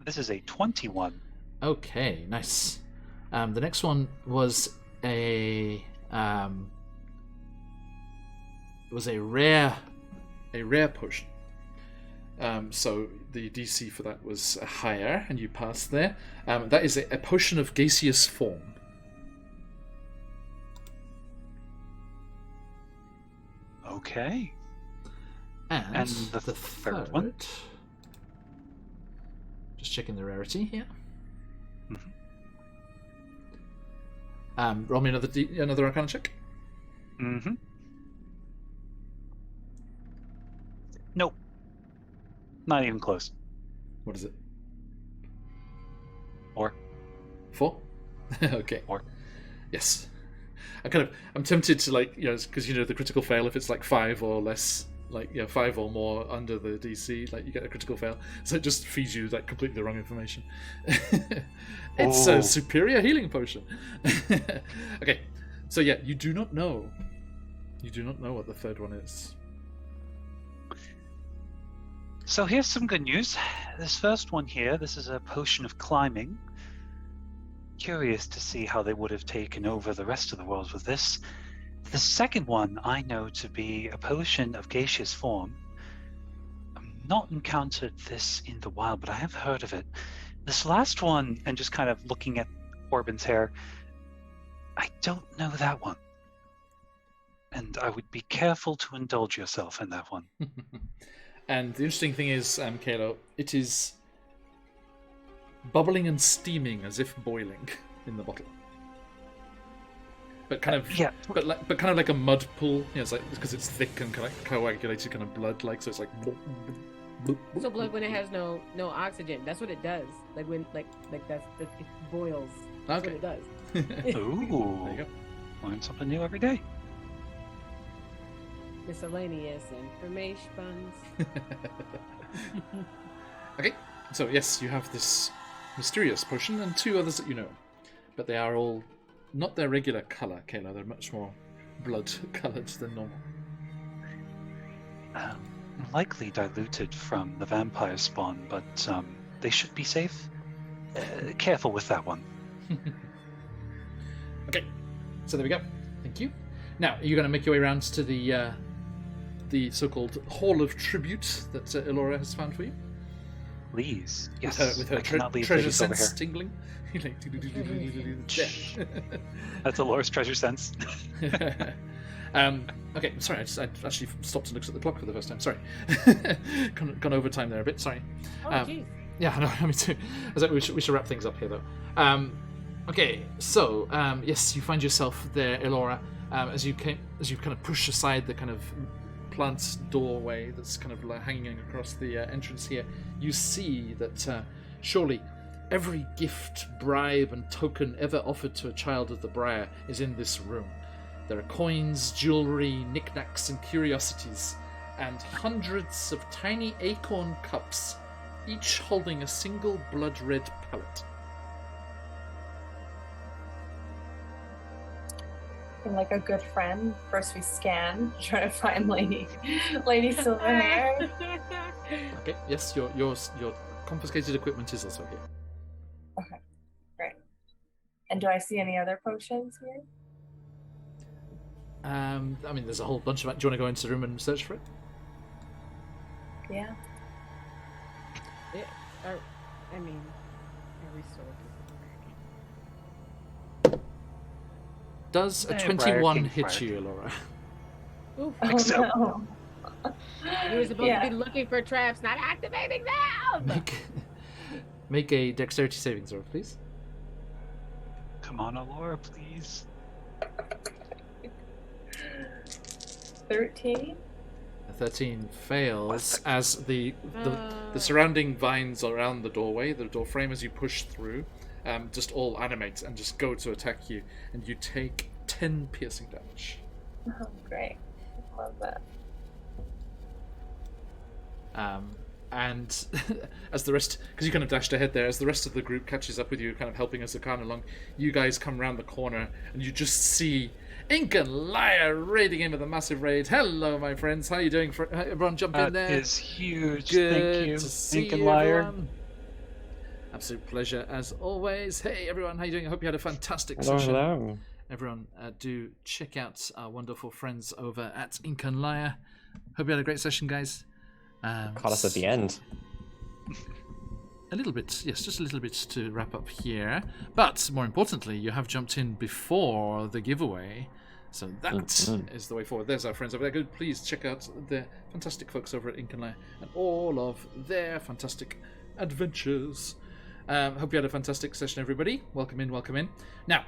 This is a 21. Okay, nice. The next one was a rare potion. So the DC for that was higher, and you passed there. That is a potion of gaseous form. Okay. And the third one? Just checking the rarity here. Mm-hmm. Roll me another Arcana check. Mm-hmm. Nope. Not even close. What is it? 4. 4? Okay. 4. Yes. I'm tempted to, like, because the critical fail, if it's like 5 or less, like 5 or more under the DC, like you get a critical fail. So it just feeds you like completely the wrong information. It's a superior healing potion. Okay, so yeah, you do not know what the third one is. So here's some good news. This first one here, this is a potion of climbing. Curious to see how they would have taken over the rest of the world with this. The second one I know to be a potion of gaseous form. I've not encountered this in the wild, but I have heard of it. This last one, and just kind of looking at Corbin's hair, I don't know that one. And I would be careful to indulge yourself in that one. And the interesting thing is, Kalo, it is bubbling and steaming as if boiling in the bottle. But kind of, but kind of like a mud pool. You know, it's like because it's thick and kind of coagulated, kind of blood, like so. It's like. So blood when it has no oxygen. That's what it does. Like when it boils. That's what it does. Ooh. There you go. Learn something new every day. Miscellaneous information. Okay, so yes, you have this mysterious potion and 2 others that you know, but they are all not their regular colour, Kayla. They're much more blood-coloured than normal. Likely diluted from the vampire spawn, but they should be safe. Careful with that one. Okay, so there we go. Thank you. Now, are you going to make your way around to the so-called Hall of Tribute that Elora has found for you? Please. Yes. With her treasure sense tingling. That's Elora's treasure sense. Okay, sorry, I actually stopped and looked at the clock for the first time. Sorry. Gone over time there a bit, sorry. Oh, jeez. Yeah, no, me too. I was like, we should wrap things up here, though. Okay, so, yes, you find yourself there, Elora, as you kind of push aside the kind of plant doorway that's kind of like hanging across the entrance here. You see that surely every gift, bribe, and token ever offered to a child of the Briar is in this room. There are coins, jewelry, knickknacks, and curiosities, and hundreds of tiny acorn cups, each holding a single blood-red pellet. And like a good friend, first we scan, try to find Lady Silverhair. Okay, yes, your confiscated equipment is also here. Okay, great. And do I see any other potions here? I mean, there's a whole bunch of. Do you want to go into the room and search for it? Yeah. I mean, every sword is Does a 21 hit you, Laura? Oof. Oh, no. You were supposed to be looking for traps, not activating them! Make a dexterity saving throw, please. Come on, Laura, please. 13? 13 fails as the surrounding vines around the doorway, the door frame as you push through, just all animate and just go to attack you, and you take 10 piercing damage. Oh, great. Love that. And as the rest, because you kind of dashed ahead there, as the rest of the group catches up with you, kind of helping Azarkan along, you guys come around the corner and you just see Ink and Lyre raiding in with a massive raid. Hello, my friends. How are you doing? Everyone jump in there. That is huge. Good Thank you, to see Ink and Lyre. Everyone. Absolute pleasure as always. Hey, everyone. How are you doing? I hope you had a fantastic Hello, session. hello. Everyone, do check out our wonderful friends over at Ink and Lyre. Hope you had a great session, guys. Caught us at the end. A little bit, yes, just a little bit to wrap up here. But more importantly, you have jumped in before the giveaway. So that is the way forward. There's our friends over there. Good. Please check out the fantastic folks over at Ink and Lyre and all of their fantastic adventures. Hope you had a fantastic session, everybody. Welcome in, welcome in. Now,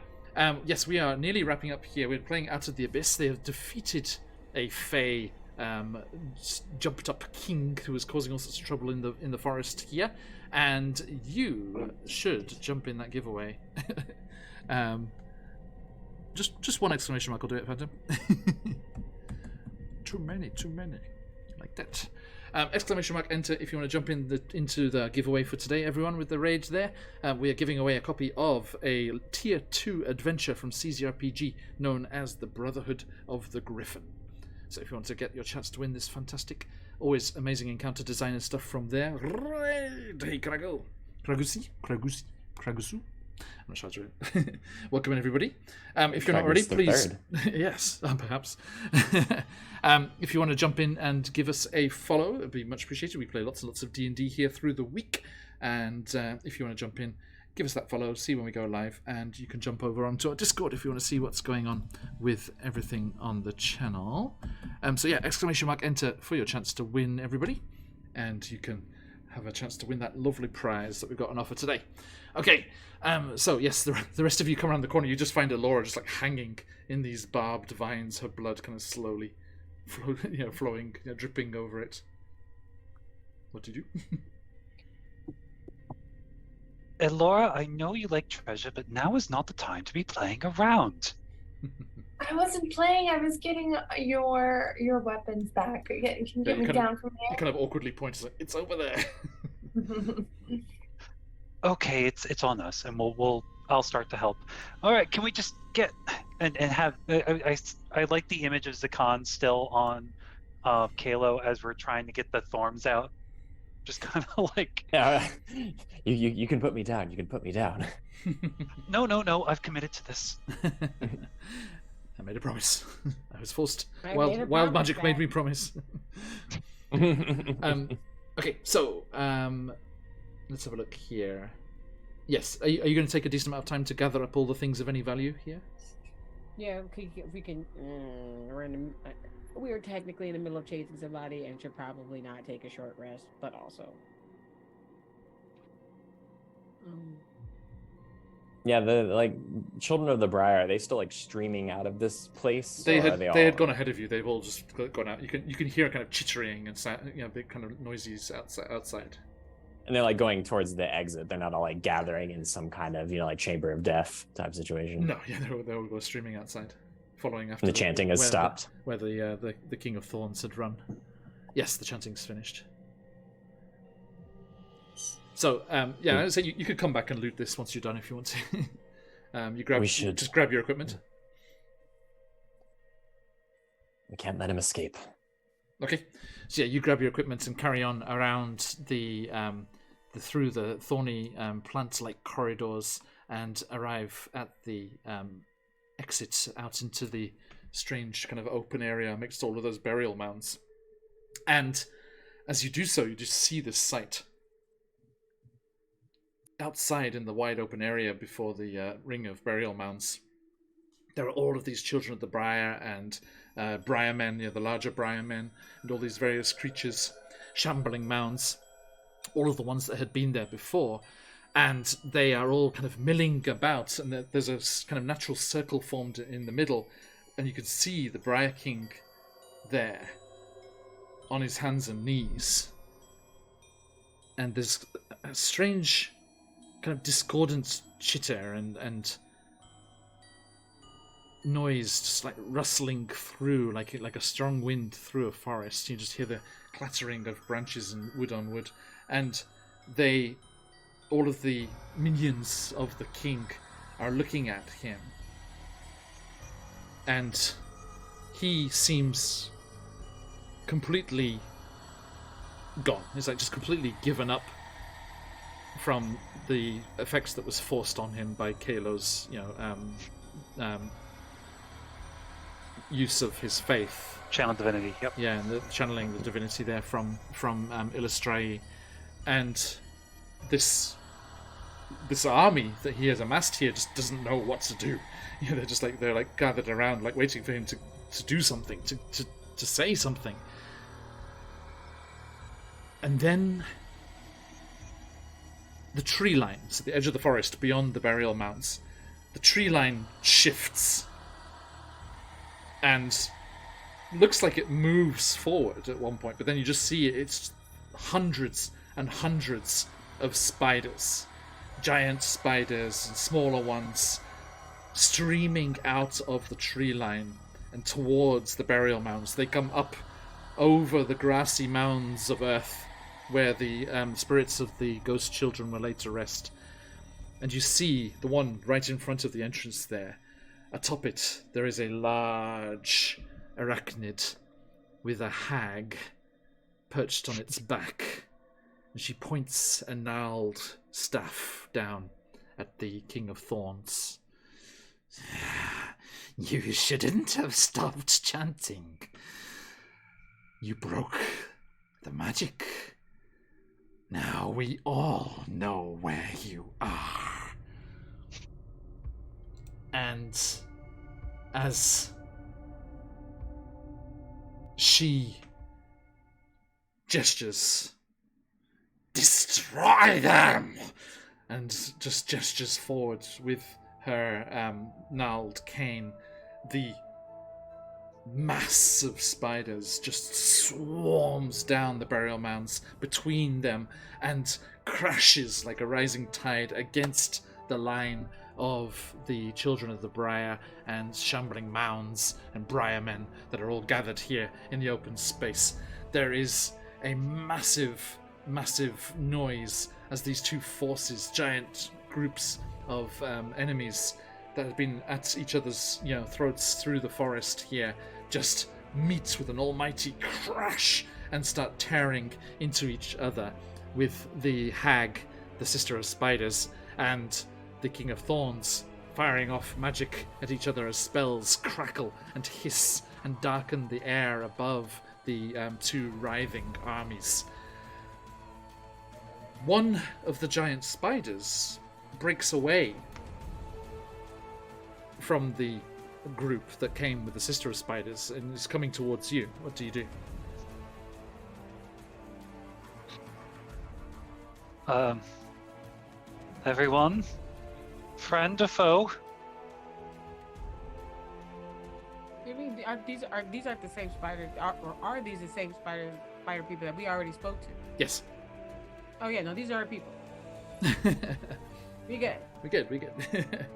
yes, we are nearly wrapping up here. We're playing Out of the Abyss. They have defeated a Fey jumped up king who was causing all sorts of trouble in the forest here, and you should jump in that giveaway. Just one exclamation mark will do it, Phantom. Too many, like that. Exclamation mark enter if you want to jump into the giveaway for today, everyone, with the raid there. We are giving away a copy of a tier 2 adventure from CZRPG known as the Brotherhood of the Griffin. So if you want to get your chance to win this fantastic, always amazing encounter design and stuff from there, hey, Kragusu? I'm not sure how to do it. Welcome in, everybody. If you're not already, please... yes, perhaps. If you want to jump in and give us a follow, it would be much appreciated. We play lots and lots of D&D here through the week. And if you want to jump in, give us that follow, see when we go live, and you can jump over onto our Discord if you want to see what's going on with everything on the channel. So yeah, !enter for your chance to win, everybody, and you can have a chance to win that lovely prize that we've got on offer today. Okay, so yes, the rest of you come around the corner. You just find Elora just like hanging in these barbed vines, her blood kind of slowly flowing, dripping over it. What do you do? Elora, I know you like treasure, but now is not the time to be playing around. I wasn't playing. I was getting your weapons back. Can you get me down from here? You kind of awkwardly point, like, it's over there. Okay, it's on us, and I'll start to help. All right, can we just get and have? I like the image of Zakan still on Kalo as we're trying to get the thorns out. Just kind of like, yeah, you can put me down. You can put me down. No. I've committed to this. I made a promise. I was forced. Wild magic made me promise. Okay, so let's have a look here. Yes, are you going to take a decent amount of time to gather up all the things of any value here? Yeah, we can. We are technically in the middle of chasing somebody and should probably not take a short rest, but also. Yeah, the children of the Briar, are they still like streaming out of this place? They had gone ahead of you. They've all just gone out. You can hear kind of chittering and big kind of noises outside. And they're like going towards the exit. They're not all like gathering in some kind of like chamber of death type situation. No, yeah, they all go streaming outside, following after. The chanting has stopped. Where the King of Thorns had run. Yes, the chanting's finished. So, I'd say you could come back and loot this once you're done if you want to. Just grab your equipment. We can't let him escape. Okay, so yeah, you grab your equipment and carry on around through the thorny plant-like corridors and arrive at the exit out into the strange kind of open area amidst all of those burial mounds. And as you do so, you just see this sight. Outside in the wide open area before the ring of burial mounds, there are all of these children of the Briar and Briar men, the larger Briar men, and all these various creatures, shambling mounds, all of the ones that had been there before, and they are all kind of milling about, and there's a kind of natural circle formed in the middle, and you can see the Briar King there, on his hands and knees, and there's a strange kind of discordant chitter and noise just like rustling through like a strong wind through a forest. You just hear the clattering of branches and wood on wood, and all of the minions of the king are looking at him, and he seems completely gone. He's like just completely given up from the effects that was forced on him by Kalo's, use of his faith. Channel divinity, yep. Yeah, and channeling the divinity there from Illustrae. And this army that he has amassed here just doesn't know what to do. They're like gathered around, like waiting for him to do something, to say something. And then the tree lines at the edge of the forest beyond the burial mounds, the tree line shifts and looks like it moves forward at one point, but then you just see it's hundreds and hundreds of spiders, giant spiders and smaller ones, streaming out of the tree line and towards the burial mounds. They come up over the grassy mounds of earth where the spirits of the ghost children were laid to rest. And you see the one right in front of the entrance there. Atop it, there is a large arachnid with a hag perched on its back. And she points a gnarled staff down at the King of Thorns. You shouldn't have stopped chanting. You broke the magic. Now we all know where you are. And as she gestures, "Destroy them!" and just gestures forward with her gnarled cane, the mass of spiders just swarms down the burial mounds between them and crashes like a rising tide against the line of the children of the briar and shambling mounds and briar men that are all gathered here in the open space. There is a massive noise as these two forces, giant groups of enemies that have been at each other's throats through the forest here, just meet with an almighty crash and start tearing into each other, with the hag, the sister of spiders, and the King of Thorns firing off magic at each other as spells crackle and hiss and darken the air above the two writhing armies. One of the giant spiders breaks away from the group that came with the sister of spiders and is coming towards you. What do you do? Everyone, friend or foe? You mean these aren't the same spiders? Are these the same spider people that we already spoke to? Yes. Oh yeah, no, these are our people. We good. We good.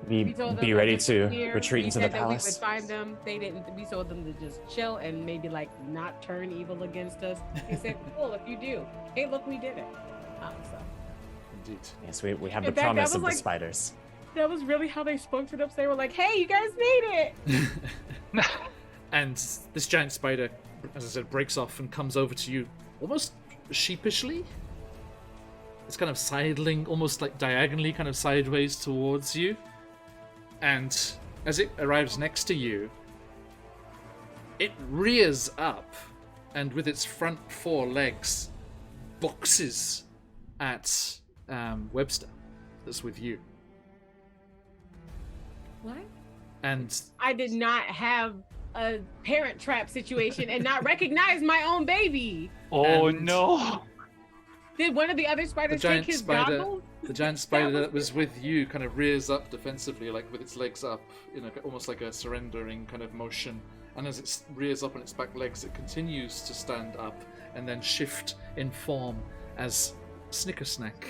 We told them Be ready to to retreat into the palace. We would find them. They didn't. We told them to just chill and maybe like not turn evil against us. They said, "Cool, if you do." Hey, look, we did it. So. Indeed. Yes, we have the In fact, promise of like, the spiders. That was really how they spoke to them. So they were like, "Hey, you guys made it." And this giant spider, as I said, breaks off and comes over to you almost sheepishly. It's kind of sidling, almost like diagonally, kind of sideways towards you. And as it arrives next to you, it rears up and with its front four legs boxes at Webster that's with you. What? And I did not have a parent trap situation and not recognize my own baby. Oh And- no! Did one of the other spiders take his goggles? The giant spider that was with you kind of rears up defensively, like with its legs up, almost like a surrendering kind of motion. And as it rears up on its back legs, it continues to stand up and then shift in form as Snickersnack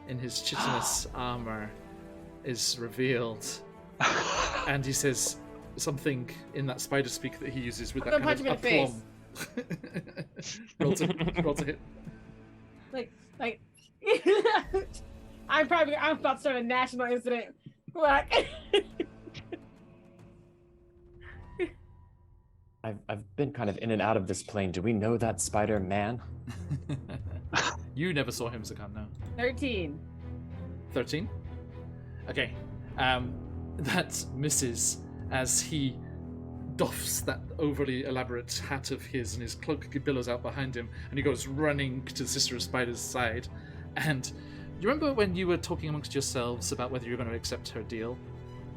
in his chitinous armor is revealed. And he says something in that spider speak that he uses with that kind of aplomb. roll to hit. Like, I'm about to start a national incident. Like, I've been kind of in and out of this plane. Do we know that spider man? You never saw him, Zakan, no. 13. 13? Okay. That misses as he doffs that overly elaborate hat of his and his cloak billows out behind him and he goes running to the Sister of Spider's side. And you remember when you were talking amongst yourselves about whether you were going to accept her deal?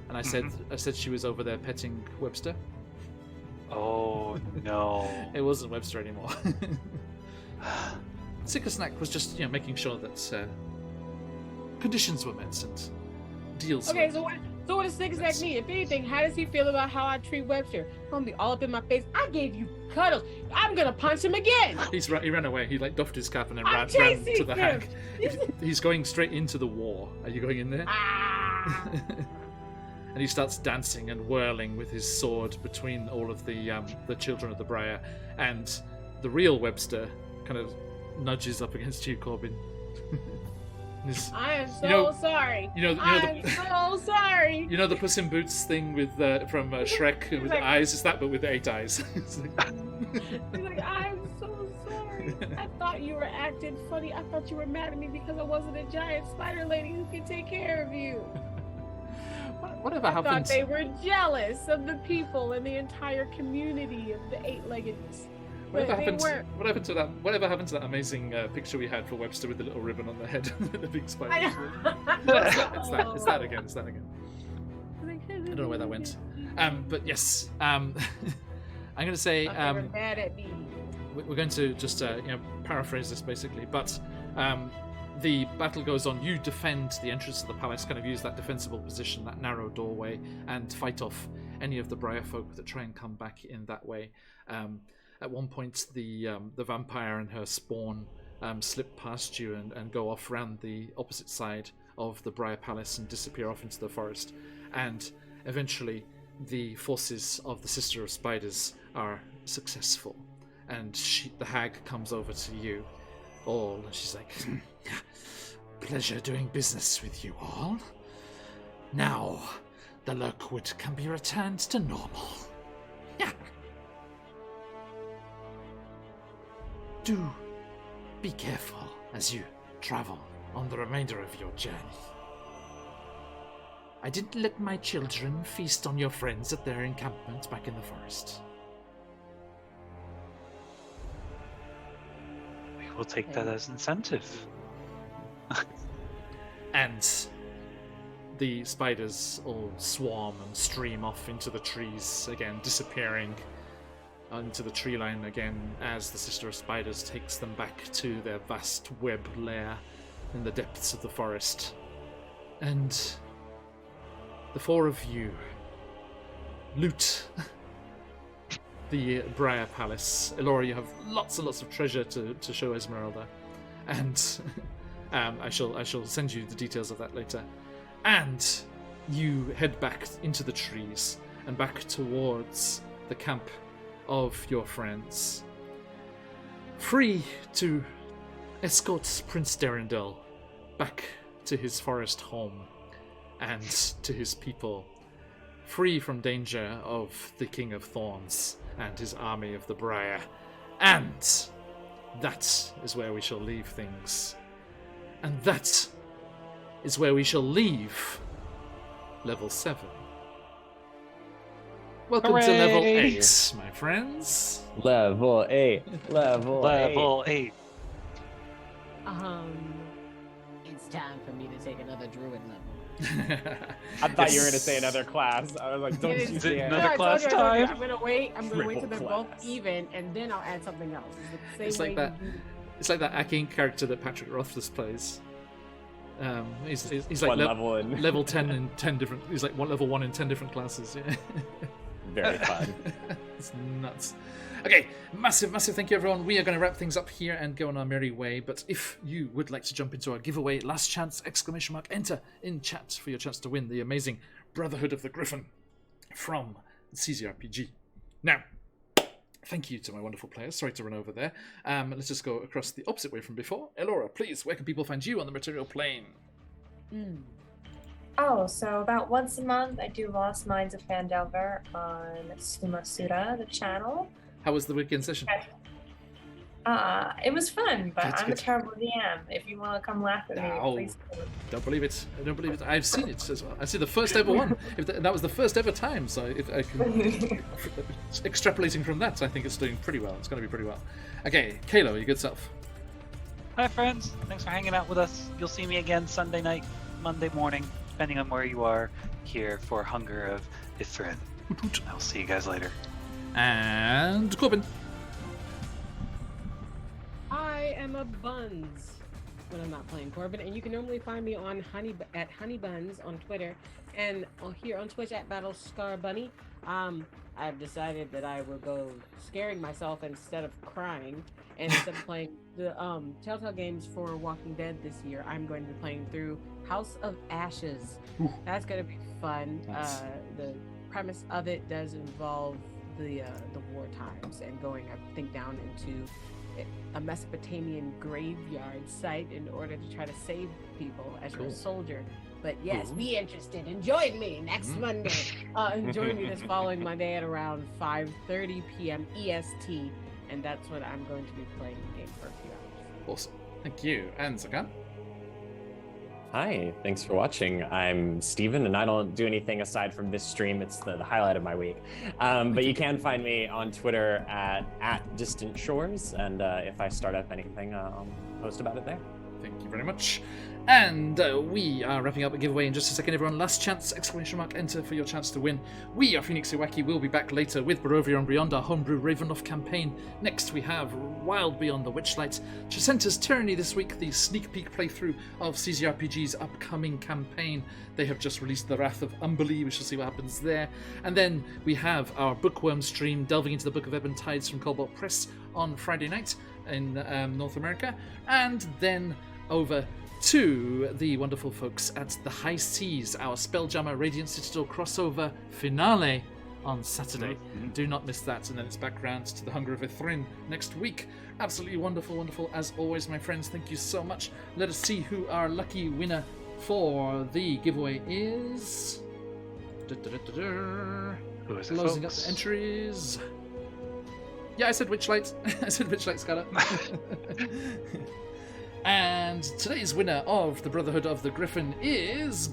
And I said she was over there petting Webster? Oh no! It wasn't Webster anymore. Snickersnack was just, making sure that conditions were met and deals Okay, were... so what does Snickersnack mean? If anything, how does he feel about how I treat Webster? He's gonna be all up in my face. I gave you cuddles. I'm gonna punch him again. He ran away. He doffed his cap and then I'm ran chasing to the him. hag. He's going straight into the war. Are you going in there? Ah. And he starts dancing and whirling with his sword between all of the children of the Briar, and the real Webster kind of nudges up against you, Corbin. I am so sorry. I'm so sorry. You know the Puss in Boots thing with from Shrek with the eyes? It's that, but with 8 eyes. He's like, I'm so sorry. I thought you were acting funny. I thought you were mad at me because I wasn't a giant spider lady who could take care of you. Whatever I happened? thought they were jealous of the people in the entire community of the 8-leggeds. Whatever happened to that amazing picture we had for Webster with the little ribbon on the head, the big spider? It's that again. Like, don't know where that went. But yes, I'm going to say I'm bad at me. we're going to just paraphrase this basically. But the battle goes on. You defend the entrance to the palace, kind of use that defensible position, that narrow doorway, and fight off any of the Briar folk that try and come back in that way. At one point, the vampire and her spawn slip past you and go off round the opposite side of the Briar Palace and disappear off into the forest. And eventually, the forces of the Sister of Spiders are successful. And the hag comes over to you all, and she's like, pleasure doing business with you all. Now, the Lurkwood can be returned to normal. Do be careful as you travel on the remainder of your journey. I didn't let my children feast on your friends at their encampment back in the forest. We will take that as incentive. And the spiders all swarm and stream off into the trees again, disappearing into the tree line again as the Sister of Spiders takes them back to their vast web lair in the depths of the forest. And the four of you loot the Briar Palace. Elora, you have lots and lots of treasure to show Esmeralda. And I shall send you the details of that later. And you head back into the trees and back towards the camp of your friends, free to escort Prince Derendil back to his forest home and to his people, free from danger of the King of Thorns and his army of the Briar. And that is where we shall leave things. And that is where we shall leave level 7. Welcome to level 8, my friends. Level 8. Level 8. It's time for me to take another druid level. I thought you were going to say another class. I was like, don't you Is say it it. another class time? I'm gonna wait till they're Triple both class. even, and then I'll add something else. It's like that. It's like that Akin character that Patrick Rothfuss plays. He's like One level in. level 10 in 10 different. He's like level 1 in 10 different classes. Yeah. Very fun. It's nuts. Okay, massive thank you, everyone. We are going to wrap things up here and go on our merry way. But if you would like to jump into our giveaway, last chance, ! Enter in chat for your chance to win the amazing Brotherhood of the Griffin from CZRPG. Now, thank you to my wonderful players. Sorry to run over there. Let's just go across the opposite way from before. Elora, please, where can people find you on the material plane? Oh, so about once a month I do Lost Minds of Phandelver on Sumasura, the channel. How was the weekend session? It was fun, but That's I'm good. a terrible DM. If you want to come laugh at me, No. please do. Don't believe it. I don't believe it. I've seen it as well. I've seen the first ever one. That was the first ever time, so if I can... extrapolating from that, I think it's doing pretty well. It's going to be pretty well. Okay, Kalo, your good self. Hi, friends. Thanks for hanging out with us. You'll see me again Sunday night, Monday morning, depending on where you are, here for Hunger of Ithrin. I'll see you guys later. And Corbin. I am a Buns when I'm not playing Corbin, and you can normally find me on at Honeybuns on Twitter, and here on Twitch at BattlescarBunny. I've decided that I will go scaring myself instead of crying, and instead of playing the Telltale games for Walking Dead this year, I'm going to be playing through House of Ashes. Ooh. That's going to be fun. Nice. The premise of it does involve the war times and going, I think, down into a Mesopotamian graveyard site in order to try to save people as you're a soldier. But yes, be interested and join me next Monday. And join me this following Monday at around 5:30 p.m. EST, and that's when I'm going to be playing the game for a few hours. Awesome. Thank you. And Zakan. Hi, thanks for watching. I'm Steven, and I don't do anything aside from this stream. It's the highlight of my week. But you can find me on Twitter at Distant Shores, and if I start up anything, I'll post about it there. Thank you very much. And we are wrapping up a giveaway in just a second, everyone. Last chance, ! Enter for your chance to win. We are QuestJunkiesUK. We'll be back later with Barovia and Beyond, our homebrew Ravenloft campaign. Next, we have Wild Beyond the Witchlight. Tricenta's Tyranny this week, the sneak peek playthrough of CZRPG's upcoming campaign. They have just released The Wrath of Umberlee. We shall see what happens there. And then we have our Bookworm stream, delving into the Book of Ebb and Tides from Cobalt Press on Friday night in North America. And then over to the wonderful folks at the High Seas, our Spelljammer Radiant Citadel crossover finale on Saturday. Do not miss that. And then it's back round to the Hunger of Ithrin next week. Absolutely wonderful, wonderful as always, my friends. Thank you so much. Let us see who our lucky winner for the giveaway is. Who is it, Closing folks? up the entries. Yeah, I said Witchlight. I said Witchlight Scarlet. And today's winner of the Brotherhood of the Griffin is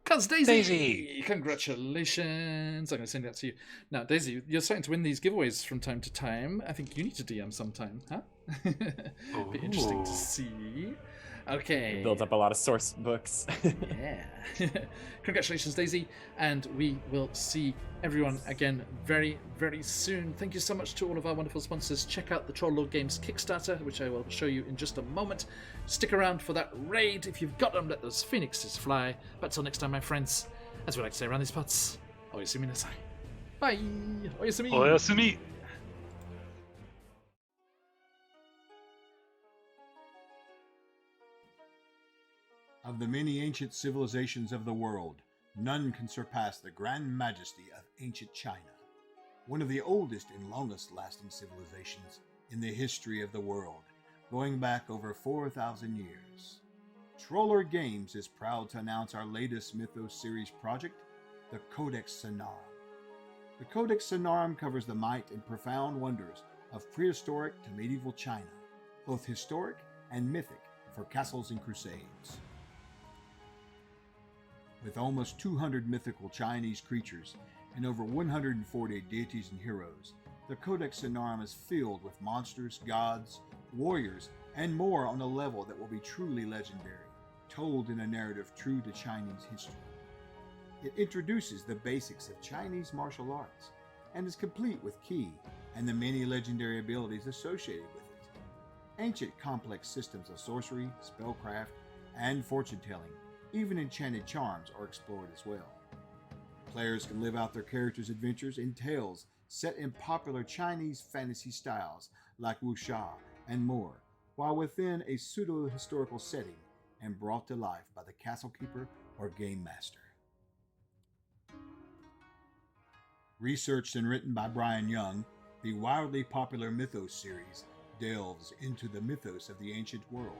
Cuz Daisy. Congratulations. I'm going to send that to you. Now, Daisy, you're starting to win these giveaways from time to time. I think you need to DM sometime, huh? Be interesting to see. Okay. Built up a lot of source books. Yeah. Congratulations, Daisy. And we will see everyone again very, very soon. Thank you so much to all of our wonderful sponsors. Check out the Troll Lord Games Kickstarter, which I will show you in just a moment. Stick around for that raid. If you've got them, let those phoenixes fly. But till next time, my friends, as we like to say around these parts, oyasumi nasai. Bye. Oyasumi. Oyasumi. Of the many ancient civilizations of the world, none can surpass the grand majesty of ancient China, one of the oldest and longest lasting civilizations in the history of the world, going back over 4,000 years. Troller Games is proud to announce our latest Mythos series project, the Codex Sonarum. The Codex Sonarum covers the might and profound wonders of prehistoric to medieval China, both historic and mythic for castles and crusades. With almost 200 mythical Chinese creatures and over 140 deities and heroes, the Codex Sonarum is filled with monsters, gods, warriors, and more on a level that will be truly legendary, told in a narrative true to Chinese history. It introduces the basics of Chinese martial arts and is complete with Qi and the many legendary abilities associated with it. Ancient complex systems of sorcery, spellcraft, and fortune-telling, even enchanted charms, are explored as well. Players can live out their characters' adventures in tales set in popular Chinese fantasy styles like wuxia and more, while within a pseudo-historical setting and brought to life by the castle keeper or game master. Researched and written by Brian Young, the wildly popular Mythos series delves into the mythos of the ancient world,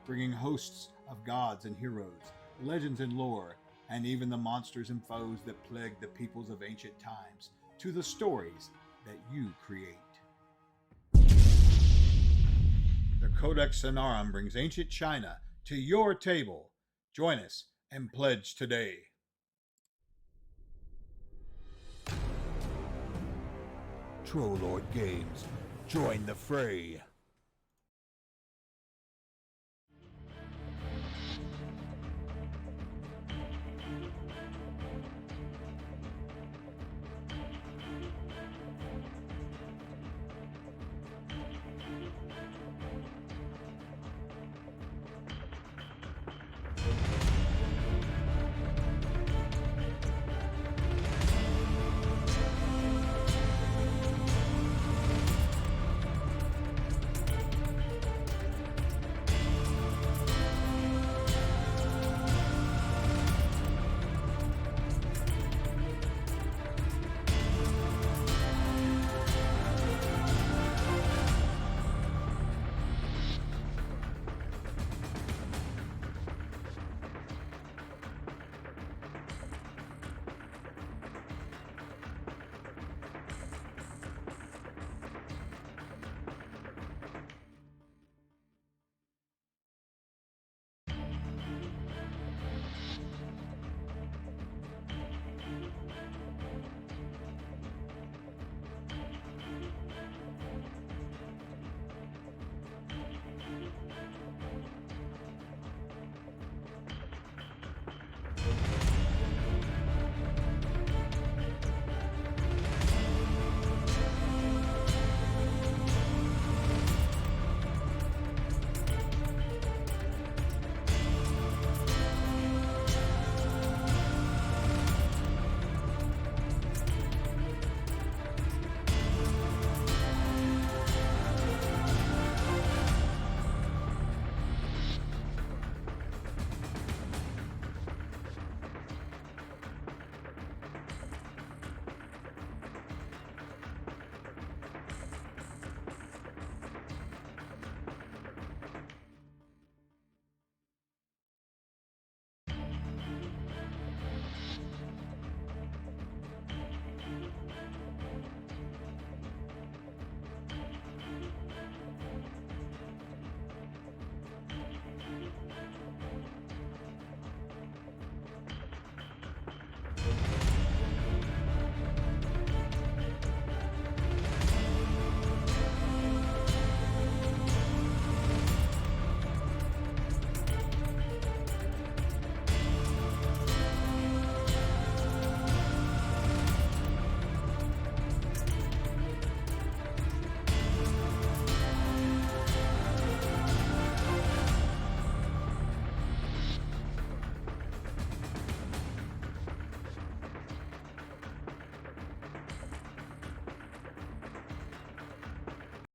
bringing hosts of gods and heroes, legends and lore, and even the monsters and foes that plagued the peoples of ancient times to the stories that you create. The Codex Sonarum brings ancient China to your table. Join us and pledge today. Troll Lord Games, join the fray.